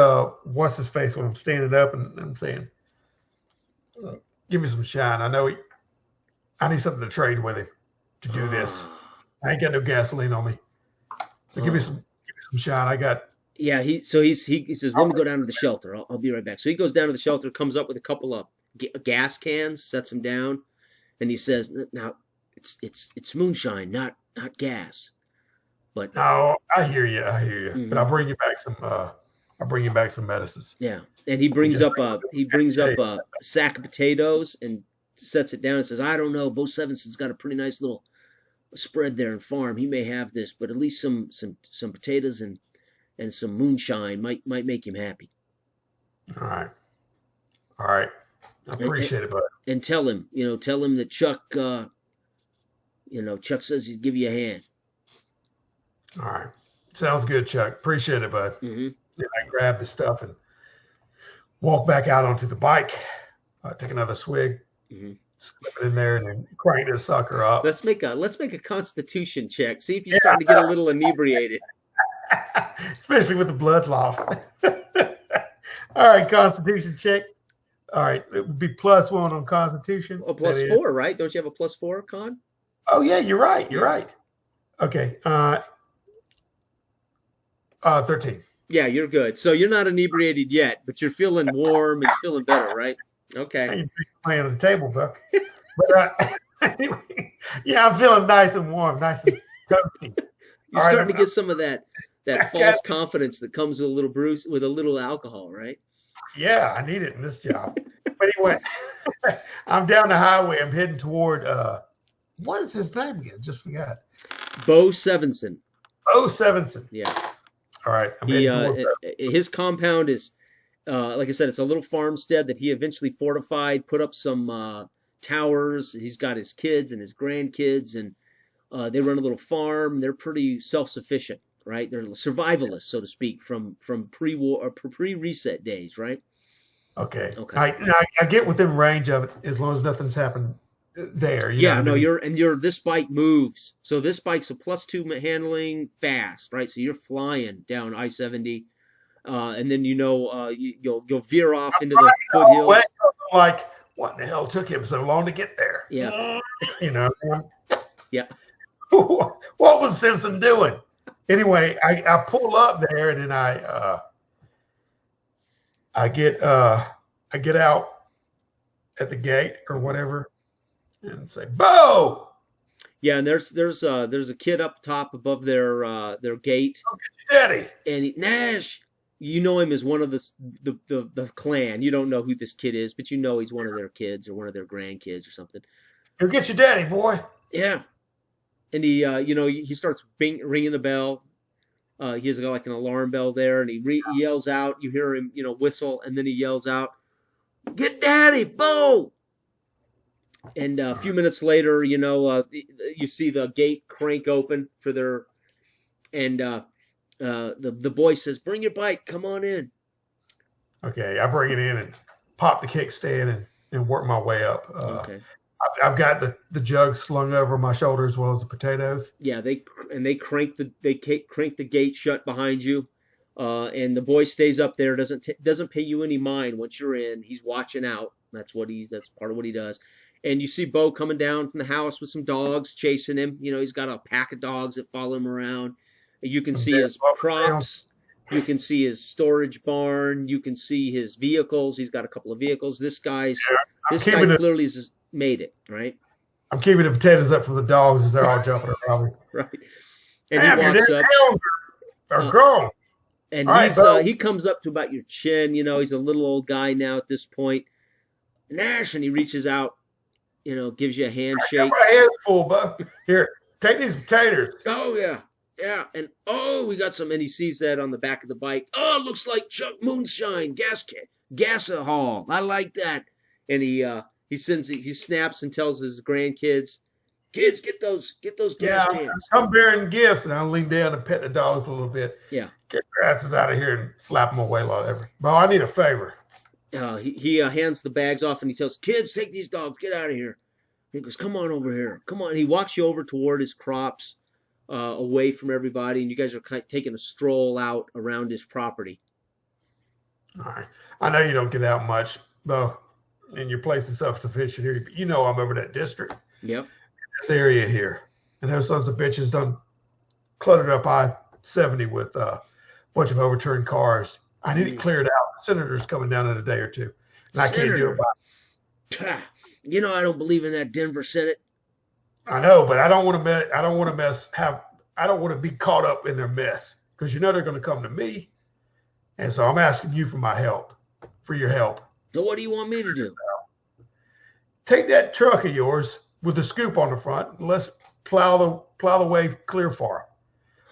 what's his face when I'm standing up, and I'm saying, "Give me some shine." I need something to trade with him to do this. I ain't got no gasoline on me, so give me some shine. I got. Yeah, he says, let me go down to the shelter. I'll be right back. So he goes down to the shelter, comes up with a couple of gas cans, sets them down, and he says, "Now it's moonshine, not gas." But no, I hear you. Mm-hmm. But I'll bring you back some medicines. Yeah, and he brings up a sack of potatoes and sets it down and says, "I don't know. Bo Sevenston's got a pretty nice little spread there and farm. He may have this, but at least some potatoes and some moonshine might make him happy." All right. I appreciate it, bud. And tell him that Chuck, Chuck says he'd give you a hand. All right. Sounds good, Chuck. Appreciate it, bud. Mm-hmm. Yeah, I grab the stuff and walk back out onto the bike. Take another swig, slip it in there and then crank this sucker up. Let's make a constitution check. See if you're starting to get a little inebriated. Especially with the blood loss. All right, constitution check. All right, it would be +1 on constitution. Oh, +4, right? Don't you have a +4, Con? Oh yeah, you're right. You're right. Okay. 13. Yeah, you're good. So you're not inebriated yet, but you're feeling warm and feeling better, right? Okay. I ain't playing on the table, bro. But anyway, yeah, I'm feeling nice and warm, nice and comfy. You're starting to get some of that false confidence that comes with a little Bruce with a little alcohol, right? Yeah, I need it in this job. But anyway, I'm down the highway. I'm heading toward what is his name again? Just forgot. Bo Sevenson. Oh, Sevenson. Yeah. All right. I'm heading toward his compound is, like I said, it's a little farmstead that he eventually fortified, put up some towers. He's got his kids and his grandkids, and they run a little farm. They're pretty self-sufficient, right? They're survivalists, so to speak, from pre-war or pre-reset days, right? Okay. I get within range of it as long as nothing's happened there. This bike moves. So this bike's a +2 handling fast, right? So you're flying down I-70, and then you'll veer off into the foothills. Like, what in the hell took him so long to get there? Yeah. Yeah. What was Simpson doing? Anyway, I pull up there and then I get out at the gate or whatever and say, Bo! Yeah, and there's a kid up top above their gate. Daddy. And Nash, you know him as one of the clan. You don't know who this kid is, but you know he's one of their kids or one of their grandkids or something. Go get your daddy, boy. Yeah. And he starts ringing the bell. He has like an alarm bell there, and he yells out. You hear him, whistle, and then he yells out, "Get Daddy, Bo!" And a few minutes later, you see the gate crank open for their, and the boy says, "Bring your bike, come on in." Okay, I bring it in and pop the kickstand and work my way up. Okay. I've got the jug slung over my shoulder as well as the potatoes. Yeah, they crank the gate shut behind you, and the boy stays up there. Doesn't pay you any mind once you're in. He's watching out. That's part of what he does. And you see Bo coming down from the house with some dogs chasing him. He's got a pack of dogs that follow him around. You can see his crops. You can see his storage barn. You can see his vehicles. He's got a couple of vehicles. This guy clearly has made it, right? I'm keeping the potatoes up for the dogs as they're all jumping around me. Right. And he walks up. Are grown. And he comes up to about your chin. He's a little old guy now at this point. Nash, and he reaches out, gives you a handshake. I got my hands full, bud. Here, take these potatoes. Oh, yeah. Yeah. And, we got some. And he sees that on the back of the bike. Oh, it looks like Chuck Moonshine, Gasahol. I like that. And he snaps and tells his grandkids, "Kids, get those gas cans." I'm bearing gifts, and I'll lean down and pet the dogs a little bit. Yeah. Get their asses out of here and slap them away, whatever. Bro, I need a favor. He hands the bags off and he tells kids, "Take these dogs, get out of here." And he goes, "Come on over here, come on." And he walks you over toward his crops, away from everybody, and you guys are taking a stroll out around his property. All right. I know you don't get out much, though, and your place is self-sufficient here. But I'm over that district. Yep. This area here, and those sons of bitches done cluttered up I-70 with a bunch of overturned cars. I need it cleared out. The senator's coming down in a day or two, and I can't do it by. I don't believe in that Denver Senate. I know, but I don't want to. I don't want to be caught up in their mess because they're going to come to me, and so I'm asking you for your help. So what do you want me to do? Take that truck of yours with the scoop on the front, and let's plow the way clear for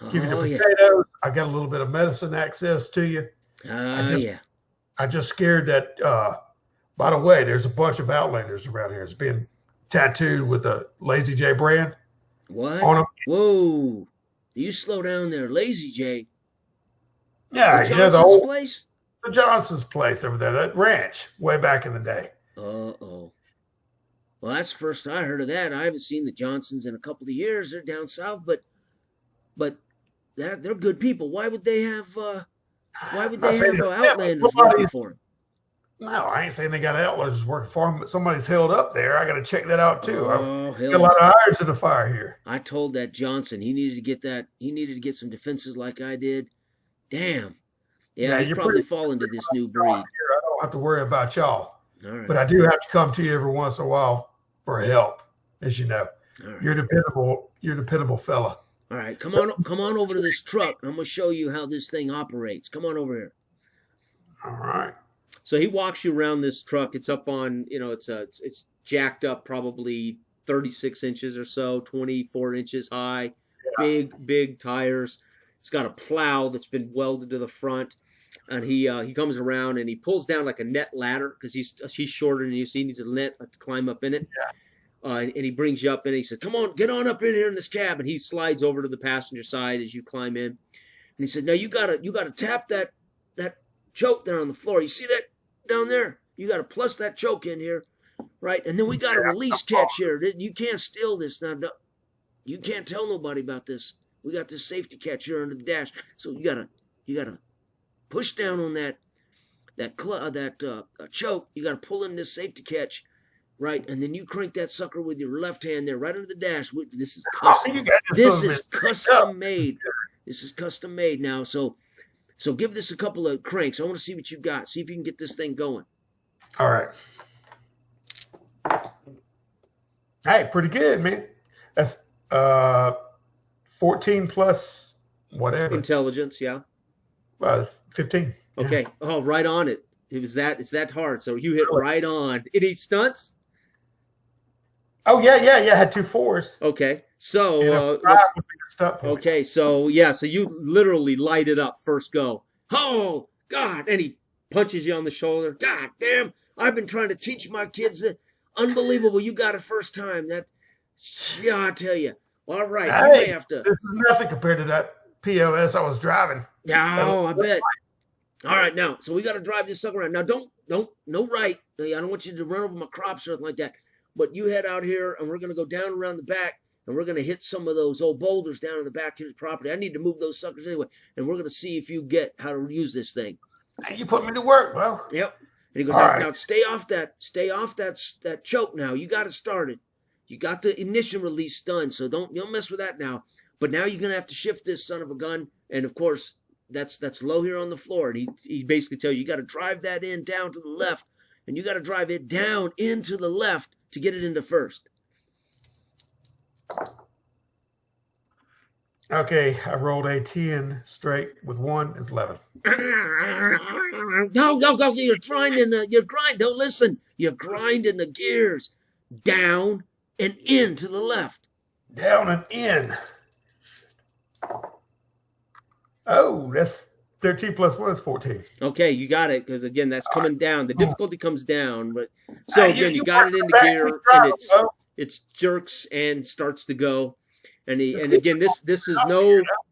them. Give you the potatoes. Yeah. I got a little bit of medicine access to you. I just scared that. By the way, there's a bunch of Outlanders around here. It's been tattooed with a Lazy J brand. What? On them. Whoa! You slow down there, Lazy J. Yeah, the old place. The Johnson's place over there, that ranch way back in the day. Uh-oh. Well, that's the first I heard of that. I haven't seen the Johnsons in a couple of years. They're down south, but they're good people. Why would they have I'm not saying it's them, but Outlanders working for them? No, I ain't saying they got Outlanders working for them, but somebody's held up there. I got to check that out too. Oh, I've got a lot of irons in the fire here. I told that Johnson he needed to get that. He needed to get some defenses like I did. Damn. Yeah, he's probably fallen to this new breed. I don't have to worry about y'all. All right. But I do have to come to you every once in a while for help, as you know. Right. You're a dependable fella. All right, come on over to this truck. I'm gonna show you how this thing operates. Come on over here. All right. So he walks you around this truck. It's up on, it's jacked up probably 36 inches or so, 24 inches high, yeah. Big tires. It's got a plow that's been welded to the front, and he comes around and he pulls down like a net ladder because he's shorter than you, so he needs a net to climb up in it. Yeah. And he brings you up and he said, "Come on, get on up in here in this cab." And he slides over to the passenger side as you climb in. And he said, "Now you gotta tap that choke down on the floor. You see that down there? You gotta plus that choke in here, right? And then we got a release catch here. You can't steal this now. No, you can't tell nobody about this. We got this safety catch here under the dash. So you gotta push down on that choke. You gotta pull in this safety catch." Right, and then you crank that sucker with your left hand there, right under the dash. This is custom. This is custom made. This is custom made now. So give this a couple of cranks. I want to see what you got. See if you can get this thing going. All right. Hey, pretty good, man. That's 14 plus whatever. Intelligence, yeah. 15. Okay. Yeah. Oh, right on it. It's that hard. So you hit right on. Any stunts? Oh yeah. I had 2 4s. Okay, so so you literally light it up first go. Oh God! And he punches you on the shoulder. God damn! I've been trying to teach my kids that. Unbelievable! You got it first time. I tell you. All right, you may have to. This is nothing compared to that POS I was driving. Oh, I bet. All right, now so we got to drive this sucker around. Now don't no right. I don't want you to run over my crops or anything like that. But you head out here, and we're going to go down around the back, and we're going to hit some of those old boulders down in the back of his property. I need to move those suckers anyway, and we're going to see if you get how to use this thing. You put me to work, bro. Yep. And he goes, now stay off that choke now. You got it started. You got the ignition release done, so don't mess with that now. But now you're going to have to shift this son of a gun, and of course, that's low here on the floor. And he basically tells you got to drive that in down to the left, and you got to drive it down into the left to get it into first. Okay, I rolled a 10 straight with 1 is 11. No, you're grinding. Don't listen. You're grinding the gears down and in to the left. Down and in. Oh, that's 13 plus 1 is 14. Okay, you got it, because again, that's coming down. The difficulty comes down, but so again, you got it into gear, and it jerks and starts to go. And again, this is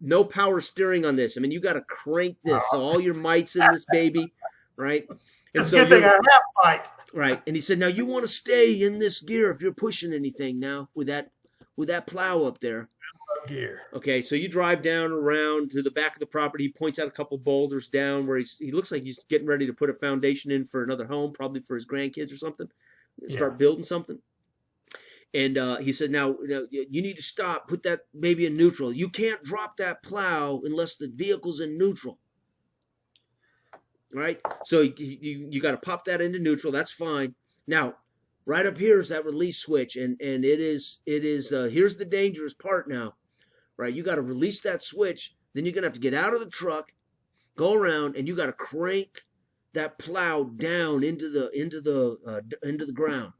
no power steering on this. I mean, you got to crank this, so all your might's in this baby, right? And it's a good thing I have might. Right. And he said, now you want to stay in this gear if you're pushing anything now with that plow up there. Gear. Okay, so you drive down around to the back of the property. He points out a couple boulders down where he looks like he's getting ready to put a foundation in for another home, probably for his grandkids or something. Start building something. And he said, now you need to stop. Put that baby in neutral. You can't drop that plow unless the vehicle's in neutral. All right? So you got to pop that into neutral. That's fine. Now, right up here is that release switch, and it is here's the dangerous part now. Right, you got to release that switch. Then you're gonna have to get out of the truck, go around, and you got to crank that plow down into the ground.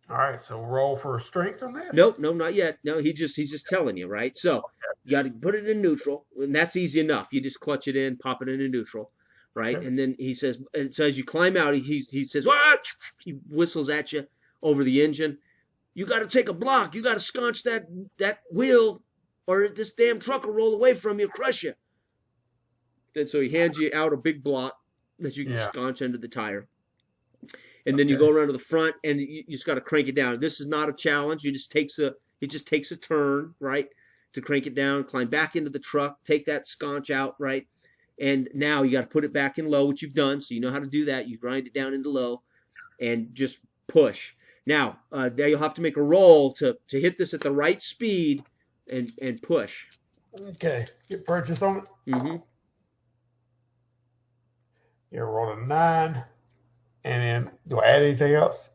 All right, so roll for strength on that. Nope, no, not yet. No, he's just telling you, right? So you got to put it in neutral, and that's easy enough. You just clutch it in, pop it into neutral, right? Okay. And then he says, and so as you climb out, he says, what? He whistles at you over the engine. You got to take a block. You got to sconce that wheel, or this damn truck will roll away from you, crush you. And so he hands you out a big block that you can sconce under the tire. and then you Okay. go around to the front, and you just got to crank it down. This is not a challenge. It just takes a turn, right, to crank it down, climb back into the truck, take that sconce out, right, and now you got to put it back in low, which you've done, so you know how to do that. You grind it down into low, and just push. Now, there you'll have to make a roll to hit this at the right speed and push. Okay. Get purchase on it. Mm-hmm. Yeah, roll a 9. And then, do I add anything else?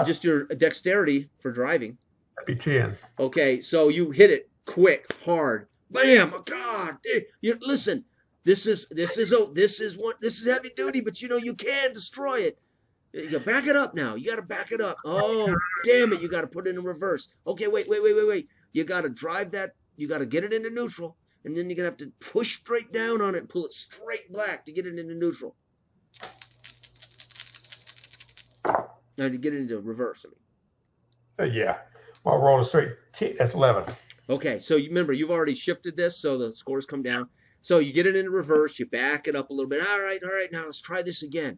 Just your dexterity for driving. That'd be 10. Okay, so you hit it quick, hard, bam! Oh, God, listen. This is heavy duty, but you can destroy it. You back it up now. You got to back it up. Oh, damn it! You got to put it in reverse. Okay, wait. You got to drive that. You got to get it into neutral, and then you're gonna have to push straight down on it and pull it straight back to get it into neutral. Now to get it into reverse. Yeah. Well, I rolled a straight 10. That's 11. Okay, so remember, you've already shifted this, so the scores come down. So you get it into reverse, you back it up a little bit. All right, now let's try this again.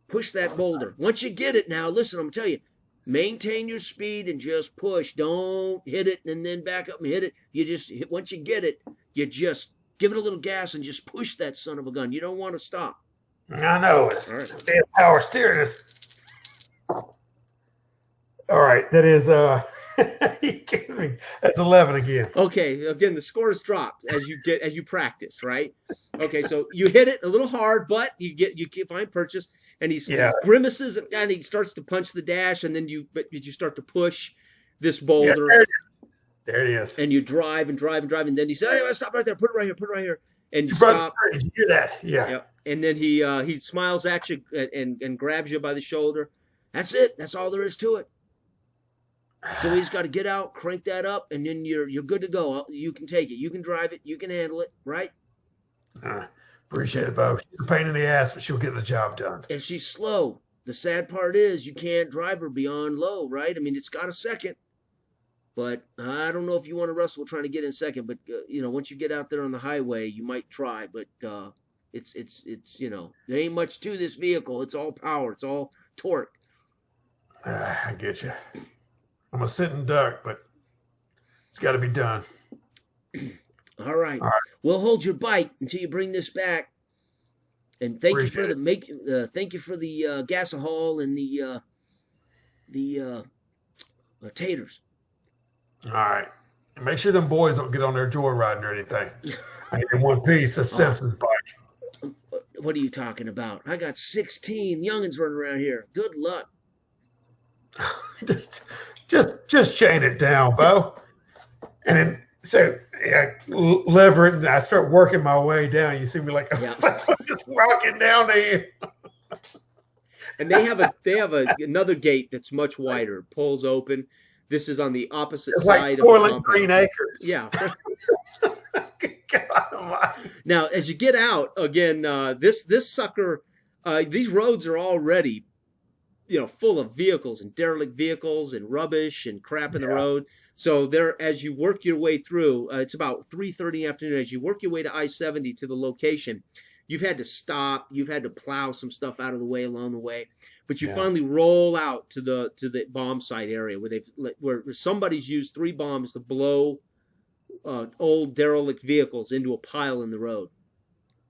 Push that boulder. Once you get it now, listen, I'm going to tell you, maintain your speed and just push. Don't hit it and then back up and hit it. You just, once you get it, you just give it a little gas and just push that son of a gun. You don't want to stop. I know. It's All right. damn power steering. All right. That is, you kidding me? That's 11 again. Okay, again, the scores drop as you practice, right? Okay, so you hit it a little hard, but you find purchase, and he grimaces and he starts to punch the dash, and then you start to push this boulder. Yeah, there it is. And you drive, and then he says, "Hey, stop right there! Put it right here!" And you stop. Did you hear that? Yeah. Yep. And then he smiles at you and grabs you by the shoulder. That's it. That's all there is to it. So we just got to get out, crank that up, and then you're good to go. You can take it. You can drive it. You can handle it, right? Appreciate it, Bo. She's a pain in the ass, but she'll get the job done. And she's slow. The sad part is you can't drive her beyond low, right? I mean, it's got a second. But I don't know if you want to wrestle trying to get in second. But, once you get out there on the highway, you might try. But it's there ain't much to this vehicle. It's all power. It's all torque. I get you. I'm going to sit and duck, but it's got to be done. All right. We'll hold your bike until you bring this back. And thank you for the gasohol and the taters. All right. And make sure them boys don't get on there joyriding or anything. I need in one piece of Simpson's bike. What are you talking about? I got 16 youngins running around here. Good luck. Just chain it down, Bo. And then lever it, and I start working my way down. You see me like just walking down there. And they have another gate that's much wider. It pulls open. This is on the opposite side of the compound. Green Acres. Yeah. God almighty. Now, as you get out again, this sucker, these roads are already, full of vehicles and derelict vehicles and rubbish and crap in the road. So there, as you work your way through, it's about 3:30 in the afternoon. As you work your way to I-70 to the location, you've had to stop. You've had to plow some stuff out of the way along the way, but you finally roll out to the bomb site area where somebody's used 3 bombs to blow old derelict vehicles into a pile in the road.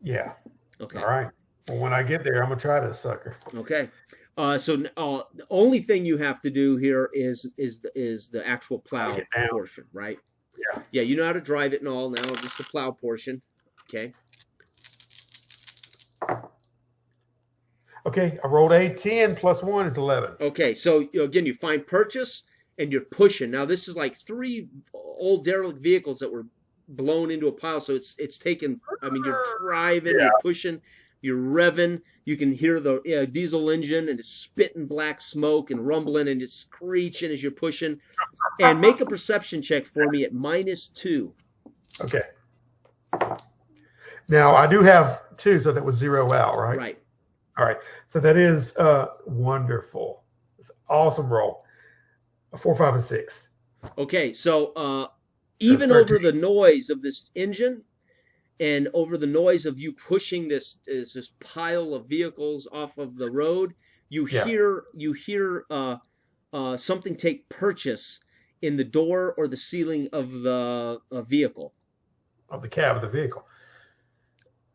Yeah. Okay. All right. Well, when I get there, I'm gonna try this sucker. Okay. So the only thing you have to do here is the actual plow portion, right? Yeah. Yeah, you know how to drive it and all now, just the plow portion. Okay. Okay, I rolled a 10 plus 1 is 11. Okay, so again, you find purchase and you're pushing. Now this is like 3 old derelict vehicles that were blown into a pile. So it's taken. I mean, you're driving, you're pushing, you're revving. You can hear the diesel engine and it's spitting black smoke and rumbling and it's screeching as you're pushing. And make a perception check for me at -2. Okay. Now I do have 2, so that was 0 out, right? Right. All right. So that is wonderful. It's an awesome roll. A 4, 5, and 6. Okay, so even over the noise of this engine and over the noise of you pushing this pile of vehicles off of the road, You Yeah. hear something take purchase in the door or the ceiling of the vehicle. Of the cab of the vehicle.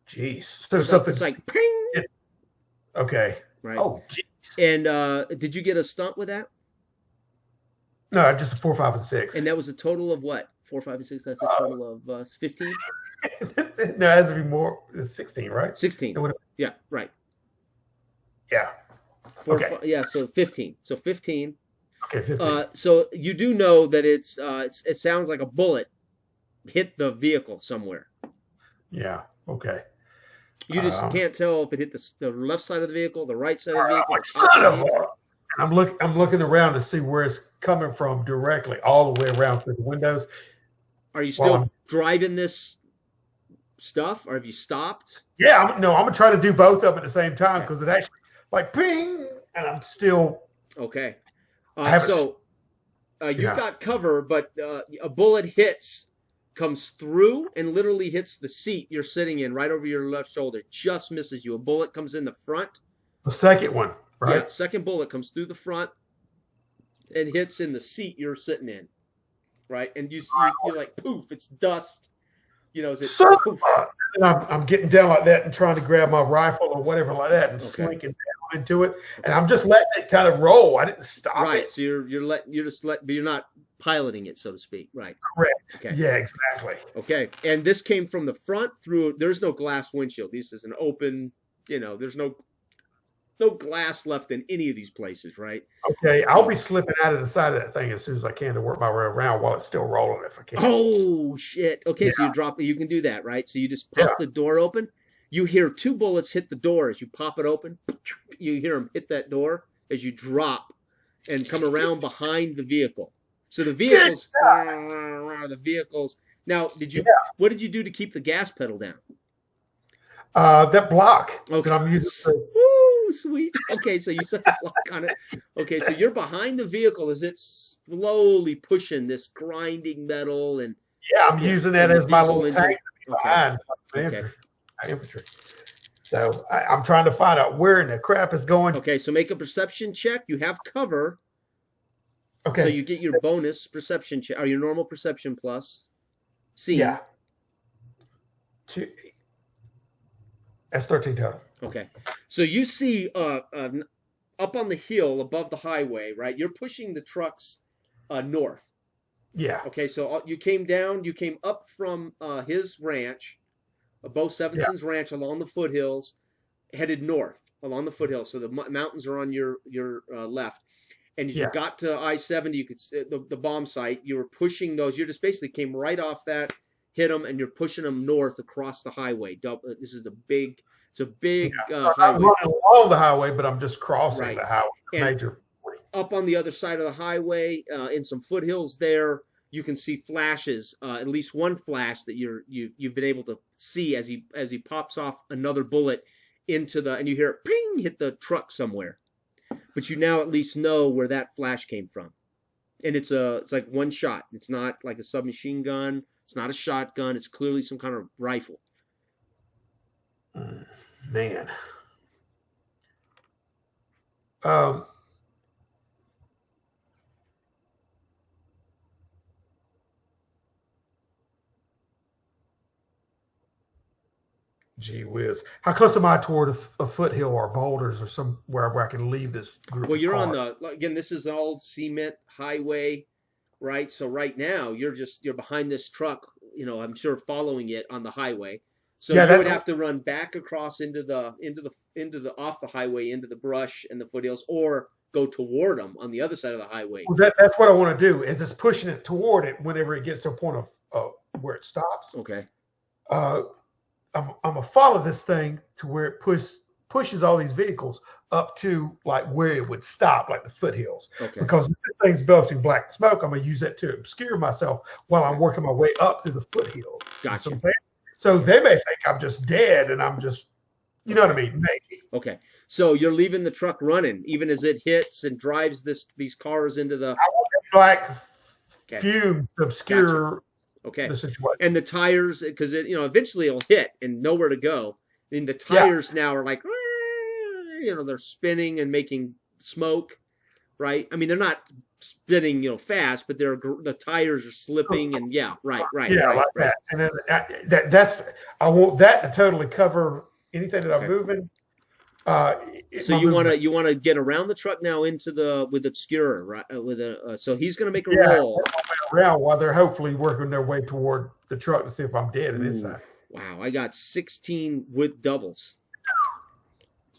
Jeez. So It's like something. it's like ping, Okay. right? Oh, jeez. And did you get a stunt with that? No, just a 4, 5, and And 6. that was a total of what? 4, 5, and 6. That's a Uh, total of 15, no, it has to be more. It's 16, right? 16. It would- Yeah, right. Yeah. Four, Okay. yeah, so 15. So 15. Okay, 15. So you do know that it sounds like a bullet hit the vehicle somewhere. Yeah. Okay. You just Um, can't tell if it hit the left side of the vehicle, the right side of the vehicle, like, the top son of of the vehicle. a- I'm looking around to see where it's coming from directly, all the way around through the windows. Are you Well, still driving this stuff, or have you stopped? Yeah, I'm gonna try to do both of them at the same time Okay. because it actually like ping, and I'm still. Okay. I haven't So you've yeah. got cover, but a bullet comes through and literally hits the seat you're sitting in right over your left shoulder. Just misses you. A bullet comes in the front. The second one, right? Yeah, second bullet comes through the front and hits in the seat you're sitting in, right? And you're like, poof, it's dust. You know, is it? Son of Poof. a- and I'm getting down like that and trying to grab my rifle or whatever like that and Okay. slinking down into it, and I'm just letting it kind of roll. I didn't stop Right. it. So but you're not piloting it, so to speak. Right. Correct. Okay. Yeah, exactly. Okay. And this came from the front through. There's no glass windshield. This is an open. There's no glass left in any of these places, right? Okay, I'll be slipping out of the side of that thing as soon as I can to work my way around while it's still rolling if I can. Oh shit. Okay, so you can do that, right? So you just pop the door open. You hear 2 bullets hit the door as you pop it open. You hear them hit that door as you drop and come around behind the vehicle. So the vehicles. Now, what did you do to keep the gas pedal down? That block Okay. that I'm using. Woo, sweet. Okay, so you set the block on it. Okay, so you're behind the vehicle as it's slowly pushing this grinding metal and Yeah, I'm using that as my diesel little engine. tank Okay. behind Okay. infantry. So I'm trying to find out where in the crap is going. Okay, so make a perception check. You have cover, Okay. so you get your bonus perception check, or your normal perception plus. See. Yeah. That's 13 total. Okay, so you see up on the hill above the highway, right? You're pushing the trucks north. Yeah. Okay, so you came up from his ranch, Bo Sevenson's ranch along the foothills, headed north along the foothills. So the mountains are on your left. And as you got to I-70, you could the bomb site. You were pushing those. You just basically came right off that, hit them, and you're pushing them north across the highway. This is it's a big I'm highway. running along the highway, but I'm just crossing Right. the highway. And Major. up on the other side of the highway, in some foothills there, you can see flashes. At least one flash that you've been able to see as he pops off another bullet into and you hear it ping hit the truck somewhere. But you now at least know where that flash came from, and it's like one shot. It's not like a submachine gun. It's not a shotgun. It's clearly some kind of rifle. Man. Gee whiz. How close am I toward a foothill or boulders or somewhere where I can leave this group? Well, you're on again, this is an old cement highway, right? So right now you're behind this truck, I'm sure following it on the highway. So you would have to run back across into the off the highway into the brush and the foothills, or go toward them on the other side of the highway. Well, that's what I want to do. Is it's pushing it toward it whenever it gets to a point of where it stops. Okay. I'm gonna follow this thing to where it pushes all these vehicles up to like where it would stop, like the foothills. Okay. Because if this thing's belching black smoke, I'm gonna use that to obscure myself while I'm working my way up to the foothill. Gotcha. So they may think I'm just dead and I'm just, you know what I mean? Maybe. Okay. So you're leaving the truck running, even as it hits and drives these cars into the. I want that black fume to obscure. Okay. The situation. And the tires, because eventually it'll hit and nowhere to go. And the tires now are like, they're spinning and making smoke, right? I mean, they're not spinning, fast, but the tires are slipping, and right, Yeah, right, like right. that. And then I want that to totally cover anything that I'm Okay. moving. So you want to get around the truck now with Obscurer, right? So he's going to make a roll. work my way around while they're hopefully working their way toward the truck to see if I'm dead on this Ooh. side. Wow, I got 16 with doubles.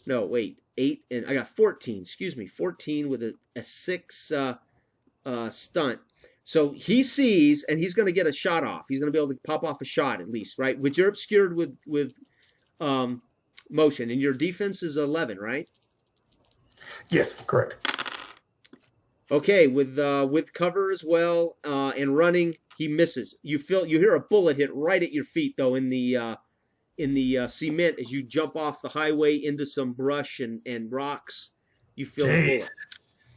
No, wait, 8, and I got 14. Excuse me, 14 with a 6 stunt. So he sees, and he's going to get a shot off. He's going to be able to pop off a shot at least, right? Which you're obscured with motion, and your defense is 11, right? Yes, correct. Okay, with cover as well, and running, he misses. You hear a bullet hit right at your feet though in the cement as you jump off the highway into some brush and rocks. You feel a bullet.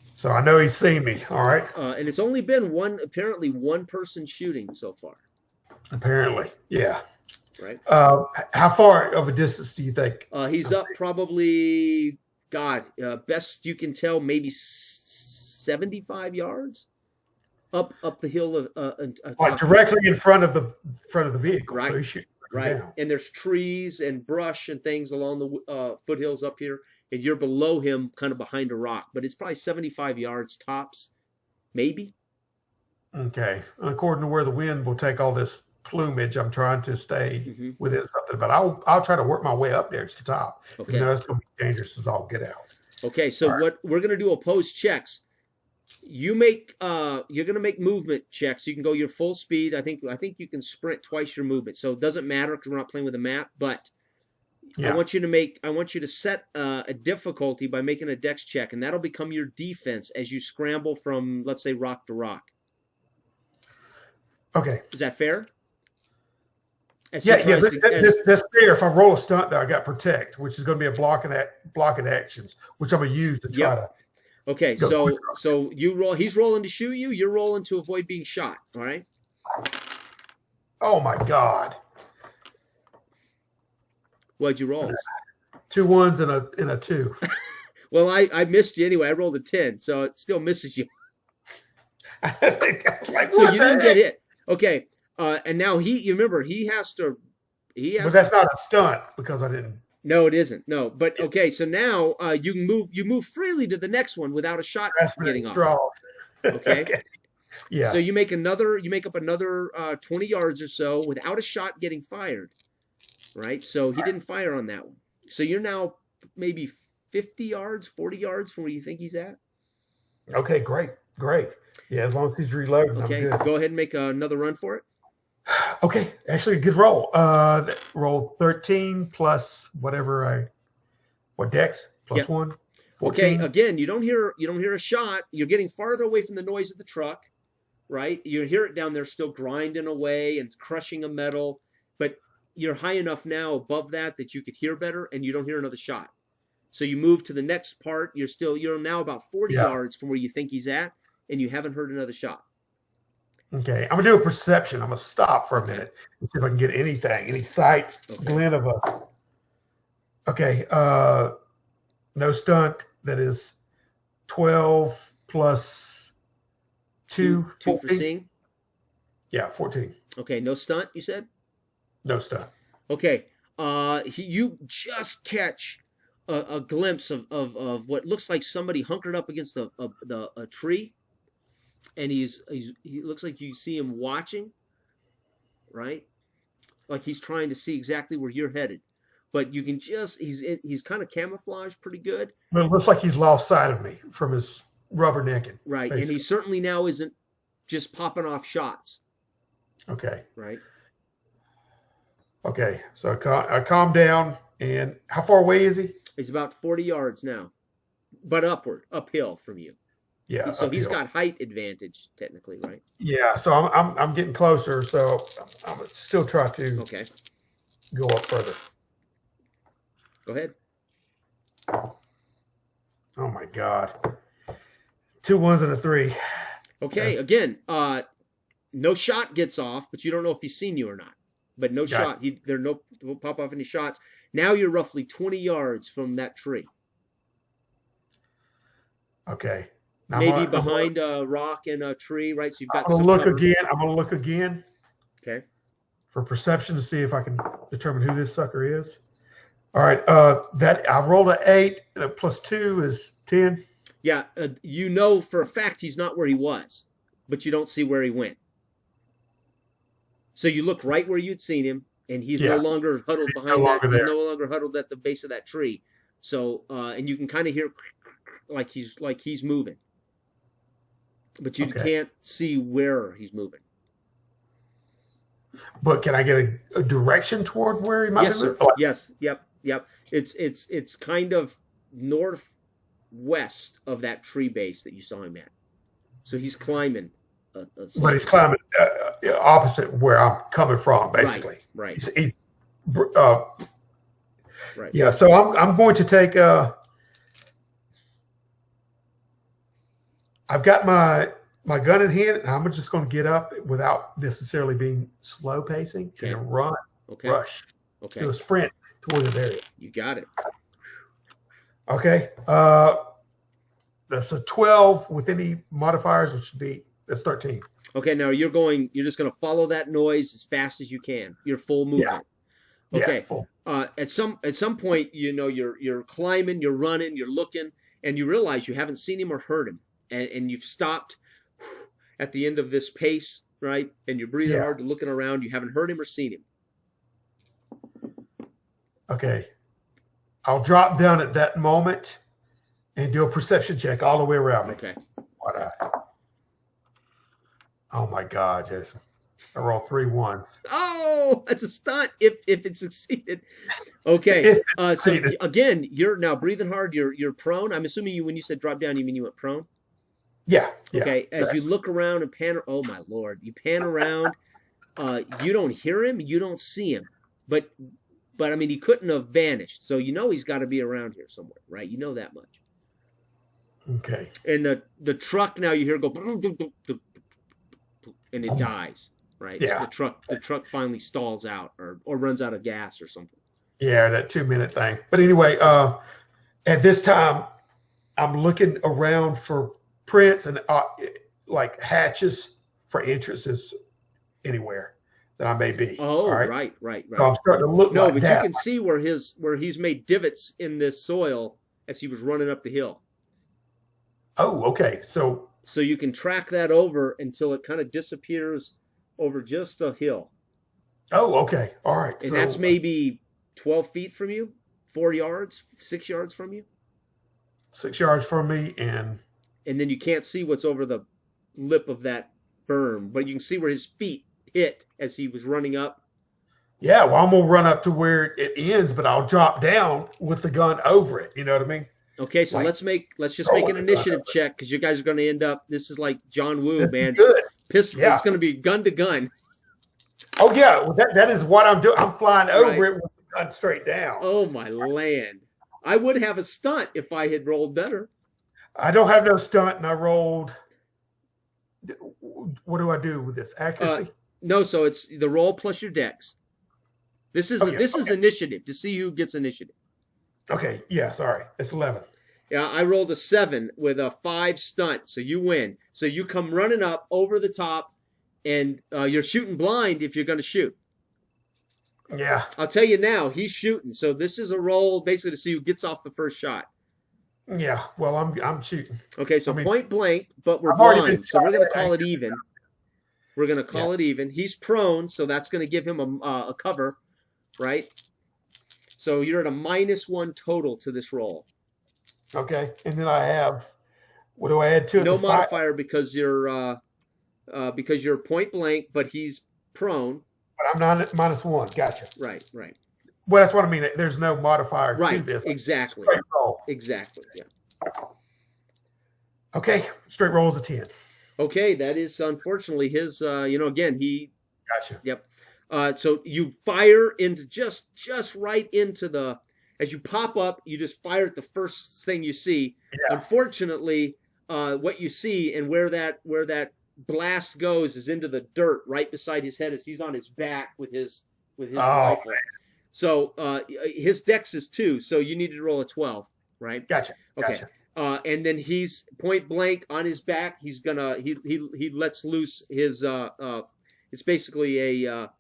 So I know he's seen me. All right. And it's only been apparently one person shooting so far. Apparently, yeah. Right. How far of a distance do you think? He's up probably, best you can tell, maybe 75 yards up the hill of like directly in front of the vehicle. Right. So he's shooting right. down. And there's trees and brush and things along the foothills up here, and you're below him, kind of behind a rock. But it's probably 75 yards tops, maybe. Okay. According to where the wind will take all this plumage, I'm trying to stay within something, but I'll try to work my way up there to the top. Okay. It's going to be dangerous as all get out. Okay, so what we're going to do opposed checks. You're going to make movement checks. You can go your full speed. I think you can sprint twice your movement. So it doesn't matter because we're not playing with a map, but I want you to set a difficulty by making a dex check, and that'll become your defense as you scramble from, let's say, rock to rock. Okay. Is that fair? That's fair. If I roll a stunt, though, I got protect, which is going to be a blocking actions, which I'm going to use to try to. Okay, so you roll. He's rolling to shoot you. You're rolling to avoid being shot. All right. Oh my God! What'd you roll? 2 1s and a 2. Well, I missed you anyway. I rolled a 10, so it still misses you. So you didn't get hit. Okay. And now you remember he has to. But that's not a stunt because I didn't. No, it isn't. No, but okay. So now you can move. You move freely to the next one without a shot getting off. Okay. Okay. Yeah. So you make up another 20 yards or so without a shot getting fired. Right. So he didn't fire on that one. So you're now maybe 50 yards, 40 yards from where you think he's at. Okay. Great. Yeah. As long as he's reloading, okay. I'm good. Go ahead and make another run for it. Okay, actually a good roll. Roll 13 plus whatever what dex plus 1. 14. Okay, again, you don't hear a shot. You're getting farther away from the noise of the truck, right? You hear it down there still grinding away and crushing a metal, but you're high enough now above that you could hear better, and you don't hear another shot. So you move to the next part. You're now about 40 yards from where you think he's at, and you haven't heard another shot. Okay, I'm gonna do a perception. I'm gonna stop for a minute and see if I can get anything, any sight, glint of a. Okay, no stunt. That is 12 plus 2. 2 for seeing. Yeah, 14. Okay, no stunt. You said. No stunt. Okay, you just catch a glimpse of what looks like somebody hunkered up against a tree. And he looks like you see him watching, right? Like he's trying to see exactly where you're headed, but you can he's kind of camouflaged pretty good. Well, it looks like he's lost sight of me from his rubbernecking. Right, basically. And he certainly now isn't just popping off shots. Okay. Right. Okay, so I calm down, and how far away is he? He's about 40 yards now, but uphill from you. Yeah. So he's got height advantage technically, right? Yeah. So I'm getting closer. So I'm gonna still try to go up further. Go ahead. Oh my God. 2 1s and a 3. Okay. Again, no shot gets off, but you don't know if he's seen you or not. But no shot. Won't pop off any shots. Now you're roughly 20 yards from that tree. Okay. Now Maybe behind a rock and a tree, right? So you've got I'm gonna some look cover. again. I'm gonna look again Okay. for perception to see if I can determine who this sucker is. All right. That I rolled an 8. Plus 2 is 10. Yeah, you know for a fact he's not where he was, but you don't see where he went. So you look right where you'd seen him, and he's no longer huddled behind that. He's no longer huddled at the base of that tree. So, and you can kind of hear like he's moving, but you can't see where he's moving. But can I get a direction toward where he might Yes, be? sir. Yes. Yep. It's kind of northwest of that tree base that you saw him at. So he's climbing. But he's climbing opposite where I'm coming from, basically. Right. He's right. Yeah. So I'm going to take. I've got my gun in hand, and I'm just going to get up without necessarily being slow pacing and run, rush, do a sprint toward the area. You got it. Okay. That's a 12 with any modifiers, which would be that's 13. Okay. Now you're just going to follow that noise as fast as you can. Your full movement. Yeah. Okay. Yeah, full. At some point, you're climbing, you're running, you're looking, and you realize you haven't seen him or heard him, and you've stopped at the end of this pace, right? And you're breathing hard, and looking around. You haven't heard him or seen him. Okay. I'll drop down at that moment and do a perception check all the way around me. Okay. Oh my God, Jason. I rolled 3 1s. Oh, that's a stunt if it succeeded. Okay. So again, you're now breathing hard. You're prone. I'm assuming when you said drop down, you mean you went prone? Yeah. Okay. As you look around and pan, oh my Lord, you pan around. You don't hear him. You don't see him. But I mean, he couldn't have vanished. So he's got to be around here somewhere, right? You know that much. Okay. And the truck now you hear go, and it dies. Right. Yeah. The truck finally stalls out or runs out of gas or something. Yeah, that 2-minute thing. But anyway, at this time, I'm looking around for prints and like hatches for entrances anywhere that I may be. Oh, right. So I'm starting to look. No, but you can see where he's made divots in this soil as he was running up the hill. Oh, okay. So you can track that over until it kind of disappears over just a hill. Oh, okay. All right. And that's maybe 12 feet from you, 4 yards, 6 yards from you. 6 yards from me, and then you can't see what's over the lip of that berm, but you can see where his feet hit as he was running up. Yeah, well, I'm gonna run up to where it ends, but I'll drop down with the gun over it. You know what I mean? Okay, so let's just make an initiative check because you guys are going to end up. This is like John Woo, man. Good. Pistol. Yeah. It's going to be gun to gun. Oh yeah, well, that is what I'm doing. I'm flying over it with the gun straight down. Oh my land! I would have a stunt if I had rolled better. I don't have no stunt, and I rolled. What do I do with this accuracy? No, so it's the roll plus your dex. This is is initiative to see who gets initiative. Okay. Yeah. Sorry, it's 11. Yeah, I rolled a 7 with a 5 stunt, so you win. So you come running up over the top, and you're shooting blind if you're going to shoot. Yeah. I'll tell you now, he's shooting. So this is a roll basically to see who gets off the first shot. Yeah. Well, I'm shooting. Okay, so point blank, but we're blind, so we're going to call it even. We're going to call it even. He's prone, so that's going to give him a cover, right? So you're at a -1 total to this roll. Okay, and then I have. What do I add to it? No modifier because you're point blank, but he's prone. But I'm not at -1. Gotcha. Right. Well, that's what I mean. There's no modifier to this. Exactly. Straight roll. Exactly. Yeah. Okay, straight roll is a 10. Okay, that is unfortunately his. Again, he. Gotcha. Yep. So you fire into just right into the. As you pop up, you just fire at the first thing you see. Yeah. Unfortunately, what you see and where that blast goes is into the dirt right beside his head as he's on his back with his rifle. Man. So his dex is 2, so you need to roll a 12, right? Gotcha. Okay. Gotcha. And then he's point blank on his back. He's gonna he lets loose his it's basically a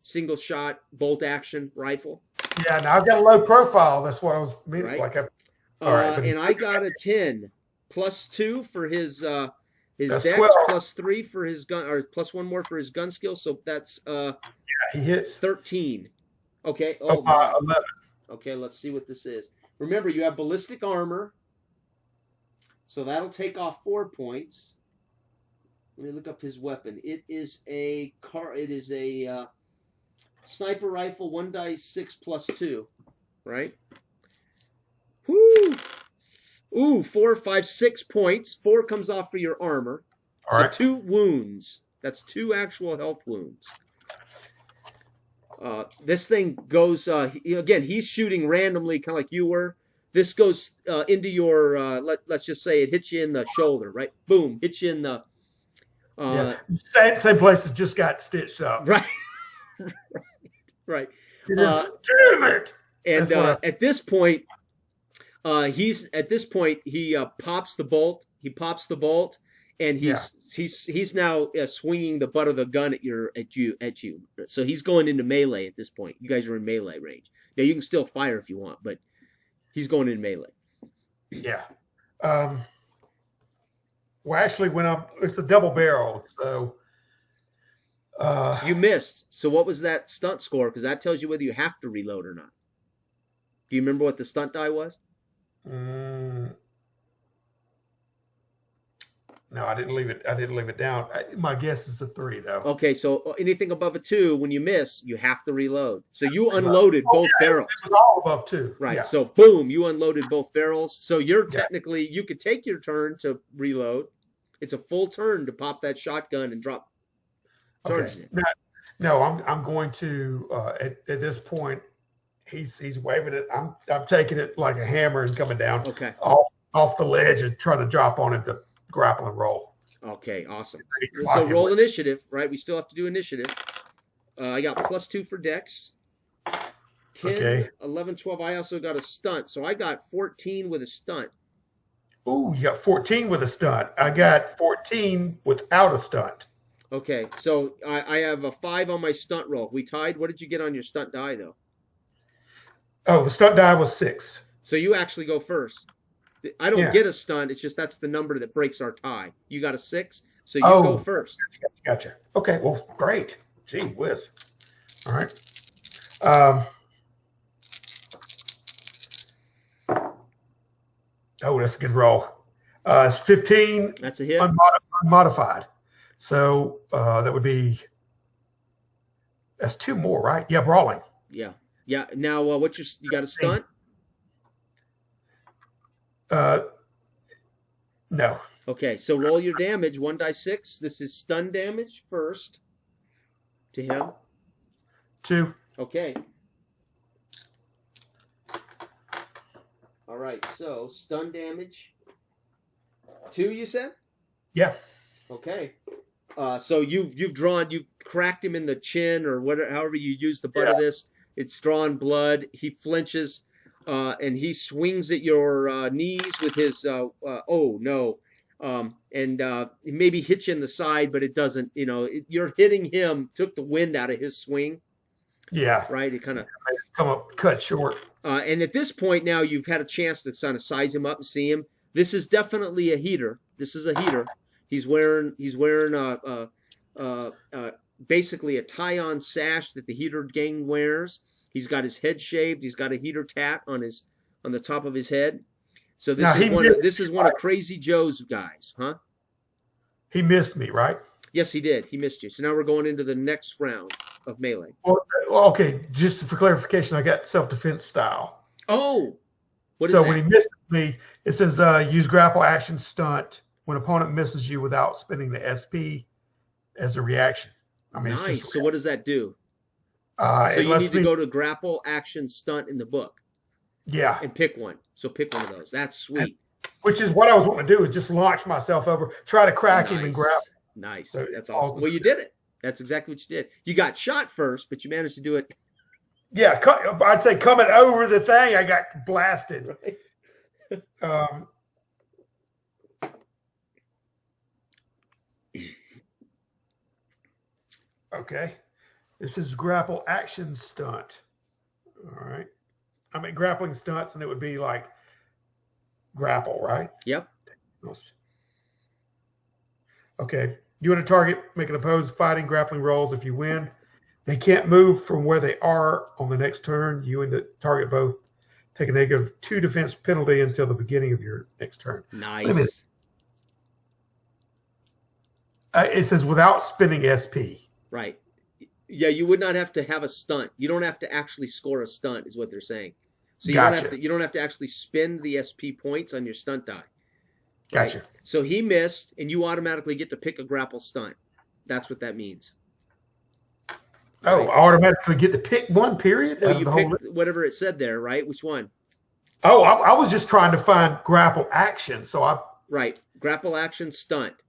single shot bolt action rifle. Yeah, now I've got a low profile. That's what I was meaning. Right. Like, all right, And I got a 10 +2 for his that's dex, 12. +3 for his gun, or +1 more for his gun skill. So that's He hits. 13. Okay. Oh, my. 11. Okay, let's see what this is. Remember, you have ballistic armor, so that'll take off 4 points. Let me look up his weapon. It is a sniper rifle, 1d6 +2, right? Whoo! Ooh, 4, 5, 6 points. 4 comes off for your armor. All so right. 2 wounds. That's 2 actual health wounds. This thing goes, again, he's shooting randomly, kind of like you were. This goes into your, let's just say it hits you in the shoulder, right? Boom, hits you in the... Same place that just got stitched up. Right. Right. Damn it! And at this point, he pops the bolt. He pops the bolt, and he's now swinging the butt of the gun at you. So he's going into melee at this point. You guys are in melee range. Now you can still fire if you want, but he's going in melee. Yeah. Well, actually, it's a double barrel, so you missed. So what was that stunt score? Because that tells you whether you have to reload or not. Do you remember what the stunt die was? No, I didn't leave it down. My guess is a 3, though. Okay, so anything above a 2, when you miss, you have to reload. So you unloaded both barrels. It was all above 2. Right. Yeah. So boom, you unloaded both barrels. So you're technically, you could take your turn to reload. It's a full turn to pop that shotgun and drop charges in. No, I'm going to at this point. He's waving it. I'm taking it like a hammer and coming down. Okay. Off the ledge and trying to drop on it to grapple and roll. Okay, awesome. So roll initiative, right? We still have to do initiative. I got +2 for dex. 10, 11, 12. I also got a stunt. So I got 14 with a stunt. Oh, you got 14 with a stunt. I got 14 without a stunt. Okay, so I have a 5 on my stunt roll. We tied. What did you get on your stunt die, though? Oh, the stunt die was 6. So you actually go first. I don't get a stunt. It's just that's the number that breaks our tie. You got a 6, so you go first. Gotcha. Okay, well, great. Gee whiz. All right. Oh, that's a good roll. It's 15. That's a hit. Unmodified. So that would be, that's 2 more, right? Yeah, brawling. Yeah. Yeah. Now, you got a stunt? No. Okay, so roll your damage, 1d6. This is stun damage first to him. 2. Okay. All right, so stun damage. 2, you said? Yeah. Okay. So you've cracked him in the chin or whatever, however you use the butt of this. It's drawn blood. He flinches, and he swings at your knees with his. And maybe hits you in the side, but it doesn't. You're hitting him. Took the wind out of his swing. Yeah. Right. It kind of come up cut short. And at this point now, you've had a chance to kind of size him up and see him. This is definitely a heater. This is a heater. He's wearing basically a tie-on sash that the heater gang wears. He's got his head shaved. He's got a heater tat on the top of his head. So this is one of Crazy Joe's guys, huh? He missed me, right? Yes, he did. He missed you. So now we're going into the next round of melee. Well, okay. Just for clarification, I got self-defense style. Oh, what is so that? when he misses me, it says use grapple action stunt when opponent misses you without spending the SP as a reaction. I mean, nice. So what does that do? So you need to go to grapple action stunt in the book. Yeah. And pick one. So pick one of those. That's sweet. Which is what I was wanting to do, is just launch myself over, try to crack him and grab. Nice. So that's awesome. Well, you did it. That's exactly what you did. You got shot first, but you managed to do it. Yeah, I'd say coming over the thing, I got blasted. Right. Okay. This is grapple action stunt. All right. I mean, grappling stunts, and it would be like grapple, right? Yep. Okay. You and a target make an opposed fighting grappling rolls. If you win, they can't move from where they are on the next turn. You and the target both take a -2 defense penalty until the beginning of your next turn. Wait a minute. Nice. It says without spending SP. Right. Yeah, you would not have to have a stunt. You don't have to actually score a stunt, is what they're saying. So Gotcha. you don't have to actually spend the SP points on your stunt die. Gotcha. Right? So he missed, and you automatically get to pick a grapple stunt. That's what that means. Oh, I automatically get to pick one, period? Well, out of you the whole picked whatever it said there, right? Which one? Oh, I was just trying to find grapple action. So Right. Grapple action stunt.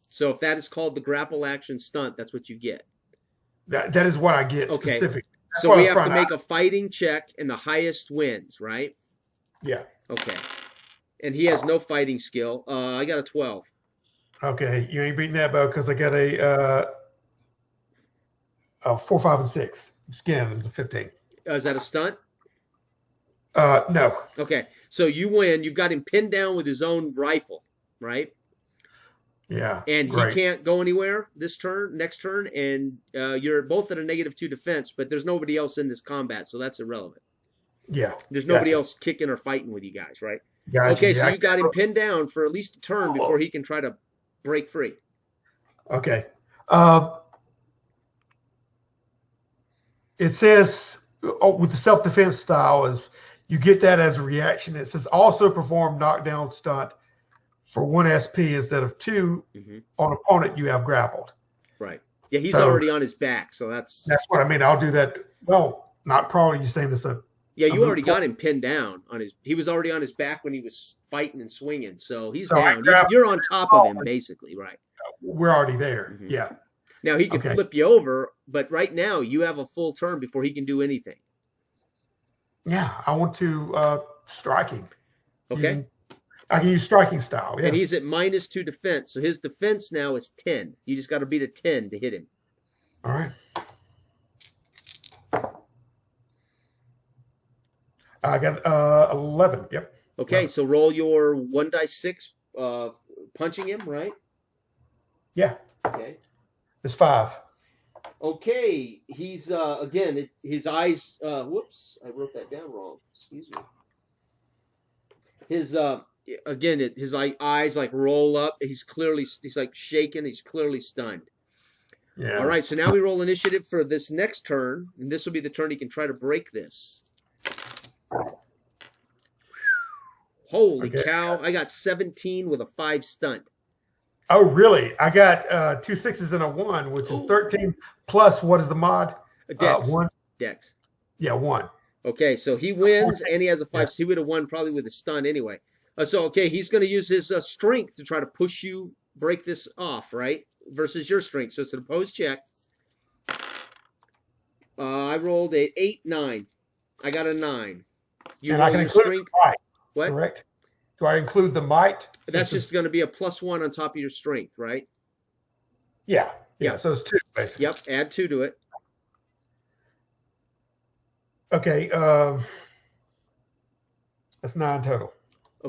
So if that is called the grapple action stunt, that's what you get. that is what I get Okay. specific. That's So what I we was have to trying make a fighting check, and the highest wins, right? Yeah. Okay. And he has no fighting skill. I got a 12. Okay. You ain't beating that, Bo, because I got a 4, 5, and 6. Skin is a 15. Is that a stunt? No. Okay. So you win. You've got him pinned down with his own rifle, right? Yeah. And great. he can't go anywhere next turn, and you're both at a -2 defense, but there's nobody else in this combat, so that's irrelevant. Yeah. There's nobody Gotcha. else kicking or fighting with you guys, right? Gotcha. Okay, so Yeah, you got him pinned down for at least a turn before he can try to break free. Okay. It says with the self-defense style is you get that as a reaction. It says also perform knockdown stunt for 1 SP instead of 2 on opponent you have grappled. Right. Yeah, he's So- already on his back, so that's That's what I mean. I'll do that. Well, not probably. You're saying this. yeah. You I'm already gonna- got him pinned down on his. He was already on his back when he was fighting and swinging, so he's So I down. grab- You're on top of him, basically, right? We're already there. Mhm. Yeah. Now he can Okay. flip you over, but right now you have a full turn before he can do anything. Yeah. I want to strike him. Okay. I can use striking style. Yeah. And he's at -2 defense, so his defense now is 10. You just got to beat a 10 to hit him. All right. I got 11. Yep. Okay, Wow. so roll your 1d6 punching him, right? Yeah. Okay. It's 5. Okay, he's again. His eyes. Whoops, I wrote that down wrong. Excuse me. His again. His eyes like roll up. He's like shaking. He's clearly stunned. Yeah. All right, so now we roll initiative for this next turn, and this will be the turn he can try to break this. Holy Okay. cow! I got 17 with a 5 stunt. Oh, really? I got 2 6s and a 1, which is 13 plus what is the mod? Dex. 1. Dex. Yeah, 1. Okay, so he wins, and he has a 5. So he would have won probably with a stun anyway. Okay, he's going to use his strength to try to push you, break this off, right? Versus your strength. So it's an opposed check. I rolled a 8, 9. I got a 9. You And I roll can your include strength. the might, What? correct? Do I include the might? That's Since just going to be a +1 on top of your strength, right? Yeah. Yeah. So it's 2, basically. Yep, add 2 to it. Okay. That's 9 total.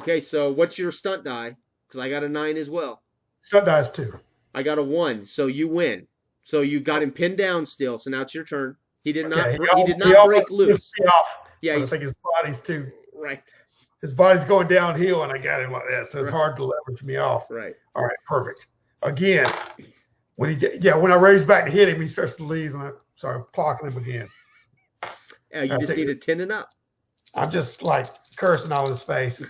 Okay, so what's your stunt die? Because I got a 9 as well. Stunt dice 2. I got a 1, so you win. So you got him pinned down still. So now it's your turn. He did not. Okay, He did not break loose. Me off, Yeah, but I he's think his body's too. right. His body's going downhill, and I got him like that, so it's Right. hard to leverage me off. Right. All right, perfect. Again, when I raise back to hit him, he starts to leave, and I start clocking him again. You I just think- need a 10 and up. I'm just like cursing on his face,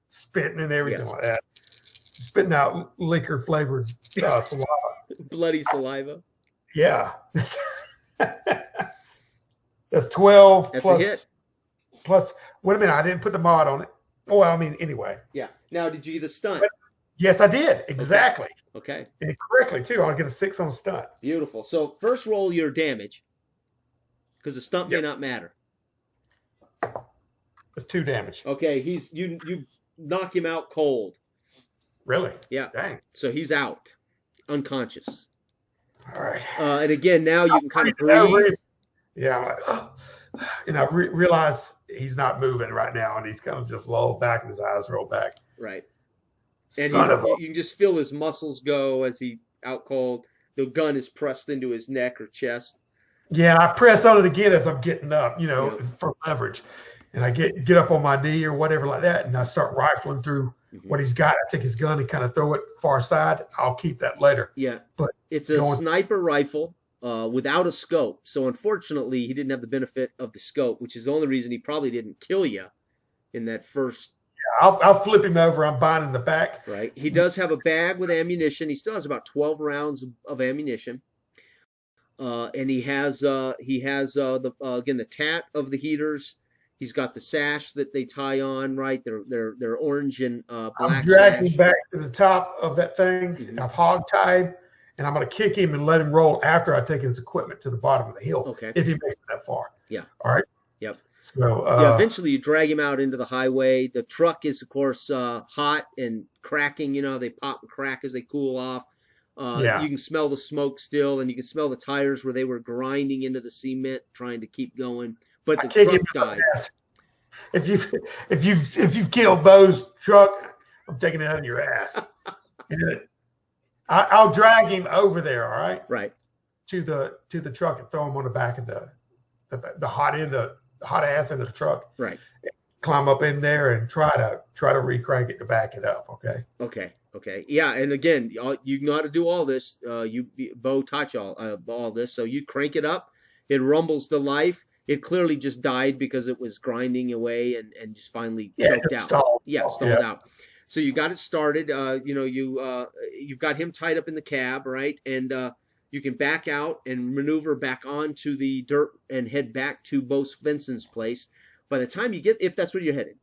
spitting and everything Yes. like that, spitting out liquor flavored saliva. Bloody saliva. Yeah, that's 12 That's plus, a hit. plus. Wait a minute, I didn't put the mod on it. Oh, well, I mean, anyway. Yeah. Now, did you get a stunt? Yes, I did exactly, Okay. and correctly too. I'll get a 6 on stunt. Beautiful. So first roll your damage, because the stunt may not matter. That's 2 damage. Okay. You knock him out cold. Really? Yeah. Dang. So he's out, unconscious. All right. And again, now you can kind of Over breathe. it. Yeah, I'm like, oh. And I realize he's not moving right now, and he's kind of just lulled back, and his eyes roll back. Right. And Son of a. you can just feel his muscles go as he out cold. The gun is pressed into his neck or chest. Yeah, and I press on it again as I'm getting up, Yep. for leverage. And I get up on my knee or whatever like that, and I start rifling through what he's got. I take his gun and kind of throw it far side. I'll keep that later. Yeah. But it's a sniper rifle without a scope. So unfortunately, he didn't have the benefit of the scope, which is the only reason he probably didn't kill you in that first. I'll flip him over. I'm binding the back. Right. He does have a bag with ammunition. He still has about 12 rounds of ammunition. And he has again the tat of the heaters. He's got the sash that they tie on, right? They're orange and black. I'm dragging sash. back to the top of that thing. I've hog tied, and I'm going to kick him and let him roll after I take his equipment to the bottom of the hill. Okay. If he makes it that far. Yeah. All right. Yep. So eventually you drag him out into the highway. The truck is, of course, hot and cracking. They pop and crack as they cool off. You can smell the smoke still, and you can smell the tires where they were grinding into the cement, trying to keep going. But the truck died. If you've killed Bo's truck, I'm taking it out of your ass. I'll drag him over there. All right. Right. To the truck and throw him on the back of the hot end of the hot ass end of the truck. Right. Climb up in there and try to re-crank it to back it up. Okay. Okay. Yeah. And again, you know how to do all this. Bo taught you all this. So you crank it up. It rumbles to life. It clearly just died because it was grinding away and just finally choked out. Stalled out. So you got it started. You've got him tied up in the cab, right? And you can back out and maneuver back onto the dirt and head back to Bo Svensson's place. By the time you get, if that's where you're headed.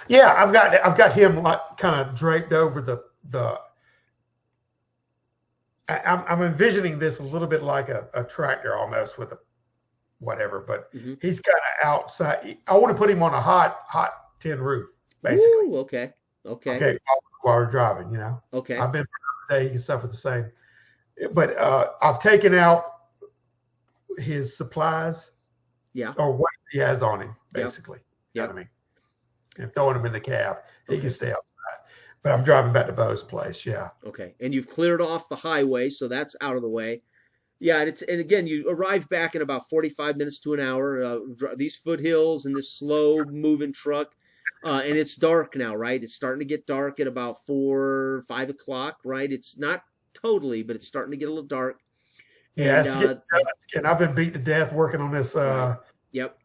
Yeah, I've got him like kind of draped over the. I'm envisioning this a little bit like a tractor almost with a whatever, but he's kind of outside. I want to put him on a hot tin roof, basically. Ooh, okay. While we're driving, Okay. I've been today. He can suffer the same, but I've taken out his supplies. Yeah. Or what he has on him, basically. Yeah. You know what I mean? And throwing him in the cab. He can stay outside. But I'm driving back to Bo's place, yeah. Okay. And you've cleared off the highway, so that's out of the way. Yeah, and again, you arrive back in about 45 minutes to an hour. These foothills and this slow-moving truck. And it's dark now, right? It's starting to get dark at about 4 or 5 o'clock, right? It's not totally, but it's starting to get a little dark. Yes, and I've been beat to death working on this. Yep.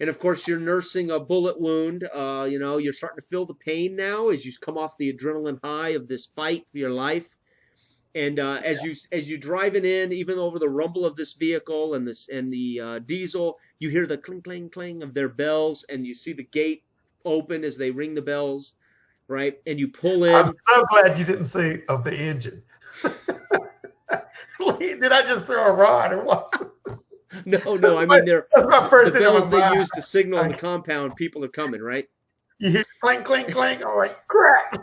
And of course, you're nursing a bullet wound. You're starting to feel the pain now as you come off the adrenaline high of this fight for your life. And as you driving in, even over the rumble of this vehicle and the diesel, you hear the cling, cling, cling of their bells, and you see the gate open as they ring the bells, right? And you pull in. I'm so glad you didn't say of the engine. Did I just throw a rod or what? No. I mean, that's my first. The bells they use to signal the compound people are coming, right? You hear clink, clink, clink. I'm like, crap.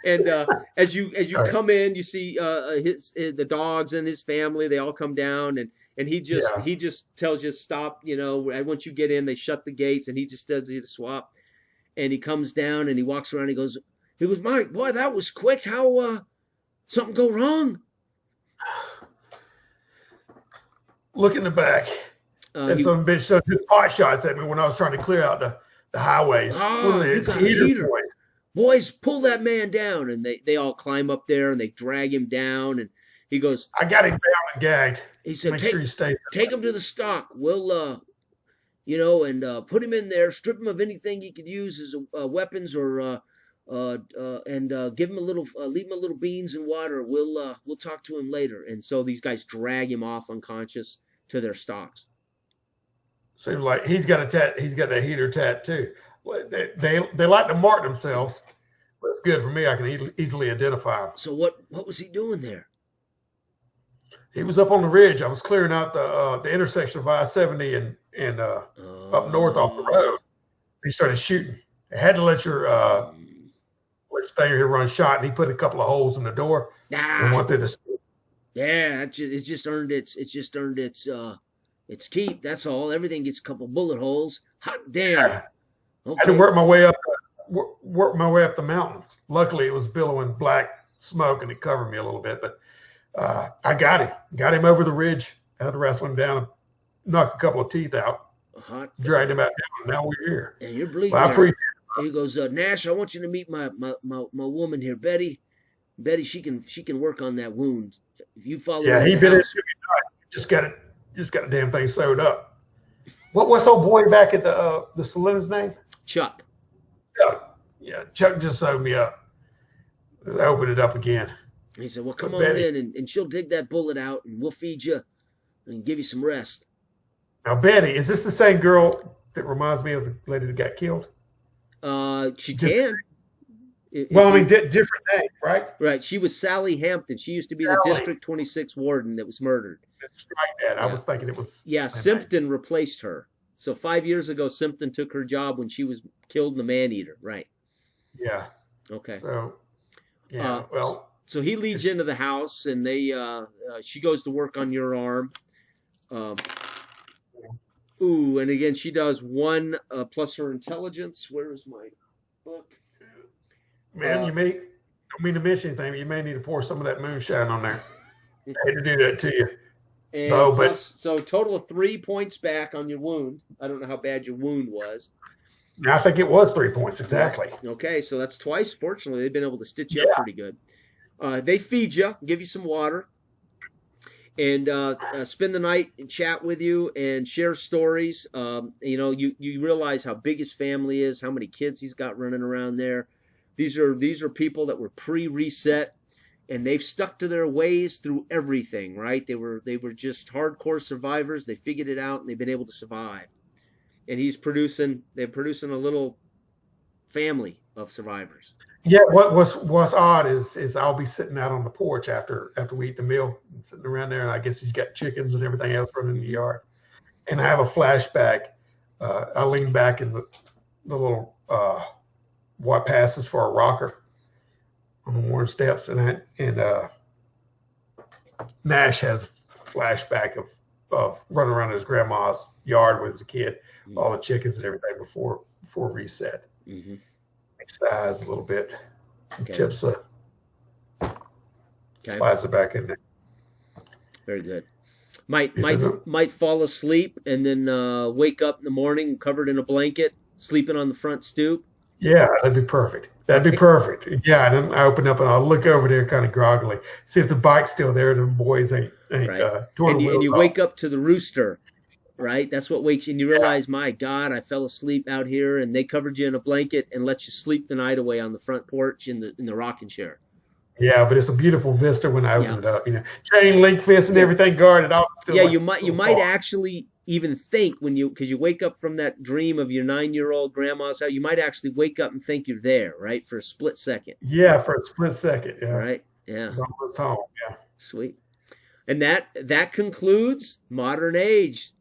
And as you come in, you see the dogs and his family. They all come down, and he just tells you stop. And once you get in, they shut the gates, and he just tells you to swap. And he comes down and he walks around. He goes, Mike, boy, that was quick. How something go wrong? Look in the back. And some bitch took pot shots at me when I was trying to clear out the highways. Boys, pull that man down. And they all climb up there and they drag him down. And he goes, I got him bound and gagged. He said, make sure he stays. Take him to the stock. We'll, and put him in there, strip him of anything he could use as weapons or, and give him leave him a little beans and water. We'll talk to him later. And so these guys drag him off unconscious to their stocks. Seems like he's got that heater tattoo. They like to mark themselves, but it's good for me. I can easily identify him. So what was he doing there? He was up on the ridge. I was clearing out the intersection of I-70 and up north off the road. He started shooting. I had to let your First thing he run shot, and he put a couple of holes in the door and went through the. Yeah, it's just earned its keep. That's all. Everything gets a couple bullet holes. Hot damn. Yeah. Okay. I had to work my way up the mountain. Luckily, it was billowing black smoke, and it covered me a little bit. But I got him over the ridge. I had to wrestle him down and knock a couple of teeth out. Dragged him out down. Now we're here. And you're bleeding. Well, I appreciate it. He goes, Nash, I want you to meet my woman here, Betty. Betty, she can work on that wound. If you follow. Yeah, he bit it. Just got a damn thing sewed up. What's old boy back at the saloon's name? Chuck. Chuck. Yeah, Chuck just sewed me up. I opened it up again. He said, well, come on in, and she'll dig that bullet out, and we'll feed you and give you some rest. Now, Betty, is this the same girl that reminds me of the lady that got killed? She can. Different name, right? Right. She was Sally Hampton. She used to be the District 26 warden that was murdered. That's right, Dad. Yeah. I was thinking it was. Yeah, Simpton replaced her. So 5 years ago, Simpton took her job when she was killed in the man-eater. Right. Yeah. Okay. So, yeah, So he leads you into the house, and she goes to work on your arm. And again, she does 1 plus her intelligence. Where is my book? Man, don't mean to mention anything, but you may need to pour some of that moonshine on there. I hate to do that to you. And so total of 3 points back on your wound. I don't know how bad your wound was. I think it was 3 points exactly. Okay, so that's twice. Fortunately, they've been able to stitch you up pretty good. They feed you, give you some water, and spend the night and chat with you and share stories. You realize how big his family is, how many kids he's got running around there. These are people that were pre-reset, and they've stuck to their ways through everything, right? They were just hardcore survivors. They figured it out, and they've been able to survive. And they're producing a little family of survivors. Yeah, what's odd is I'll be sitting out on the porch after we eat the meal, sitting around there, and I guess he's got chickens and everything else running in the yard. And I have a flashback. I lean back in the little what passes for a rocker on the worn steps, and Nash has a flashback of running around his grandma's yard with his kid, all the chickens and everything before reset. Mm-hmm. Makes the eyes a little bit, okay. Tips slides it back in there. Very good. Might fall asleep and then wake up in the morning covered in a blanket, sleeping on the front stoop. Yeah, that'd be perfect. Yeah, and then I open up and I'll look over there kind of groggily, see if the bike's still there. And the boys ain't right. And you wake up to the rooster, right? That's what wakes you, and you realize, my God, I fell asleep out here, and they covered you in a blanket and let you sleep the night away on the front porch in the rocking chair. Yeah, but it's a beautiful vista when I open it up. Chain link fence and everything guarded. You might actually even think because you wake up from that dream of your 9-year-old grandma's house, you might actually wake up and think you're there, right, for a split second. Yeah, for a split second. Yeah. Right. Yeah. It's almost home. Yeah. Sweet. And that concludes Modern Age.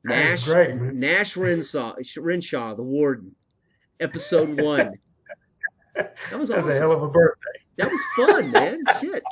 Nash Renshaw, the warden, episode 1. That was awesome. That's a hell of a birthday. That was fun, man. Shit.